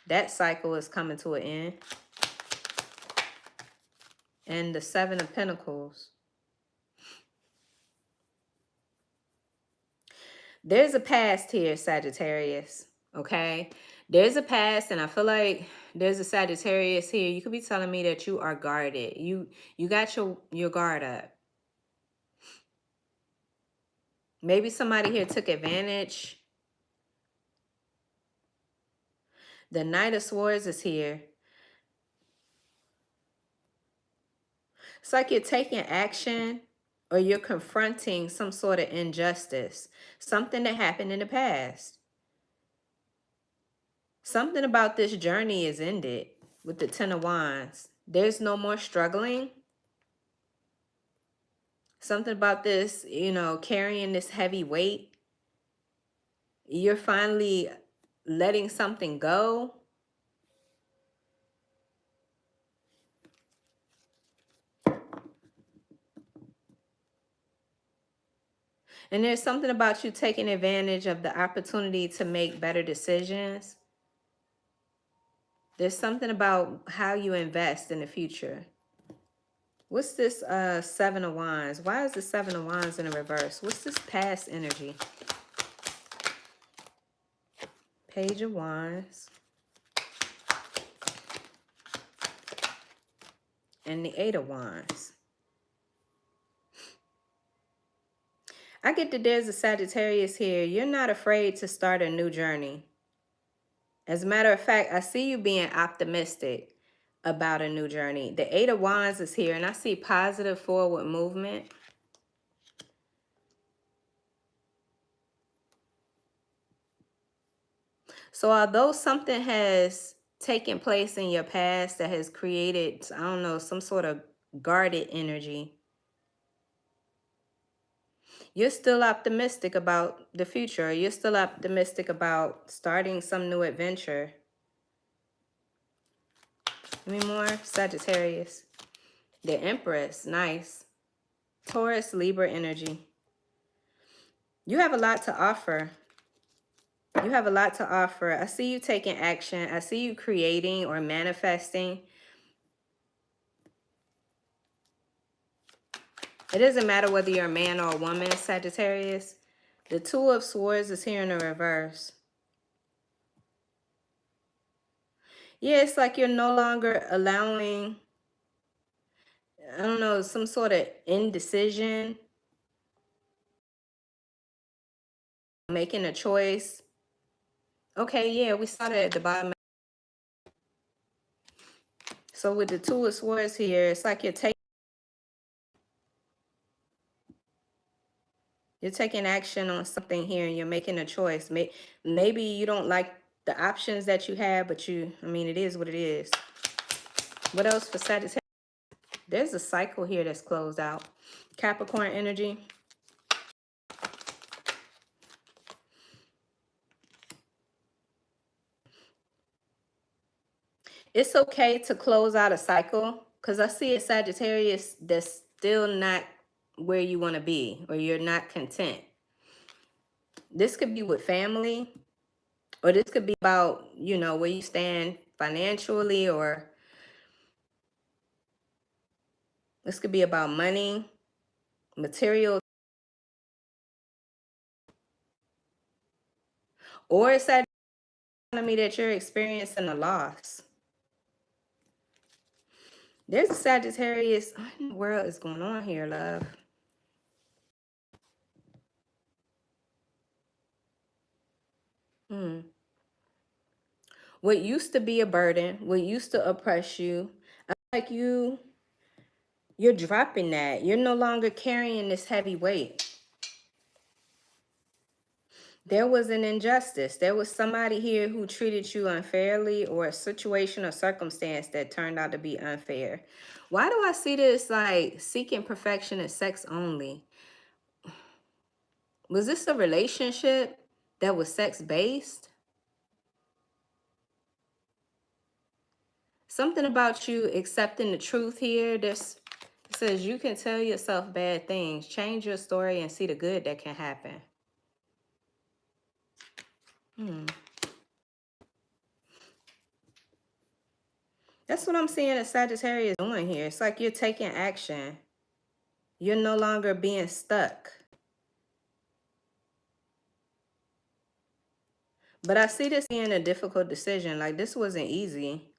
That cycle is coming to an end. And the 7 of Pentacles. There's a past here, Sagittarius, okay? There's a past, and I feel like there's a Sagittarius here. You could be telling me that you are guarded. You got your guard up. Maybe somebody here took advantage. The Knight of Swords is here. It's like you're taking action. or you're confronting some sort of injustice, something that happened in the past. Something about this journey is ended with the Ten of Wands. There's no more struggling. Something about this, you know, carrying this heavy weight. You're finally letting something go. And there's something about you taking advantage of the opportunity to make better decisions. There's something about how you invest in the future. What's this Seven of Wands? Why is the Seven of Wands in the reverse? What's this past energy? Page of Wands. And the Eight of Wands. I get that there's a Sagittarius here. You're not afraid to start a new journey. As a matter of fact, I see you being optimistic about a new journey. The Eight of Wands is here, and I see positive forward movement. So although something has taken place in your past that has created, I don't know, some sort of guarded energy, you're still optimistic about the future. You're still optimistic about starting some new adventure. Give me more. Sagittarius. The Empress. Nice. Taurus, Libra energy. You have a lot to offer. You have a lot to offer. I see you taking action. I see you creating or manifesting. It doesn't matter whether you're a man or a woman, Sagittarius. The Two of Swords is here in the reverse. Yeah, it's like you're no longer allowing, I don't know, some sort of indecision, making a choice. Okay, yeah, we saw that at the bottom. So with the Two of Swords here, it's like you're taking action on something here, and you're making a choice. Maybe you don't like the options that you have, but I mean, it is what it is. What else for Sagittarius? There's a cycle here that's closed out. Capricorn energy. It's okay to close out a cycle, because I see a Sagittarius that's still not where you want to be, or you're not content. This could be with family, or this could be about, you know, where you stand financially, or this could be about money, material, or it's that me that you're experiencing a loss. There's a Sagittarius. What in the world is going on here, love? What used to be a burden, what used to oppress you, I feel like you're dropping that. You're no longer carrying this heavy weight. There was an injustice. There was somebody here who treated you unfairly, or a situation or circumstance that turned out to be unfair. Why do I see this like seeking perfection in sex only? Was this a relationship that was sex-based? Something about you accepting the truth here. It says you can tell yourself bad things. Change your story and see the good that can happen. That's what I'm seeing a Sagittarius doing here. It's like you're taking action. You're no longer being stuck. But I see this being a difficult decision. Like, this wasn't easy.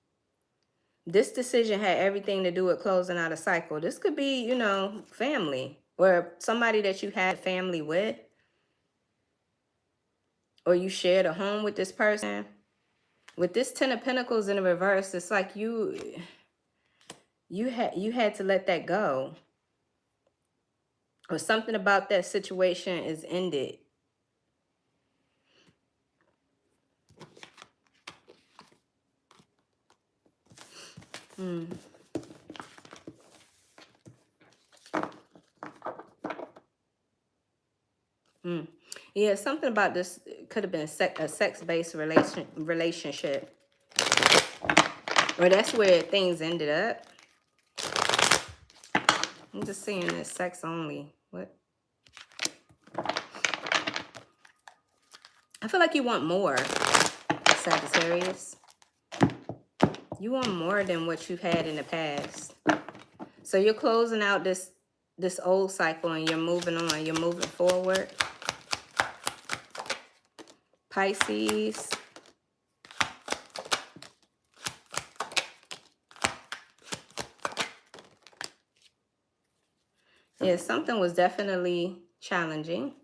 This decision had everything to do with closing out a cycle. This could be, you know, family, or somebody that you had family with, or you shared a home with this person. With this Ten of Pentacles in the reverse, it's like you had to let that go. or something about that situation is ended. Yeah, something about this could have been a sex-based relationship. Or that's where things ended up. I'm just seeing this sex only. What? I feel like you want more, Sagittarius. You want more than what you've had in the past. So you're closing out this old cycle and you're moving on. You're moving forward. Pisces. Yeah, something was definitely challenging.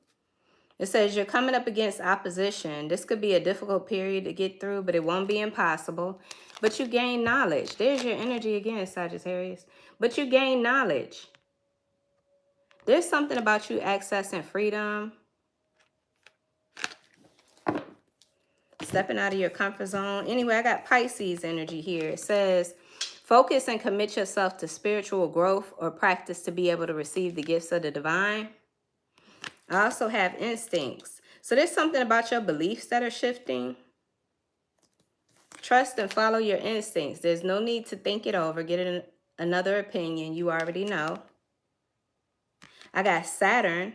It says you're coming up against opposition. This could be a difficult period to get through, but it won't be impossible. But you gain knowledge. There's your energy again, Sagittarius. But you gain knowledge. There's something about you accessing freedom. Stepping out of your comfort zone. Anyway, I got Pisces energy here. It says, focus and commit yourself to spiritual growth or practice to be able to receive the gifts of the divine. I also have instincts. So there's something about your beliefs that are shifting. Trust and follow your instincts. There's no need to think it over. Get another opinion. You already know. I got Saturn.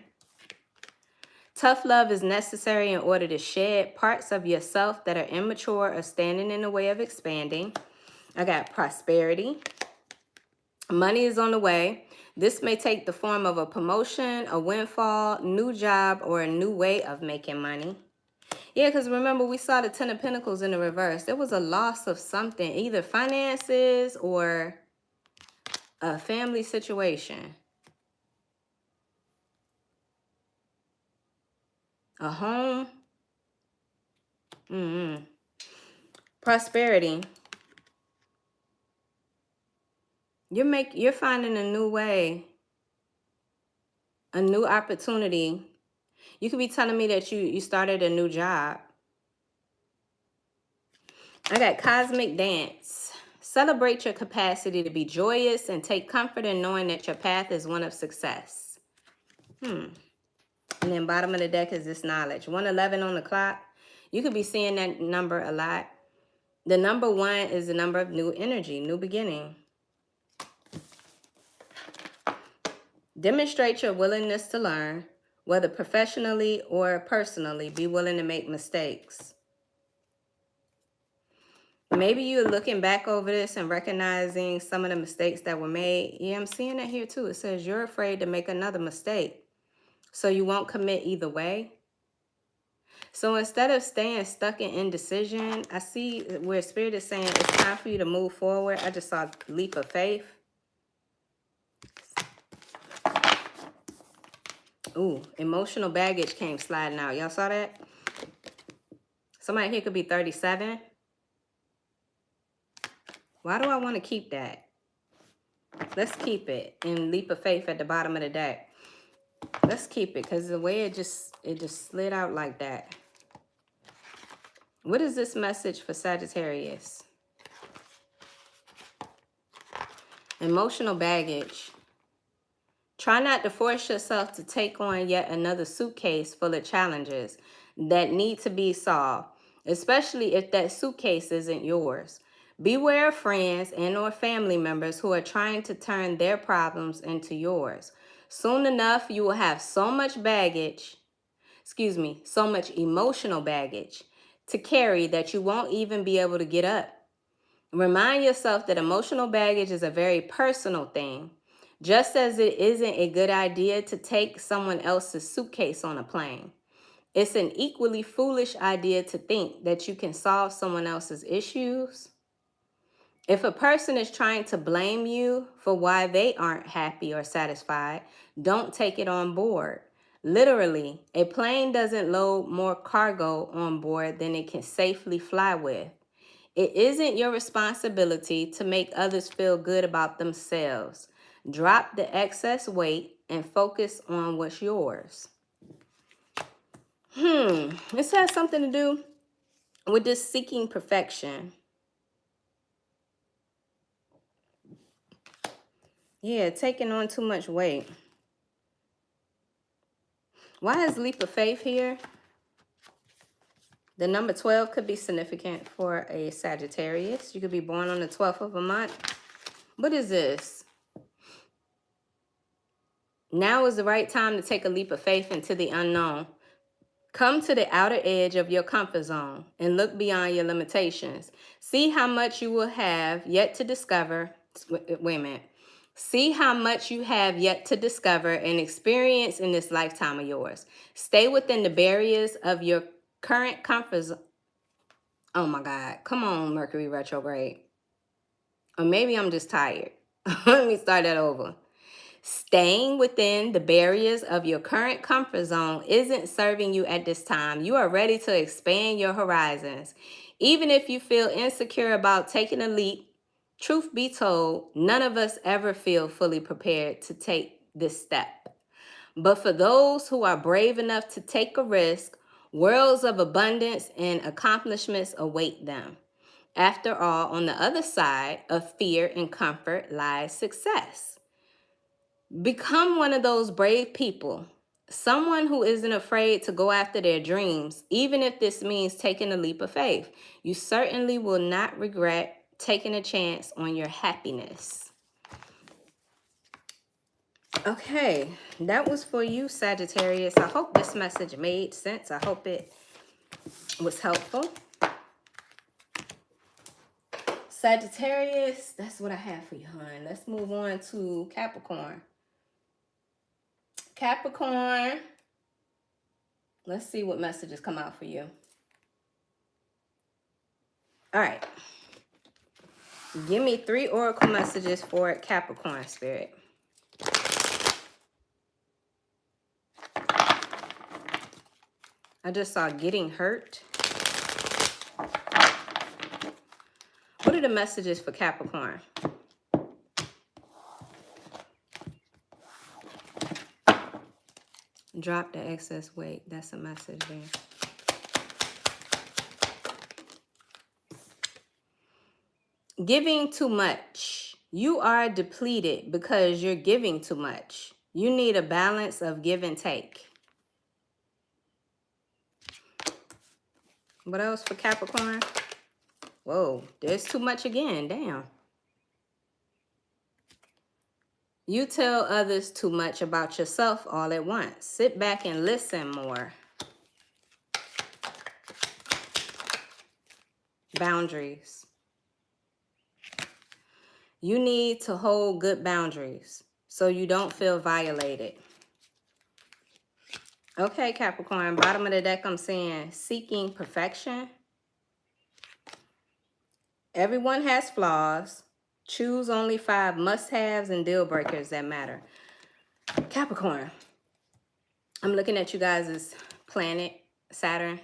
Tough love is necessary in order to shed parts of yourself that are immature or standing in the way of expanding. I got prosperity. Money is on the way. This may take the form of a promotion, a windfall, new job, or a new way of making money. Yeah, because remember, we saw the Ten of Pentacles in the reverse. There was a loss of something, either finances or a family situation. A home. Prosperity. You're finding a new way, a new opportunity. You could be telling me that you started a new job. I got cosmic dance. Celebrate your capacity to be joyous and take comfort in knowing that your path is one of success. And then bottom of the deck is this knowledge. 111 on the clock. You could be seeing that number a lot. The number 1 is the number of new energy, new beginning. Demonstrate your willingness to learn, whether professionally or personally. Be willing to make mistakes. Maybe you're looking back over this and recognizing some of the mistakes that were made. Yeah, I'm seeing that here too. It says you're afraid to make another mistake, so you won't commit either way. So instead of staying stuck in indecision, I see where Spirit is saying it's time for you to move forward. I just saw leap of faith. Ooh, emotional baggage came sliding out. Y'all saw that? Somebody here could be 37. Why do I want to keep that? Let's keep it in leap of faith at the bottom of the deck. Let's keep it because the way it just slid out like that. What is this message for Sagittarius? Emotional baggage. Try not to force yourself to take on yet another suitcase full of challenges that need to be solved, especially if that suitcase isn't yours. Beware of friends and or family members who are trying to turn their problems into yours. Soon enough, you will have so much baggage, so much emotional baggage to carry that you won't even be able to get up. Remind yourself that emotional baggage is a very personal thing. Just as it isn't a good idea to take someone else's suitcase on a plane, it's an equally foolish idea to think that you can solve someone else's issues. If a person is trying to blame you for why they aren't happy or satisfied, don't take it on board. Literally, a plane doesn't load more cargo on board than it can safely fly with. It isn't your responsibility to make others feel good about themselves. Drop the excess weight and focus on what's yours. This has something to do with this seeking perfection. Yeah, taking on too much weight. Why is leap of faith here? The number 12 could be significant for a Sagittarius. You could be born on the 12th of a month. What is this? Now is the right time to take a leap of faith into the unknown. Come to the outer edge of your comfort zone and look beyond your limitations. See how much you will have yet to discover. Wait a minute. See how much you have yet to discover and experience in this lifetime of yours. Stay within the barriers of your current comfort zone. Oh my God. Come on, Mercury retrograde. Or maybe I'm just tired. Let me start that over. Staying within the barriers of your current comfort zone isn't serving you at this time. You are ready to expand your horizons. Even if you feel insecure about taking a leap, truth be told, none of us ever feel fully prepared to take this step. But for those who are brave enough to take a risk, worlds of abundance and accomplishments await them. After all, on the other side of fear and comfort lies success. Become one of those brave people, someone who isn't afraid to go after their dreams, even if this means taking a leap of faith. You certainly will not regret taking a chance on your happiness. Okay, that was for you, Sagittarius. I hope this message made sense. I hope it was helpful. Sagittarius, that's what I have for you, hon. Let's move on to Capricorn. Capricorn, let's see what messages come out for you. All right. Give me 3 oracle messages for Capricorn, Spirit. I just saw getting hurt. What are the messages for Capricorn? Drop the excess weight. That's a message there. Giving too much. You are depleted because you're giving too much. You need a balance of give and take. What else for Capricorn? Whoa, there's too much again. Damn. You tell others too much about yourself all at once. Sit back and listen more. Boundaries. You need to hold good boundaries so you don't feel violated. Okay, Capricorn, bottom of the deck, I'm saying seeking perfection. Everyone has flaws. Choose only 5 must-haves and deal breakers that matter. Capricorn, I'm looking at you guys' planet, Saturn.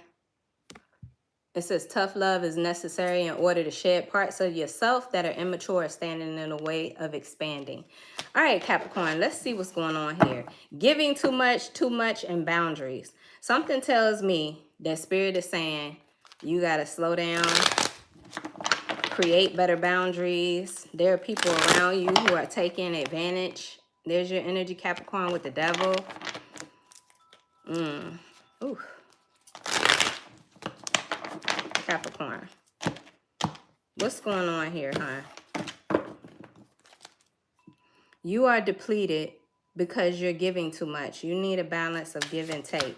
It says tough love is necessary in order to shed parts of yourself that are immature or standing in the way of expanding. All right, Capricorn, let's see what's going on here. Giving too much, and boundaries. Something tells me that Spirit is saying you got to slow down, create better boundaries. There are people around you who are taking advantage. There's your energy, Capricorn, with the devil. Ooh. Capricorn. What's going on here, huh? You are depleted because you're giving too much. You need a balance of give and take.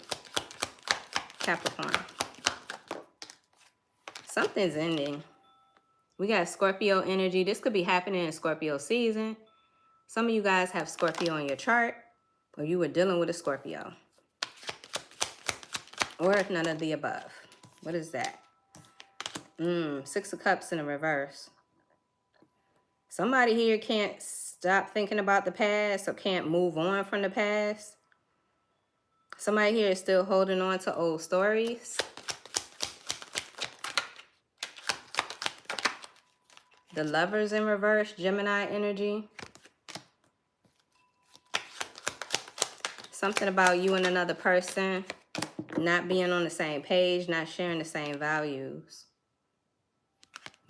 Capricorn. Something's ending. We got Scorpio energy. This could be happening in Scorpio season. Some of you guys have Scorpio in your chart, or you were dealing with a Scorpio. Or if none of the above. What is that? 6 of Cups in a reverse. Somebody here can't stop thinking about the past or can't move on from the past. Somebody here is still holding on to old stories. The Lovers in reverse, Gemini energy. Something about you and another person not being on the same page, not sharing the same values.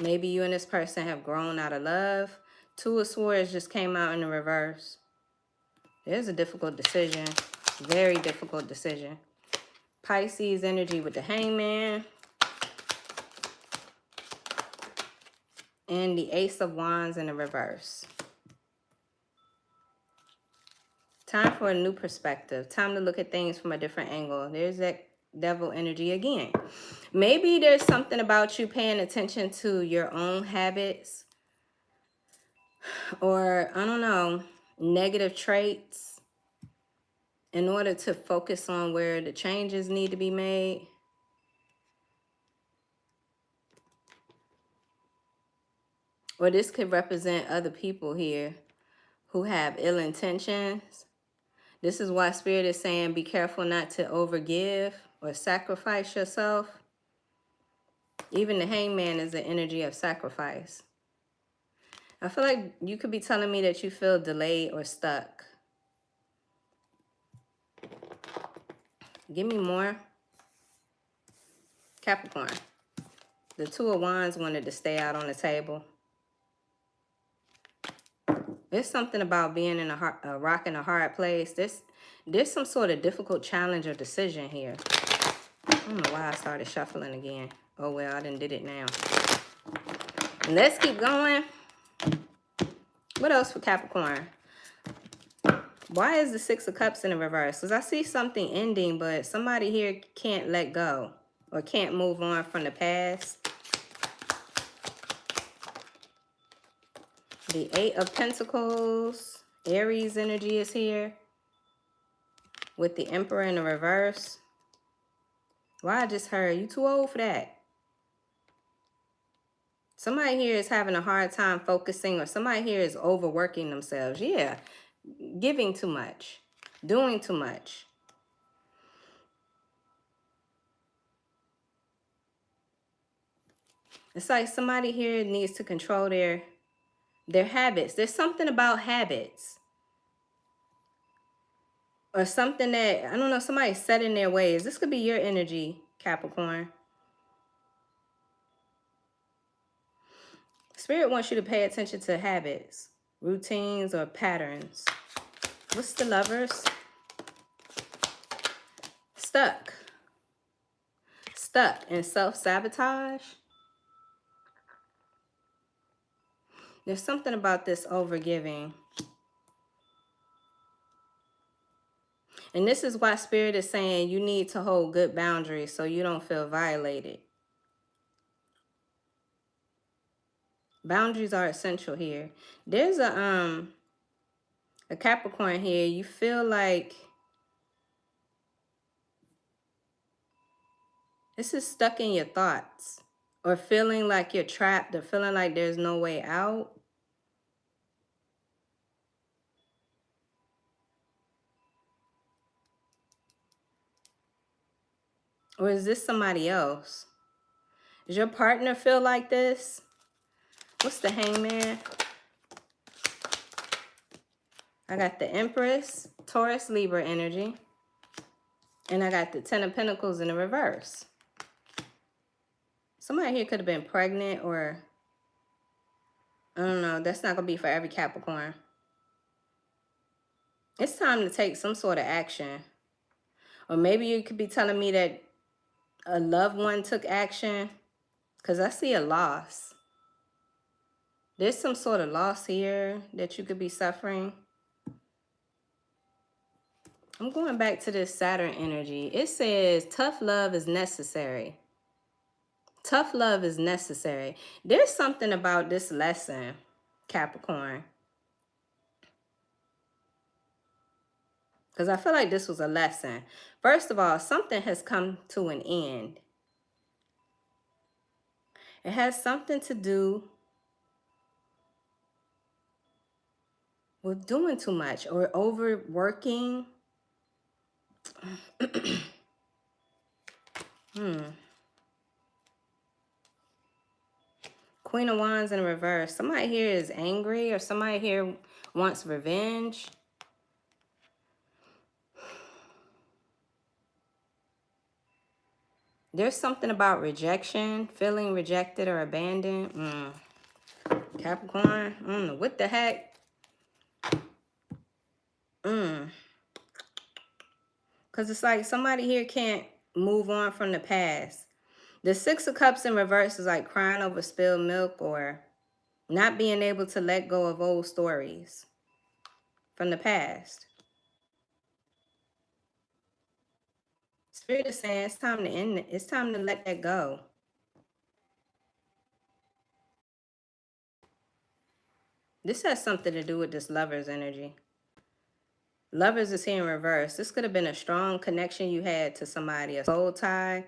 Maybe you and this person have grown out of love. Two of Swords just came out in the reverse. There's a difficult decision. Very difficult decision. Pisces energy with the Hangman. And the Ace of Wands in the reverse. Time for a new perspective. Time to look at things from a different angle. There's that Devil energy again. Maybe there's something about you paying attention to your own habits. Or, I don't know, negative traits in order to focus on where the changes need to be made. Or this could represent other people here who have ill intentions. This is why Spirit is saying be careful not to overgive or sacrifice yourself. Even the Hangman is the energy of sacrifice. I feel like you could be telling me that you feel delayed or stuck. Give me more. Capricorn. The Two of Wands wanted to stay out on the table. There's something about being in a rock and a hard place. There's some sort of difficult challenge or decision here. I don't know why I started shuffling again. Oh, well, I done did it now. Let's keep going. What else for Capricorn? Why is the Six of Cups in the reverse? Because I see something ending, but somebody here can't let go or can't move on from the past. The Eight of Pentacles. Aries energy is here. With the Emperor in the reverse. Why I just heard, you too old for that. Somebody here is having a hard time focusing, or somebody here is overworking themselves. Yeah, giving too much, doing too much. It's like somebody here needs to control their habits. There's something about habits. Or something that, I don't know, somebody's set in their ways. This could be your energy, Capricorn. Spirit wants you to pay attention to habits, routines, or patterns. What's the Lovers? Stuck. Stuck in self-sabotage. There's something about this overgiving. And this is why Spirit is saying you need to hold good boundaries so you don't feel violated. Boundaries are essential here. There's a Capricorn here. You feel like this is stuck in your thoughts, or feeling like you're trapped, or feeling like there's no way out. Or is this somebody else? Does your partner feel like this? What's the Hangman? I got the Empress, Taurus, Libra energy. And I got the Ten of Pentacles in the reverse. Somebody here could have been pregnant, or I don't know. That's not going to be for every Capricorn. It's time to take some sort of action. Or maybe you could be telling me that a loved one took action, because I see a loss. There's some sort of loss here that you could be suffering. I'm going back to this Saturn energy. It says tough love is necessary. Tough love is necessary. There's something about this lesson, Capricorn. Because I feel like this was a lesson. First of all, something has come to an end. It has something to do with doing too much or overworking. Queen of Wands in reverse. Somebody here is angry, or somebody here wants revenge. There's something about rejection, feeling rejected or abandoned. Capricorn, I don't know what the heck. Because it's like somebody here can't move on from the past. The Six of Cups in reverse is like crying over spilled milk or not being able to let go of old stories from the past. Spirit is saying it's time to end it. It's time to let that go. This has something to do with this Lover's energy. Lovers is here in reverse. This could have been a strong connection you had to somebody, a soul tie,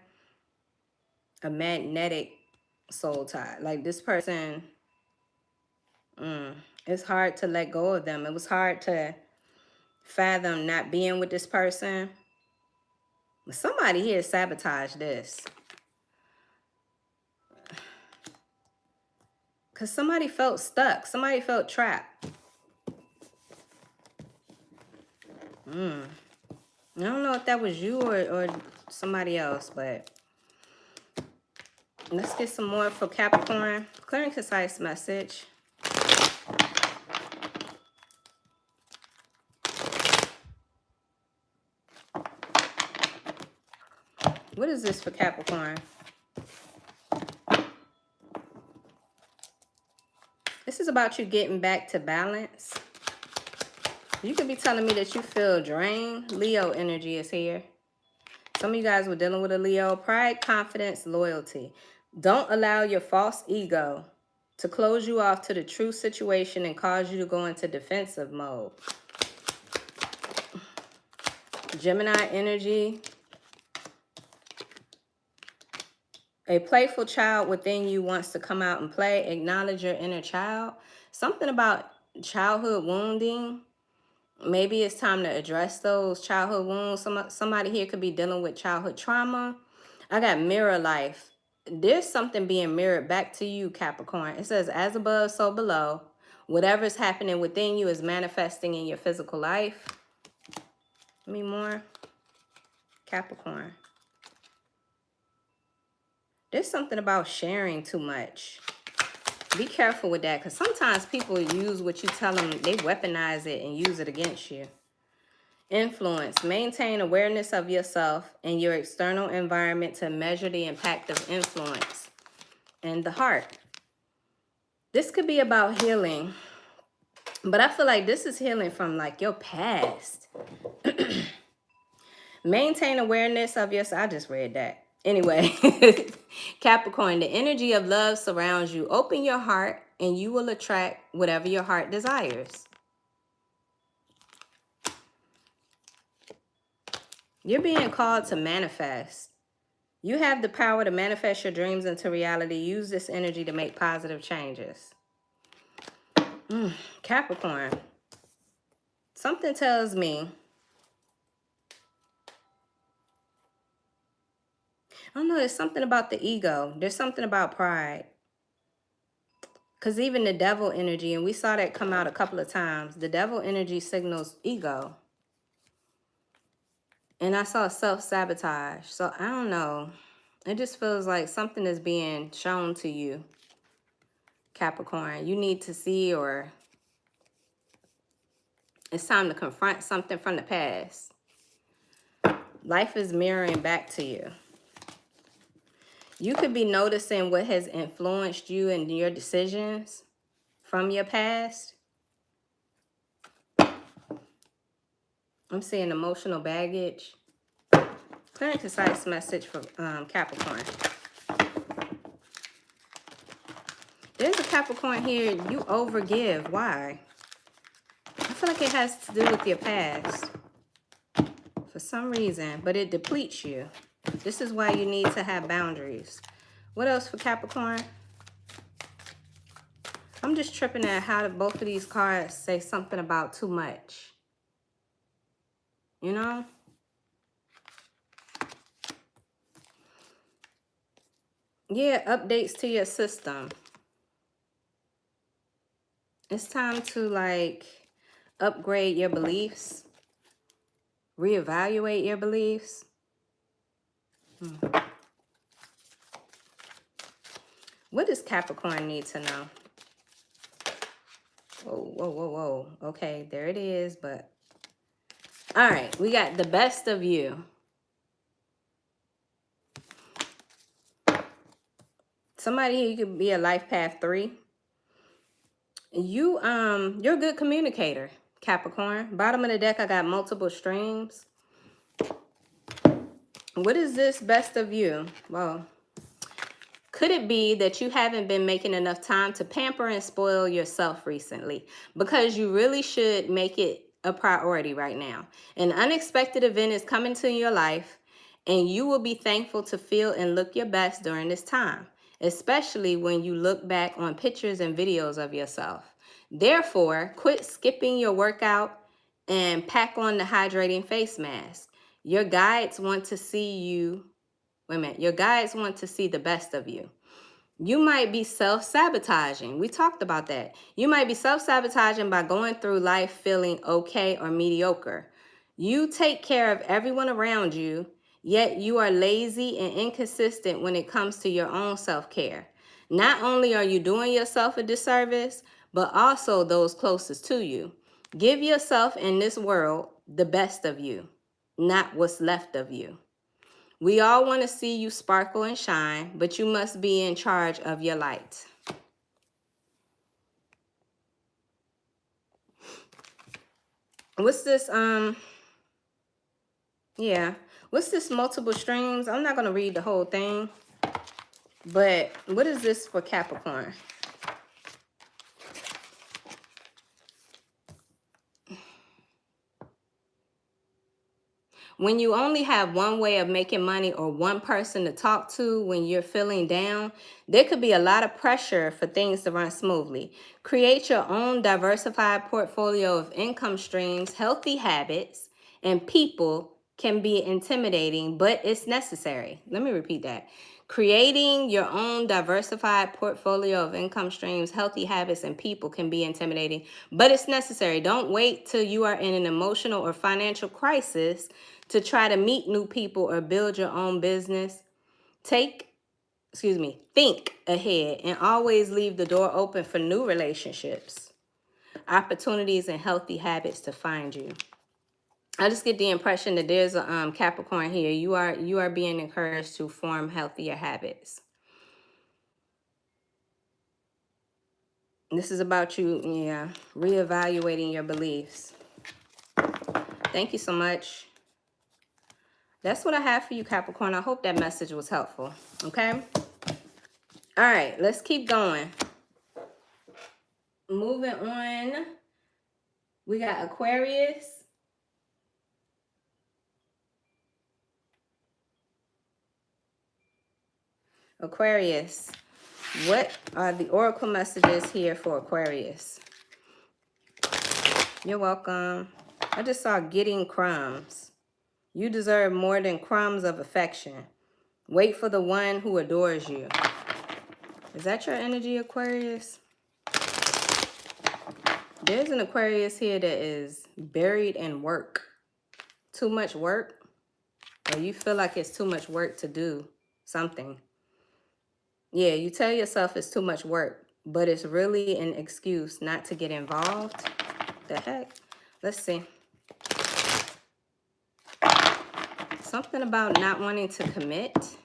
a magnetic soul tie. Like this person, it's hard to let go of them. It was hard to fathom not being with this person. But somebody here sabotaged this. Because somebody felt stuck. Somebody felt trapped. I don't know if that was you or somebody else, but let's get some more for Capricorn. Clear and concise message. What is this for Capricorn? This is about you getting back to balance. You could be telling me that you feel drained. Leo energy is here. Some of you guys were dealing with a Leo. Pride, confidence, loyalty. Don't allow your false ego to close you off to the true situation and cause you to go into defensive mode. Gemini energy. A playful child within you wants to come out and play. Acknowledge your inner child. Something about childhood wounding. Maybe it's time to address those childhood wounds. Somebody here could be dealing with childhood trauma. I got mirror life. There's something being mirrored back to you, Capricorn. It says, as above, so below. Whatever's happening within you is manifesting in your physical life. Give me more. Capricorn. There's something about sharing too much. Be careful with that, because sometimes people use what you tell them. They weaponize it and use it against you. Influence. Maintain awareness of yourself and your external environment to measure the impact of influence. And the heart. This could be about healing. But I feel like this is healing from like your past. Maintain awareness of yourself. I just read that. Anyway, Capricorn, the energy of love surrounds you. Open your heart and you will attract whatever your heart desires. You're being called to manifest. You have the power to manifest your dreams into reality. Use this energy to make positive changes. Capricorn. Something tells me, I don't know, there's something about the ego. There's something about pride. Because even the devil energy, and we saw that come out a couple of times, the devil energy signals ego. And I saw self-sabotage. So I don't know. It just feels like something is being shown to you, Capricorn. You need to see, or it's time to confront something from the past. Life is mirroring back to you. You could be noticing what has influenced you and your decisions from your past. I'm seeing emotional baggage. Clear and concise message for Capricorn. There's a Capricorn here. You overgive. Why? I feel like it has to do with your past. For some reason. But it depletes you. This is why you need to have boundaries. What else for Capricorn? I'm just tripping at how both of these cards say something about too much. You know? Yeah, updates to your system. It's time to like upgrade your beliefs. Reevaluate your beliefs. What does Capricorn need to know? Whoa, whoa, whoa, whoa. Okay, there it is, but... All right, we got the best of you. Somebody here, you could be a life path 3. You're a good communicator, Capricorn. Bottom of the deck, I got multiple streams. What is this best of you? Well, could it be that you haven't been making enough time to pamper and spoil yourself recently? Because you really should make it a priority right now. An unexpected event is coming to your life, and you will be thankful to feel and look your best during this time, especially when you look back on pictures and videos of yourself. Therefore, quit skipping your workout and pack on the hydrating face mask. Your guides want to see you. Wait a minute. Your guides want to see the best of you. You might be self-sabotaging. We talked about that. You might be self-sabotaging by going through life feeling okay or mediocre. You take care of everyone around you, yet you are lazy and inconsistent when it comes to your own self-care. Not only are you doing yourself a disservice, but also those closest to you. Give yourself in this world the best of you, not what's left of you. We all want to see you sparkle and shine, but you must be in charge of your light. What's this, yeah. What's this multiple streams? I'm not going to read the whole thing, but what is this for Capricorn? When you only have one way of making money or one person to talk to when you're feeling down, there could be a lot of pressure for things to run smoothly. Create your own diversified portfolio of income streams. Healthy habits and people can be intimidating, but it's necessary. Let me repeat that. Creating your own diversified portfolio of income streams, healthy habits, and people can be intimidating, but it's necessary. Don't wait till you are in an emotional or financial crisis to try to meet new people or build your own business. Think ahead and always leave the door open for new relationships, opportunities, and healthy habits to find you. I just get the impression that there's a Capricorn here. You are being encouraged to form healthier habits. This is about you, reevaluating your beliefs. Thank you so much. That's what I have for you, Capricorn. I hope that message was helpful. Okay? All right, let's keep going. Moving on. We got Aquarius. Aquarius, what are the oracle messages here for Aquarius? You're welcome. I just saw getting crumbs. You deserve more than crumbs of affection. Wait for the one who adores you. Is that your energy, Aquarius? There's an Aquarius here that is buried in work. Too much work, or you feel like it's too much work to do something. Yeah, you tell yourself it's too much work, but it's really an excuse not to get involved. The heck? Let's see. Something about not wanting to commit.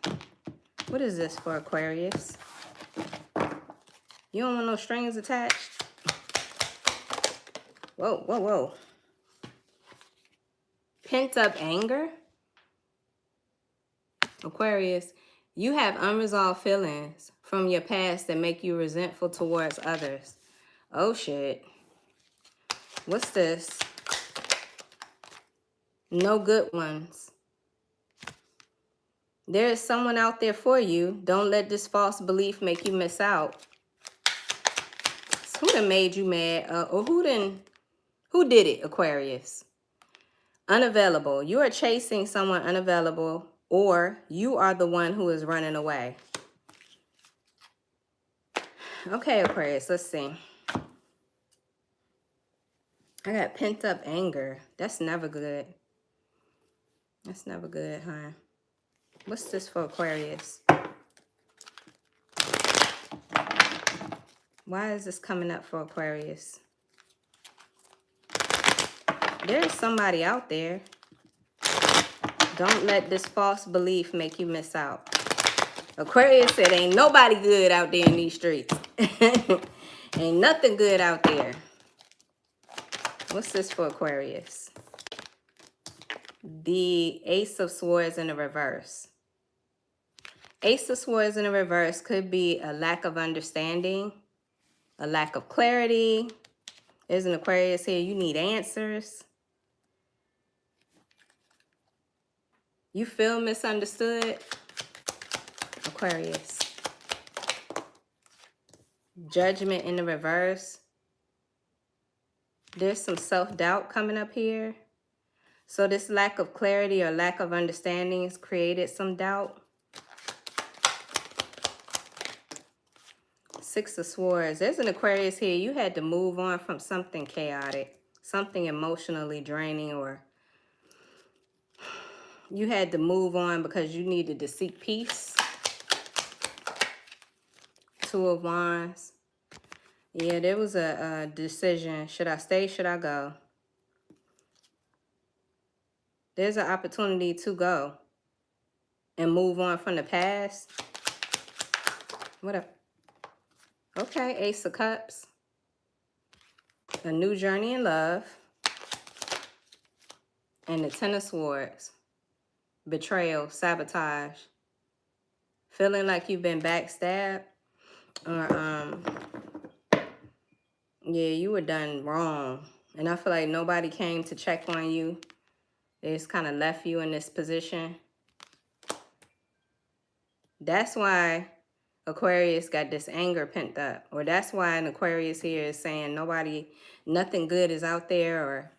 What is this for Aquarius? You don't want no strings attached? Whoa, whoa, whoa. Pent up anger? Aquarius, you have unresolved feelings from your past that make you resentful towards others. Oh, shit. What's this? No good ones. There is someone out there for you. Don't let this false belief make you miss out. So who done made you mad? Or who did it, Aquarius? Unavailable. You are chasing someone unavailable, or you are the one who is running away. Okay, Aquarius, let's see. I got pent up anger. That's never good. That's never good, huh? What's this for Aquarius? Why is this coming up for Aquarius? There's somebody out there. Don't let this false belief make you miss out. Aquarius said ain't nobody good out there in these streets. Ain't nothing good out there. What's this for Aquarius? The Ace of Swords in the reverse. Ace of Swords in the reverse could be a lack of understanding, a lack of clarity. There's an Aquarius here. You need answers. You feel misunderstood. Aquarius. Judgment in the reverse. There's some self-doubt coming up here. So this lack of clarity or lack of understanding has created some doubt. Six of Swords. There's an Aquarius here. You had to move on from something chaotic, something emotionally draining, or you had to move on because you needed to seek peace. Two of Wands. Yeah, there was a decision. Should I stay? Should I go? There's an opportunity to go and move on from the past. What up? Okay, Ace of Cups. A new journey in love. And the Ten of Swords. Betrayal, sabotage. Feeling like you've been backstabbed. Or, yeah, you were done wrong. And I feel like nobody came to check on you. They just kind of left you in this position. That's why Aquarius got this anger pent up. Or that's why an Aquarius here is saying nothing good is out there. Or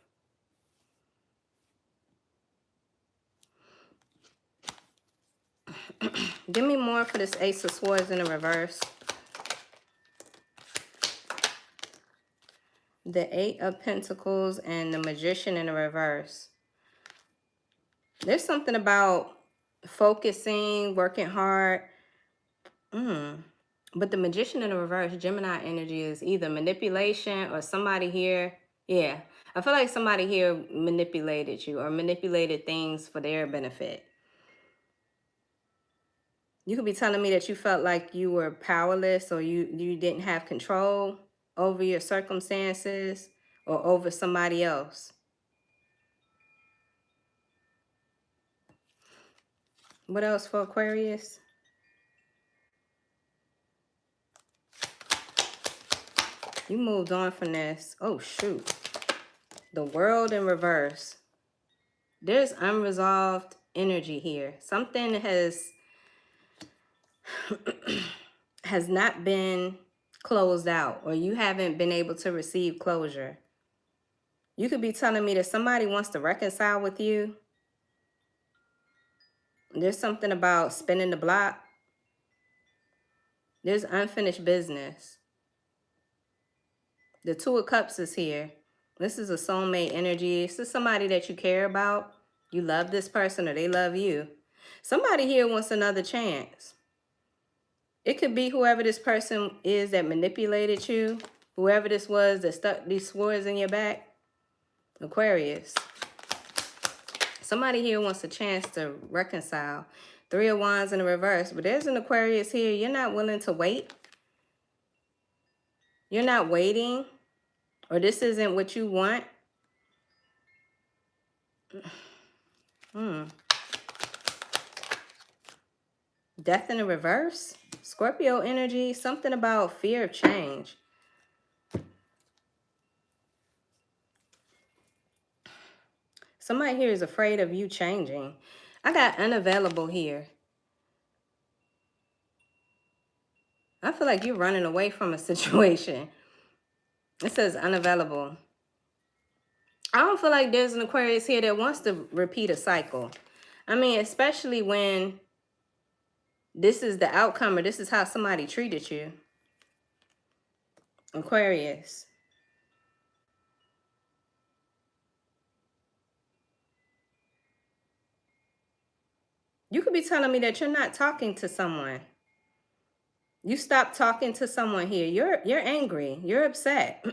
give me more for this Ace of Swords in the reverse. The Eight of Pentacles and the Magician in the reverse. There's something about focusing, working hard. But the Magician in the reverse, Gemini energy, is either manipulation or somebody here. Yeah, I feel like somebody here manipulated you or manipulated things for their benefit. You could be telling me that you felt like you were powerless or you didn't have control over your circumstances or over somebody else. What else for Aquarius? You moved on from this. Oh, shoot. The World in reverse. There's unresolved energy here. Something has not been closed out, or you haven't been able to receive closure. You could be telling me that somebody wants to reconcile with you. There's something about spinning the block. There's unfinished business. The Two of Cups is here. This is a soulmate energy. This is somebody that you care about. You love this person or they love you. Somebody here wants another chance. It could be whoever this person is that manipulated you. Whoever this was that stuck these swords in your back. Aquarius. Somebody here wants a chance to reconcile. Three of Wands in the reverse. But there's an Aquarius here. You're not willing to wait. You're not waiting. Or this isn't what you want. Death in the reverse. Scorpio energy. Something about fear of change. Somebody here is afraid of you changing. I got unavailable here. I feel like you're running away from a situation. It says unavailable. I don't feel like there's an Aquarius here that wants to repeat a cycle. I mean, especially when this is the outcome or this is how somebody treated you. Aquarius. You could be telling me that you're not talking to someone. You stop talking to someone here. You're angry. You're upset.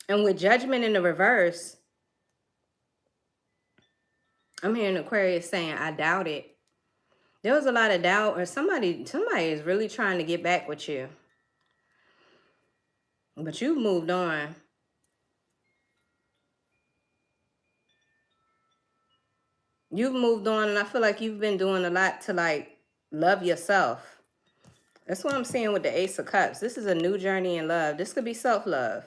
And with judgment in the reverse, I'm hearing Aquarius saying, I doubt it. There was a lot of doubt, or somebody is really trying to get back with you. But you've moved on. You've moved on, and I feel like you've been doing a lot to, like, love yourself. That's what I'm seeing with the Ace of Cups. This is a new journey in love. This could be self-love.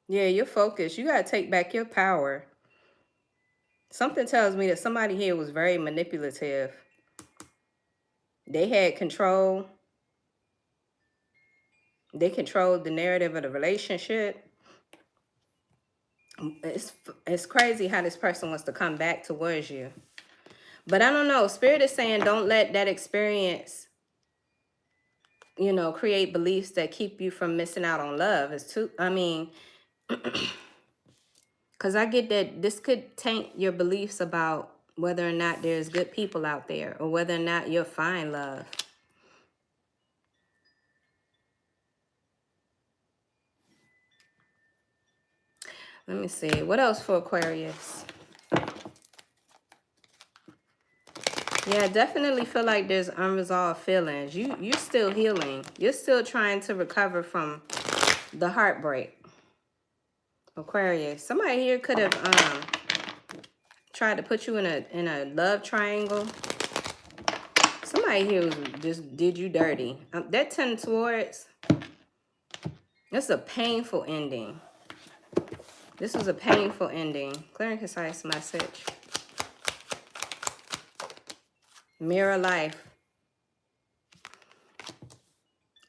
Yeah, you're focused. You got to take back your power. Something tells me that somebody here was very manipulative. They had control. They controlled the narrative of the relationship. It's crazy how this person wants to come back towards you. But I don't know. Spirit is saying don't let that experience, you know, create beliefs that keep you from missing out on love. It's too, I mean, because I get that this could taint your beliefs about whether or not there's good people out there or whether or not you'll find love. Let me see. What else for Aquarius? Yeah, I definitely feel like there's unresolved feelings. You're still healing. You're still trying to recover from the heartbreak. Aquarius. Somebody here could have tried to put you in a love triangle. Somebody here was just did you dirty. That 10 of Swords, that's a painful ending. This was a painful ending. Clear and concise message. Mirror life.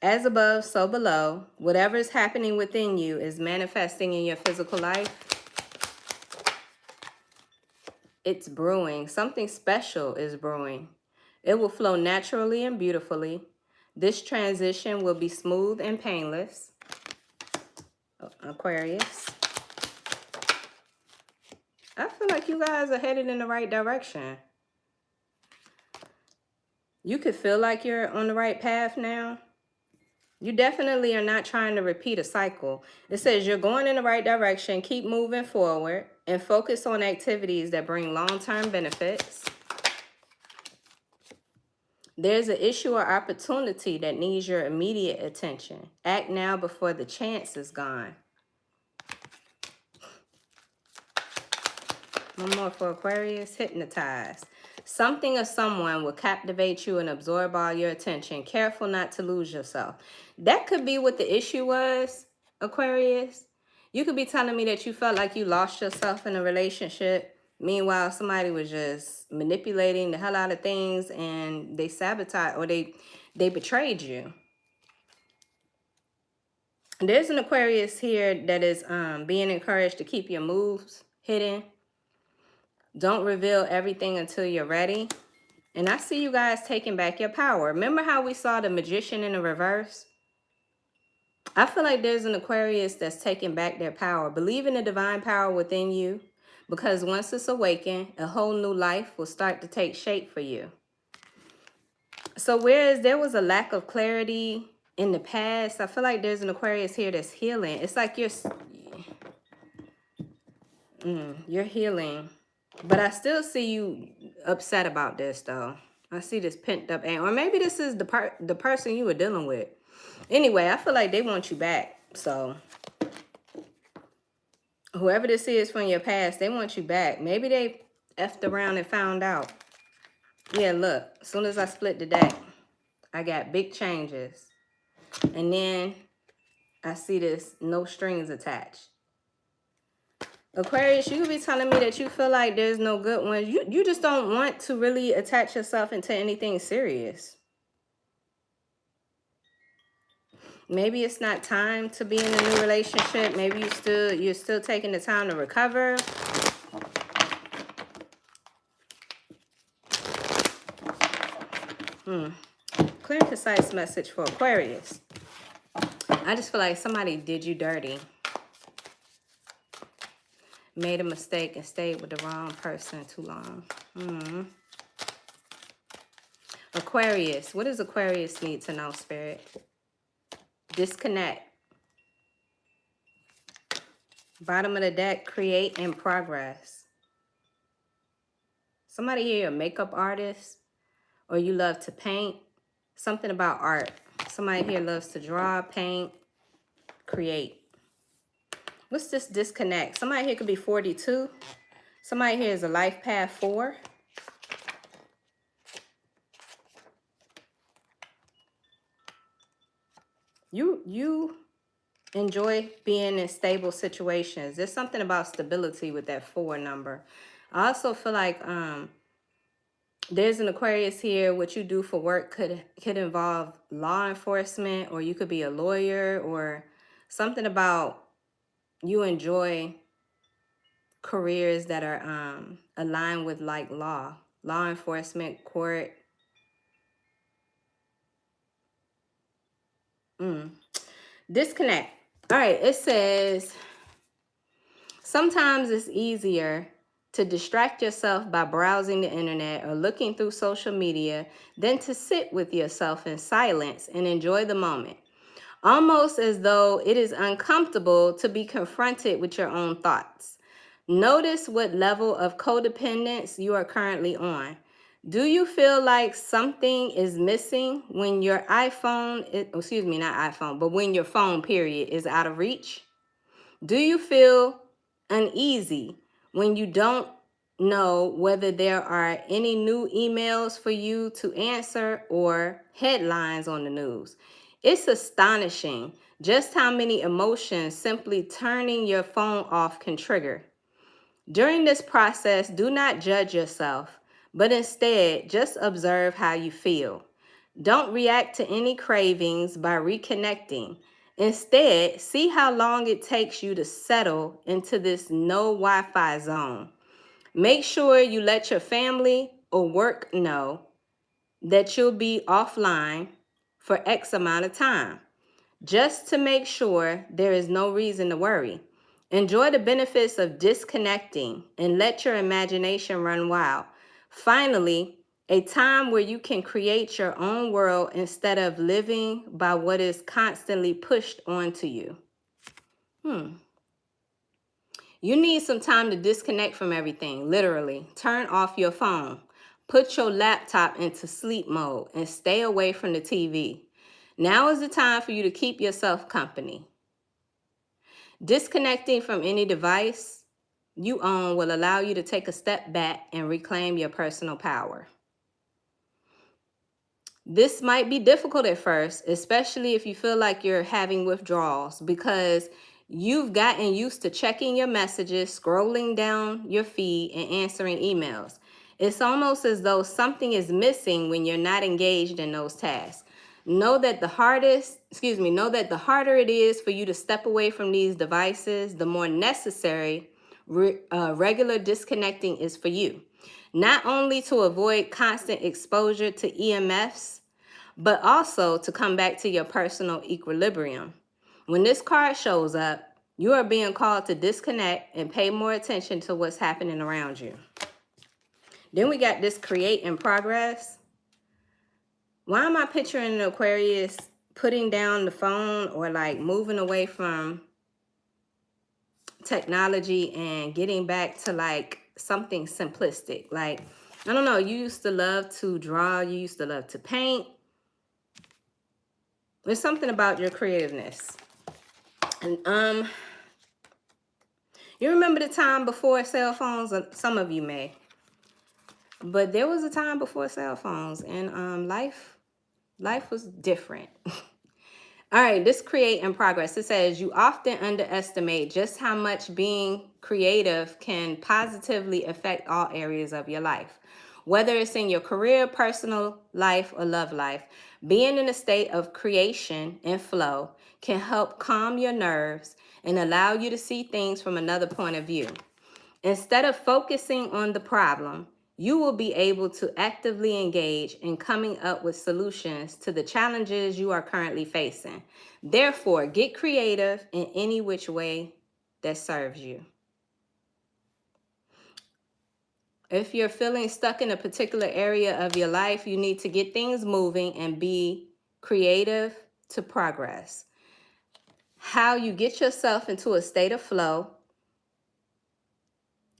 As above, so below. Whatever is happening within you is manifesting in your physical life. It's brewing. Something special is brewing. It will flow naturally and beautifully. This transition will be smooth and painless. Aquarius. I feel like you guys are headed in the right direction. You could feel like you're on the right path now. You definitely are not trying to repeat a cycle. It says you're going in the right direction. Keep moving forward and focus on activities that bring long-term benefits. There's an issue or opportunity that needs your immediate attention. Act now before the chance is gone. One more for Aquarius. Hypnotized. Something or someone will captivate you and absorb all your attention. Careful not to lose yourself. That could be what the issue was, Aquarius. You could be telling me that you felt like you lost yourself in a relationship. Meanwhile, somebody was just manipulating the hell out of things and they sabotaged or they betrayed you. There's an Aquarius here that is being encouraged to keep your moves hidden. Don't reveal everything until you're ready. And I see you guys taking back your power. Remember how we saw the Magician in the reverse? I feel like there's an Aquarius that's taking back their power. Believe in the divine power within you, because once it's awakened, a whole new life will start to take shape for you. So whereas there was a lack of clarity in the past, I feel like there's an Aquarius here that's healing. It's like you're healing. But I still see you upset about this, though. I see this pent up anger. Or maybe this is the person you were dealing with. Anyway, I feel like they want you back. So whoever this is from your past, they want you back. Maybe they effed around and found out. Yeah, look. As soon as I split the deck, I got big changes. And then I see this no strings attached. Aquarius, you could be telling me that you feel like there's no good ones. You just don't want to really attach yourself into anything serious. Maybe it's not time to be in a new relationship. Maybe you're still taking the time to recover. Clear and concise message for Aquarius. I just feel like somebody did you dirty. Made a mistake and stayed with the wrong person too long. Aquarius. What does Aquarius need to know, Spirit? Disconnect. Bottom of the deck, create in progress. Somebody here, a makeup artist, or you love to paint. Something about art. Somebody here loves to draw, paint, create. What's this disconnect? Somebody here could be 42. Somebody here is a life path 4. You enjoy being in stable situations. There's something about stability with that 4 number. I also feel like there's an Aquarius here. What you do for work could involve law enforcement, or you could be a lawyer, or something about you enjoy careers that are aligned with like law enforcement, court. Disconnect. All right, it says sometimes it's easier to distract yourself by browsing the internet or looking through social media than to sit with yourself in silence and enjoy the moment, almost as though it is uncomfortable to be confronted with your own thoughts. Notice what level of codependence you are currently on. Do you feel like something is missing when your when your phone period is out of reach? Do you feel uneasy when you don't know whether there are any new emails for you to answer or headlines on the news? It's astonishing just how many emotions simply turning your phone off can trigger. During this process, do not judge yourself, but instead just observe how you feel. Don't react to any cravings by reconnecting. Instead, see how long it takes you to settle into this no Wi-Fi zone. Make sure you let your family or work know that you'll be offline for X amount of time, just to make sure there is no reason to worry. Enjoy the benefits of disconnecting and let your imagination run wild. Finally, a time where you can create your own world instead of living by what is constantly pushed onto you. You need some time to disconnect from everything, literally. Turn off your phone. Put your laptop into sleep mode and stay away from the TV. Now is the time for you to keep yourself company. Disconnecting from any device you own will allow you to take a step back and reclaim your personal power. This might be difficult at first, especially if you feel like you're having withdrawals, because you've gotten used to checking your messages, scrolling down your feed, and answering emails. It's almost as though something is missing when you're not engaged in those tasks. Know that the harder it is for you to step away from these devices, the more necessary regular disconnecting is for you. Not only to avoid constant exposure to EMFs, but also to come back to your personal equilibrium. When this card shows up, you are being called to disconnect and pay more attention to what's happening around you. Then we got this create in progress. Why am I picturing an Aquarius putting down the phone or like moving away from technology and getting back to like something simplistic? Like, I don't know, you used to love to draw, you used to love to paint. There's something about your creativeness. And you remember the time before cell phones? Some of you may. But there was a time before cell phones, and life was different. All right, this create in progress. It says you often underestimate just how much being creative can positively affect all areas of your life. Whether it's in your career, personal life, or love life, being in a state of creation and flow can help calm your nerves and allow you to see things from another point of view. Instead of focusing on the problem, you will be able to actively engage in coming up with solutions to the challenges you are currently facing. Therefore, get creative in any which way that serves you. If you're feeling stuck in a particular area of your life, you need to get things moving and be creative to progress. How you get yourself into a state of flow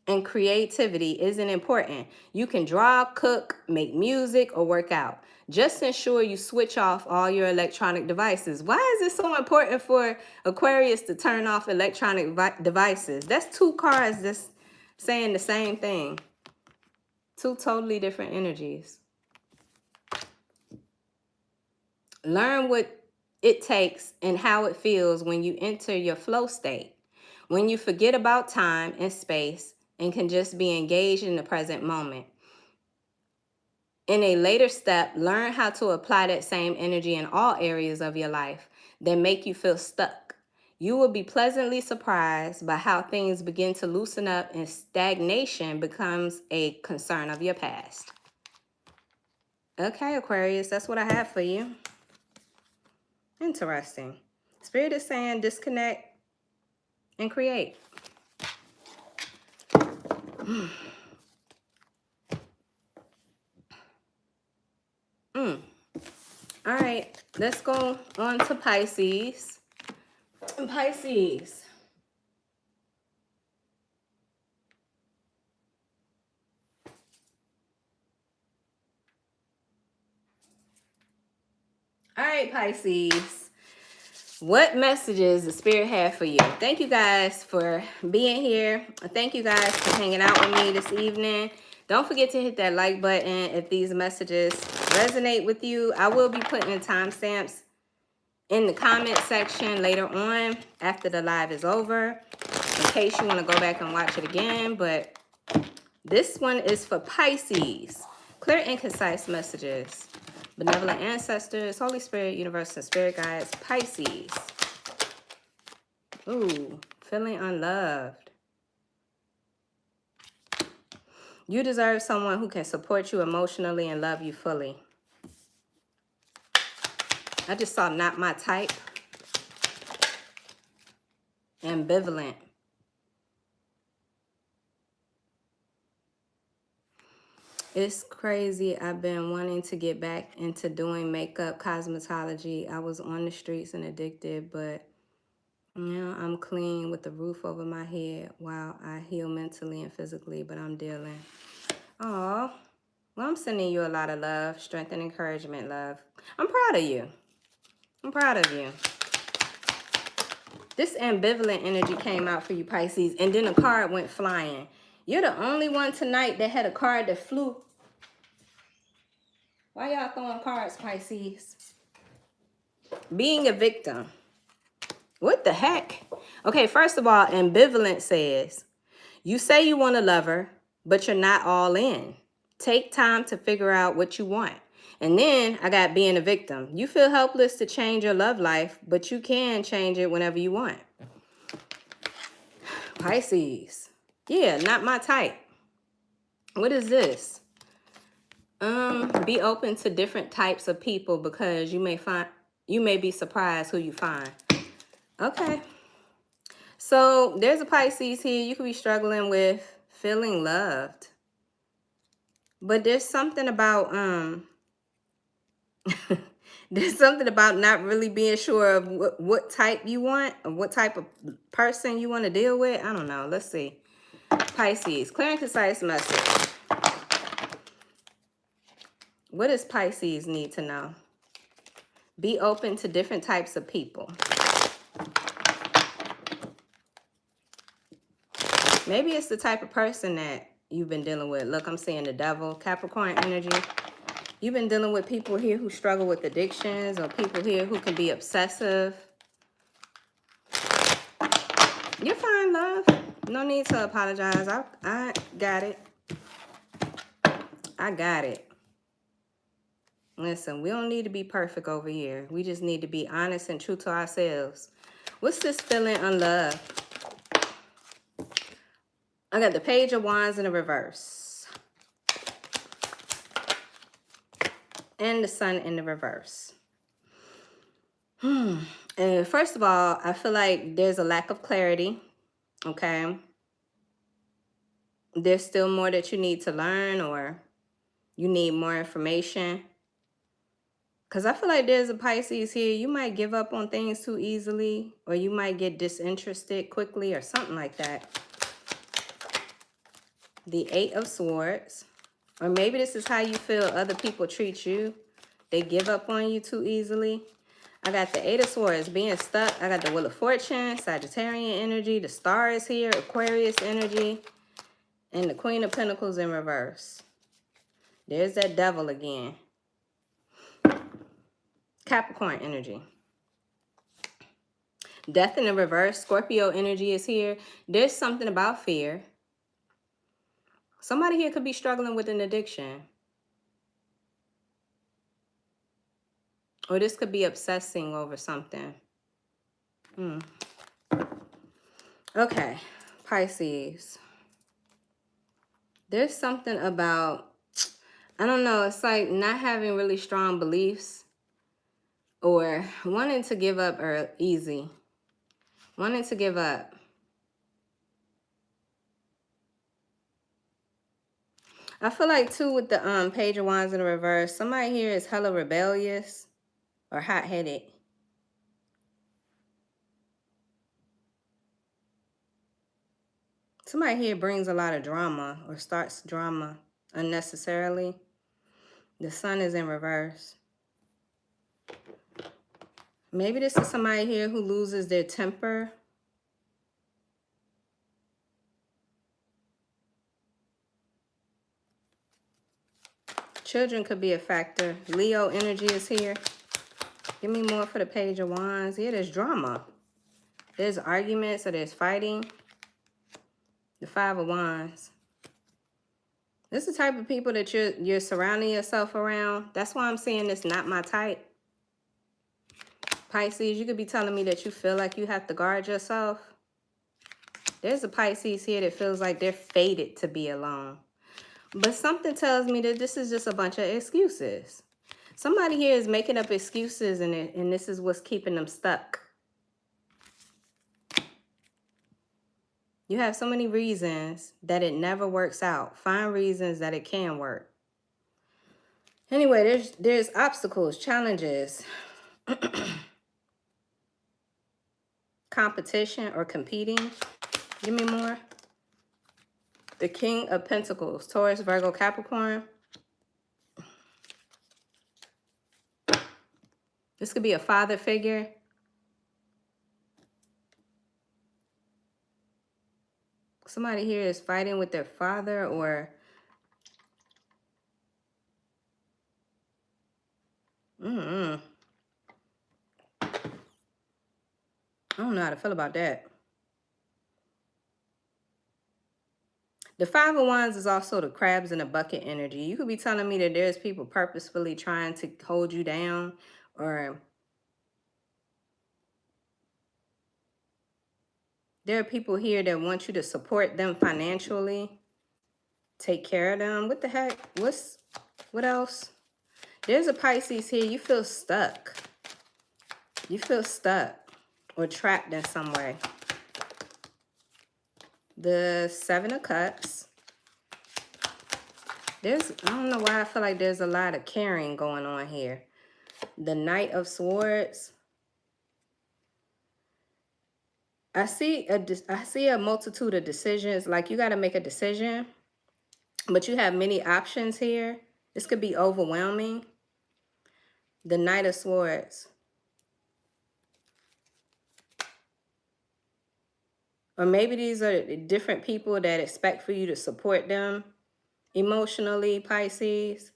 and creativity isn't important. You can draw, cook, make music, or work out. Just ensure you switch off all your electronic devices. Why is it so important for Aquarius to turn off electronic devices? That's two cards that's saying the same thing. Two totally different energies. Learn what it takes and how it feels when you enter your flow state. When you forget about time and space and can just be engaged in the present moment. In a later step, learn how to apply that same energy in all areas of your life that make you feel stuck. You will be pleasantly surprised by how things begin to loosen up and stagnation becomes a concern of your past. Okay, Aquarius, that's what I have for you. Interesting. Spirit is saying disconnect and create. All right, let's go on to Pisces. Pisces. All right, Pisces. What messages the Spirit have for you? Thank you guys for being here. Thank you guys for hanging out with me this evening. Don't forget to hit that like button if these messages resonate with you. I will be putting in timestamps in the comment section later on after the live is over in case you want to go back and watch it again. But this one is for Pisces. Clear and concise messages. Benevolent ancestors, Holy Spirit, universe, and spirit guides. Pisces. Ooh, feeling unloved. You deserve someone who can support you emotionally and love you fully. I just saw not my type. Ambivalent. It's crazy. I've been wanting to get back into doing makeup, cosmetology. I was on the streets and addicted, but now I'm clean with the roof over my head while I heal mentally and physically, but I'm dealing. Aw. Well, I'm sending you a lot of love, strength, and encouragement, love. I'm proud of you. I'm proud of you. This ambivalent energy came out for you, Pisces, and then a card went flying. You're the only one tonight that had a card that flew. Why y'all throwing cards, Pisces? Being a victim. What the heck? Okay, first of all, ambivalent says, you say you want a lover, but you're not all in. Take time to figure out what you want. And then I got being a victim. You feel helpless to change your love life, but you can change it whenever you want. Pisces. Yeah, not my type. What is this? Be open to different types of people because you may be surprised who you find. Okay. So there's a Pisces here. You could be struggling with feeling loved. But there's something about there's something about not really being sure of what type you want, or what type of person you want to deal with. I don't know. Let's see. Pisces, clear and concise message. What does Pisces need to know? Be open to different types of people. Maybe it's the type of person that you've been dealing with. Look, I'm seeing the devil, Capricorn energy. You've been dealing with people here who struggle with addictions, or people here who can be obsessive. You're fine, love. No need to apologize. I got it. I got it. Listen, we don't need to be perfect over here. We just need to be honest and true to ourselves. What's this feeling unloved? I got the Page of Wands in the reverse. And the Sun in the reverse. And first of all, I feel like there's a lack of clarity. Okay. there's still more that you need to learn, or you need more information. Because I feel like there's a Pisces here. You might give up on things too easily, or you might get disinterested quickly or something like that. The Eight of Swords. Or maybe this is how you feel other people treat you. They give up on you too easily. I got the Eight of Swords being stuck. I got the Wheel of Fortune, Sagittarian energy. The Star is here, Aquarius energy. And the Queen of Pentacles in reverse. There's that devil again. Capricorn energy. Death in the reverse. Scorpio energy is here. There's something about fear. Somebody here could be struggling with an addiction. Or this could be obsessing over something. Okay, Pisces. There's something about, I don't know, it's like not having really strong beliefs or wanting to give up easy. Wanting to give up. I feel like too with the Page of Wands in the reverse, somebody here is hella rebellious or hot-headed. Somebody here brings a lot of drama or starts drama unnecessarily. The Sun is in reverse. Maybe this is somebody here who loses their temper. Children could be a factor. Leo energy is here. Give me more for the Page of Wands. Yeah, there's drama. There's arguments or there's fighting. The Five of Wands. This is the type of people that you're surrounding yourself around. That's why I'm saying this not my type. Pisces, you could be telling me that you feel like you have to guard yourself. There's a Pisces here that feels like they're fated to be alone. But something tells me that this is just a bunch of excuses. Somebody here is making up excuses and this is what's keeping them stuck. You have so many reasons that it never works out. Find reasons that it can work. Anyway, there's obstacles, challenges, competition or competing. Give me more. The King of Pentacles, Taurus, Virgo, Capricorn. This could be a father figure. Somebody here is fighting with their father or I don't know how to feel about that. The Five of Wands is also the crabs in a bucket energy. You could be telling me that there's people purposefully trying to hold you down, or there are people here that want you to support them financially, take care of them. What the heck? What else? There's a Pisces here. You feel stuck. You feel stuck or trapped in some way. The Seven of Cups. I don't know why I feel like there's a lot of caring going on here. The Knight of Swords. I see a multitude of decisions. Like you got to make a decision, but you have many options here. This could be overwhelming. The Knight of Swords. Or maybe these are different people that expect for you to support them emotionally, Pisces.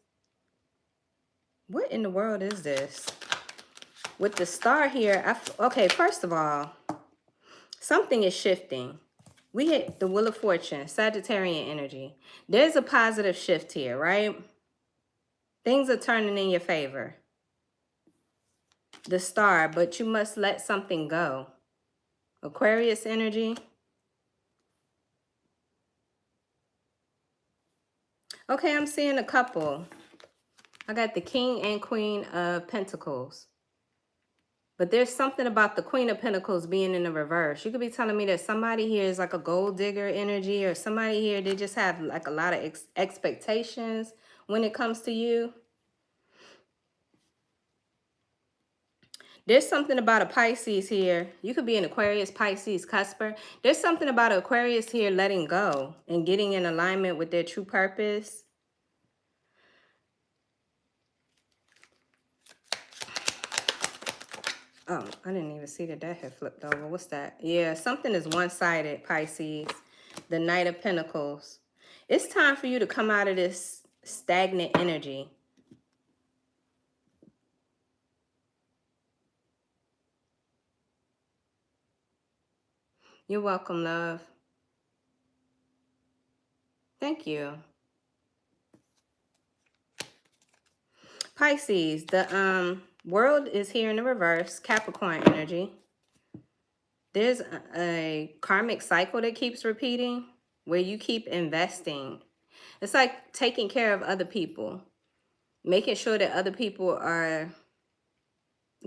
What in the world is this? With the Star here, okay, first of all, something is shifting. We hit the Wheel of Fortune, Sagittarian energy. There's a positive shift here, right? Things are turning in your favor. The Star, but you must let something go. Aquarius energy. Okay, I'm seeing a couple. I got the King and Queen of Pentacles. But there's something about the Queen of Pentacles being in the reverse. You could be telling me that somebody here is like a gold digger energy, or somebody here, they just have like a lot of expectations when it comes to you. There's something about a Pisces here. You could be an Aquarius, Pisces, Cusper. There's something about an Aquarius here letting go and getting in alignment with their true purpose. Oh, I didn't even see that that had flipped over. What's that? Yeah, something is one-sided, Pisces. The Knight of Pentacles. It's time for you to come out of this stagnant energy. You're welcome, love. Thank you. Pisces, the world is here in the reverse, Capricorn energy. There's a karmic cycle that keeps repeating where you keep investing. It's like taking care of other people, making sure that other people are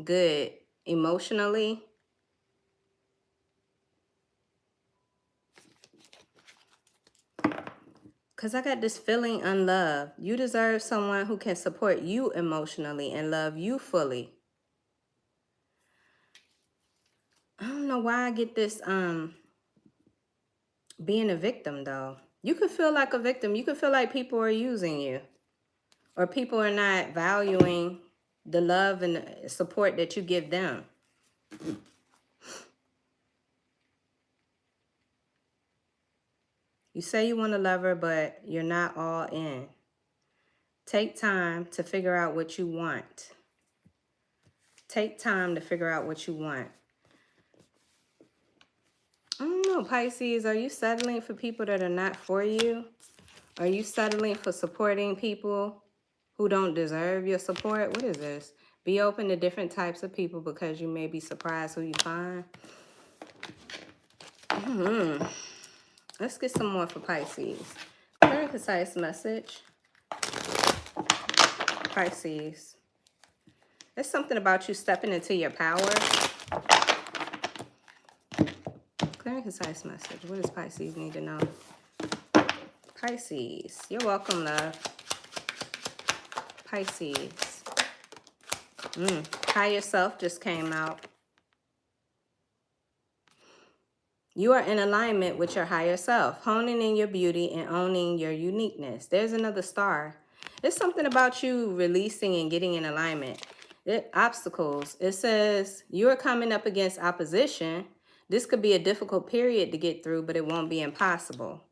good emotionally. Because I got this feeling unloved. You deserve someone who can support you emotionally and love you fully. I don't know why I get this being a victim, though. You could feel like a victim. You could feel like people are using you, or people are not valuing the love and the support that you give them. You say you want a lover, but you're not all in. Take time to figure out what you want. Take time to figure out what you want. I don't know, Pisces, are you settling for people that are not for you? Are you settling for supporting people who don't deserve your support? What is this? Be open to different types of people because you may be surprised who you find. Let's get some more for Pisces. Very concise message. Pisces. There's something about you stepping into your power. Clear and concise message. What does Pisces need to know? Pisces. You're welcome, love. Pisces. Higher self just came out. You are in alignment with your higher self, honing in your beauty and owning your uniqueness. There's another star. There's something about you releasing and getting in alignment. Obstacles. It says you are coming up against opposition. This could be a difficult period to get through, but it won't be impossible.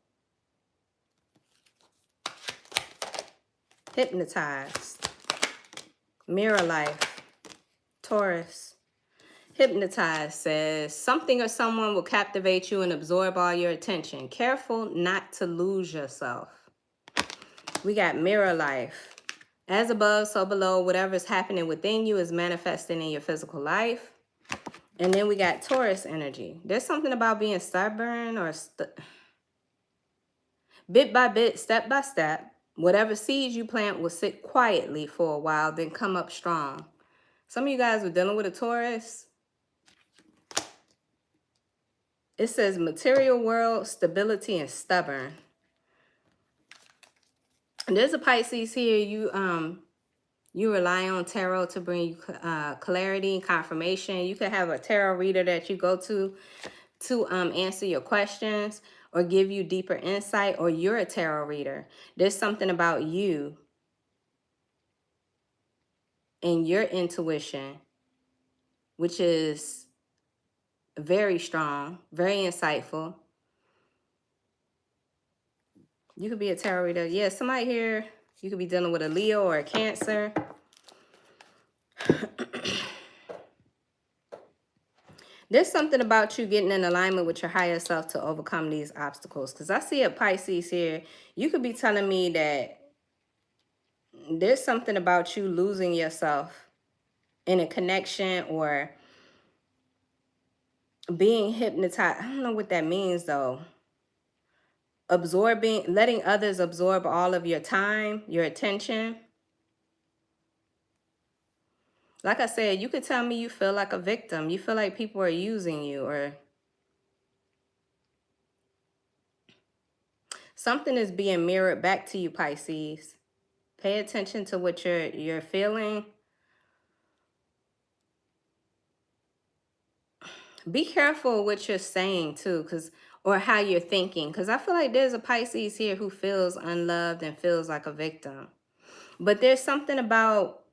Hypnotized. Mirror life. Taurus. Hypnotized says something or someone will captivate you and absorb all your attention. Careful not to lose yourself. We got mirror life. As above, so below. Whatever's happening within you is manifesting in your physical life. And then we got Taurus energy. There's something about being stubborn or bit by bit, step by step. Whatever seeds you plant will sit quietly for a while, then come up strong. Some of you guys are dealing with a Taurus. It says material world, stability, and stubborn. And there's a Pisces here. You rely on tarot to bring you clarity and confirmation. You could have a tarot reader that you go to answer your questions or give you deeper insight, or you're a tarot reader. There's something about you and your intuition, which is very strong, very insightful. You could be a tarot reader. Yeah, somebody here, you could be dealing with a Leo or a Cancer. There's something about you getting in alignment with your higher self to overcome these obstacles. Because I see a Pisces here. You could be telling me that there's something about you losing yourself in a connection or being hypnotized. I don't know what that means, though. Letting others absorb all of your time, your attention. Like I said, you could tell me you feel like a victim. You feel like people are using you, or something is being mirrored back to you, Pisces. Pay attention to what you're feeling. Be careful what you're saying too, or how you're thinking, because I feel like there's a Pisces here who feels unloved and feels like a victim. But there's something about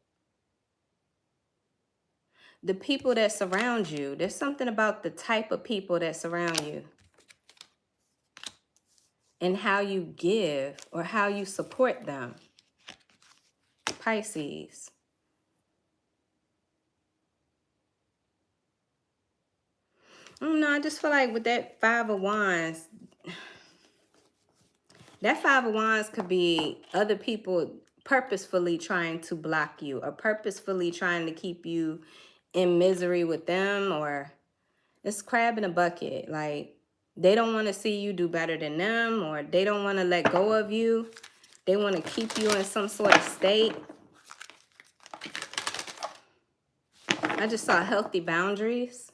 the people that surround you. There's something about the type of people that surround you and how you give or how you support them. Pisces. I don't know, I just feel like with that Five of Wands, that Five of Wands could be other people purposefully trying to block you or purposefully trying to keep you in misery with them, or it's crab in a bucket. Like, they don't want to see you do better than them, or they don't want to let go of you. They want to keep you in some sort of state. I just saw healthy boundaries.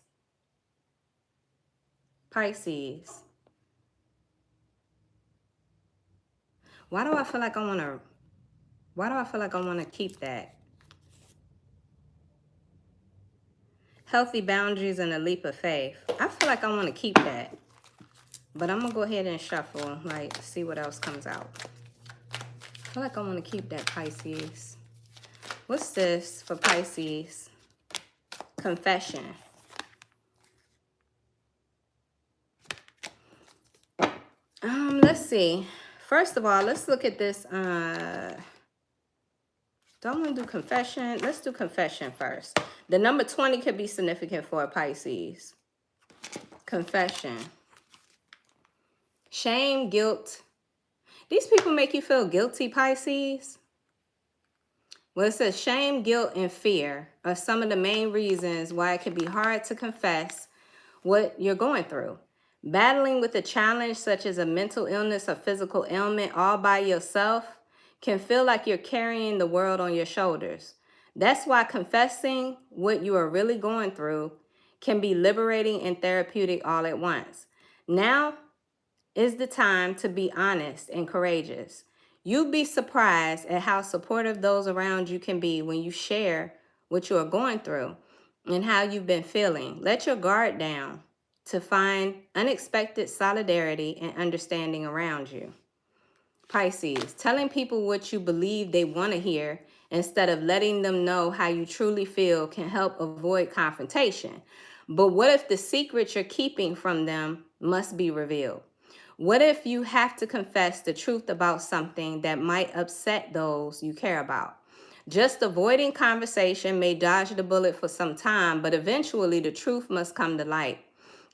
Pisces. Why do I feel like I want to keep that? Healthy boundaries and a leap of faith. I feel like I want to keep that. But I'm going to go ahead and shuffle, like, see what else comes out. I feel like I want to keep that, Pisces. What's this for Pisces? Confession. Let's see. First of all, let's look at this. Don't want to do confession. Let's do confession first. The number 20 could be significant for a Pisces. Confession. Shame, guilt. These people make you feel guilty, Pisces. Well, it says shame, guilt, and fear are some of the main reasons why it can be hard to confess what you're going through. Battling with a challenge such as a mental illness or physical ailment all by yourself can feel like you're carrying the world on your shoulders. That's why confessing what you are really going through can be liberating and therapeutic all at once. Now is the time to be honest and courageous. You'd be surprised at how supportive those around you can be when you share what you are going through and how you've been feeling. Let your guard down to find unexpected solidarity and understanding around you. Pisces, telling people what you believe they want to hear instead of letting them know how you truly feel can help avoid confrontation. But what if the secret you're keeping from them must be revealed? What if you have to confess the truth about something that might upset those you care about? Just avoiding conversation may dodge the bullet for some time, but eventually the truth must come to light.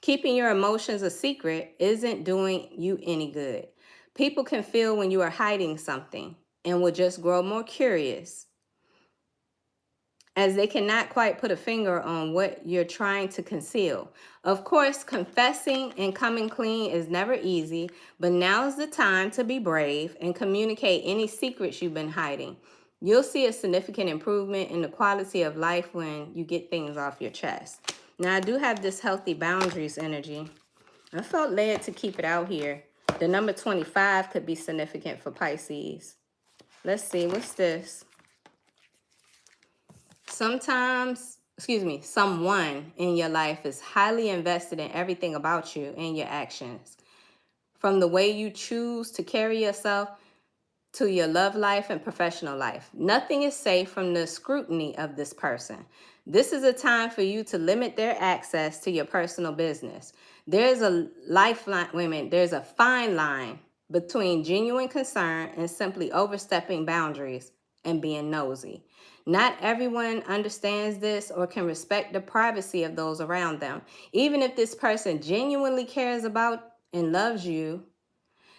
Keeping your emotions a secret isn't doing you any good. People can feel when you are hiding something and will just grow more curious, as they cannot quite put a finger on what you're trying to conceal. Of course, confessing and coming clean is never easy, but now is the time to be brave and communicate any secrets you've been hiding. You'll see a significant improvement in the quality of life when you get things off your chest. Now, I do have this healthy boundaries energy. I felt led to keep it out here. The number 25 could be significant for Pisces. Let's see, what's this? Someone in your life is highly invested in everything about you and your actions. From the way you choose to carry yourself to your love life and professional life. Nothing is safe from the scrutiny of this person. This is a time for you to limit their access to your personal business. There's a there's a fine line between genuine concern and simply overstepping boundaries and being nosy. Not everyone understands this or can respect the privacy of those around them. Even if this person genuinely cares about and loves you,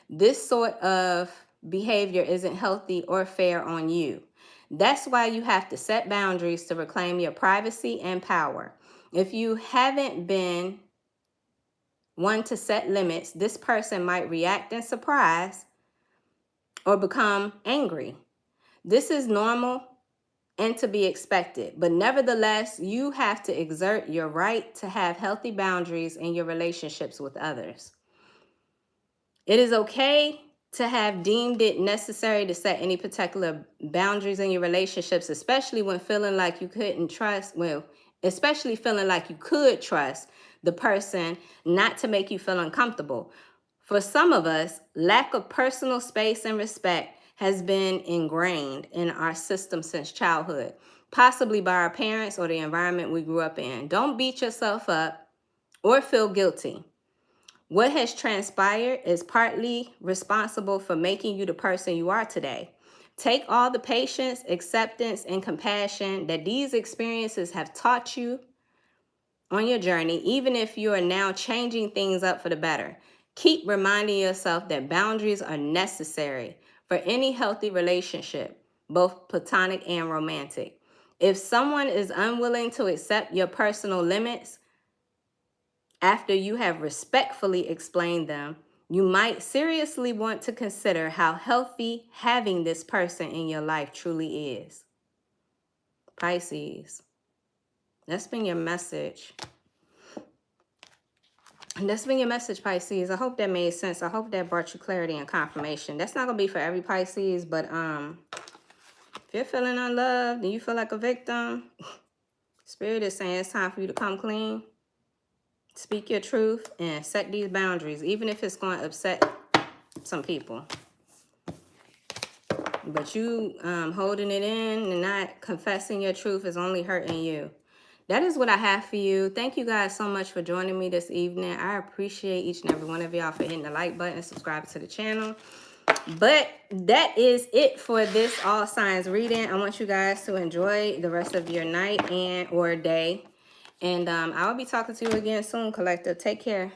this sort of behavior isn't healthy or fair on you. That's why you have to set boundaries to reclaim your privacy and power. If you haven't been one to set limits, this person might react in surprise or become angry. This is normal and to be expected. But nevertheless, you have to exert your right to have healthy boundaries in your relationships with others. It is okay to have deemed it necessary to set any particular boundaries in your relationships, especially when feeling like you couldn't trust, well, especially feeling like you could trust the person not to make you feel uncomfortable. For some of us, lack of personal space and respect has been ingrained in our system since childhood, possibly by our parents or the environment we grew up in. Don't beat yourself up or feel guilty. What has transpired is partly responsible for making you the person you are today. Take all the patience, acceptance, and compassion that these experiences have taught you on your journey, even if you are now changing things up for the better. Keep reminding yourself that boundaries are necessary for any healthy relationship, both platonic and romantic. If someone is unwilling to accept your personal limits, after you have respectfully explained them, you might seriously want to consider how healthy having this person in your life truly is. Pisces, that's been your message. That's been your message, Pisces. I hope that made sense. I hope that brought you clarity and confirmation. That's not going to be for every Pisces, but if you're feeling unloved and you feel like a victim, Spirit is saying it's time for you to come clean. Speak your truth and set these boundaries, even if it's going to upset some people. But you holding it in and not confessing your truth is only hurting you. That is what I have for you. Thank you guys so much for joining me this evening. I appreciate each and every one of y'all for hitting the like button and subscribing to the channel. But that is it for this all signs reading. I want you guys to enjoy the rest of your night and or day. And I will be talking to you again soon, collective. Take care.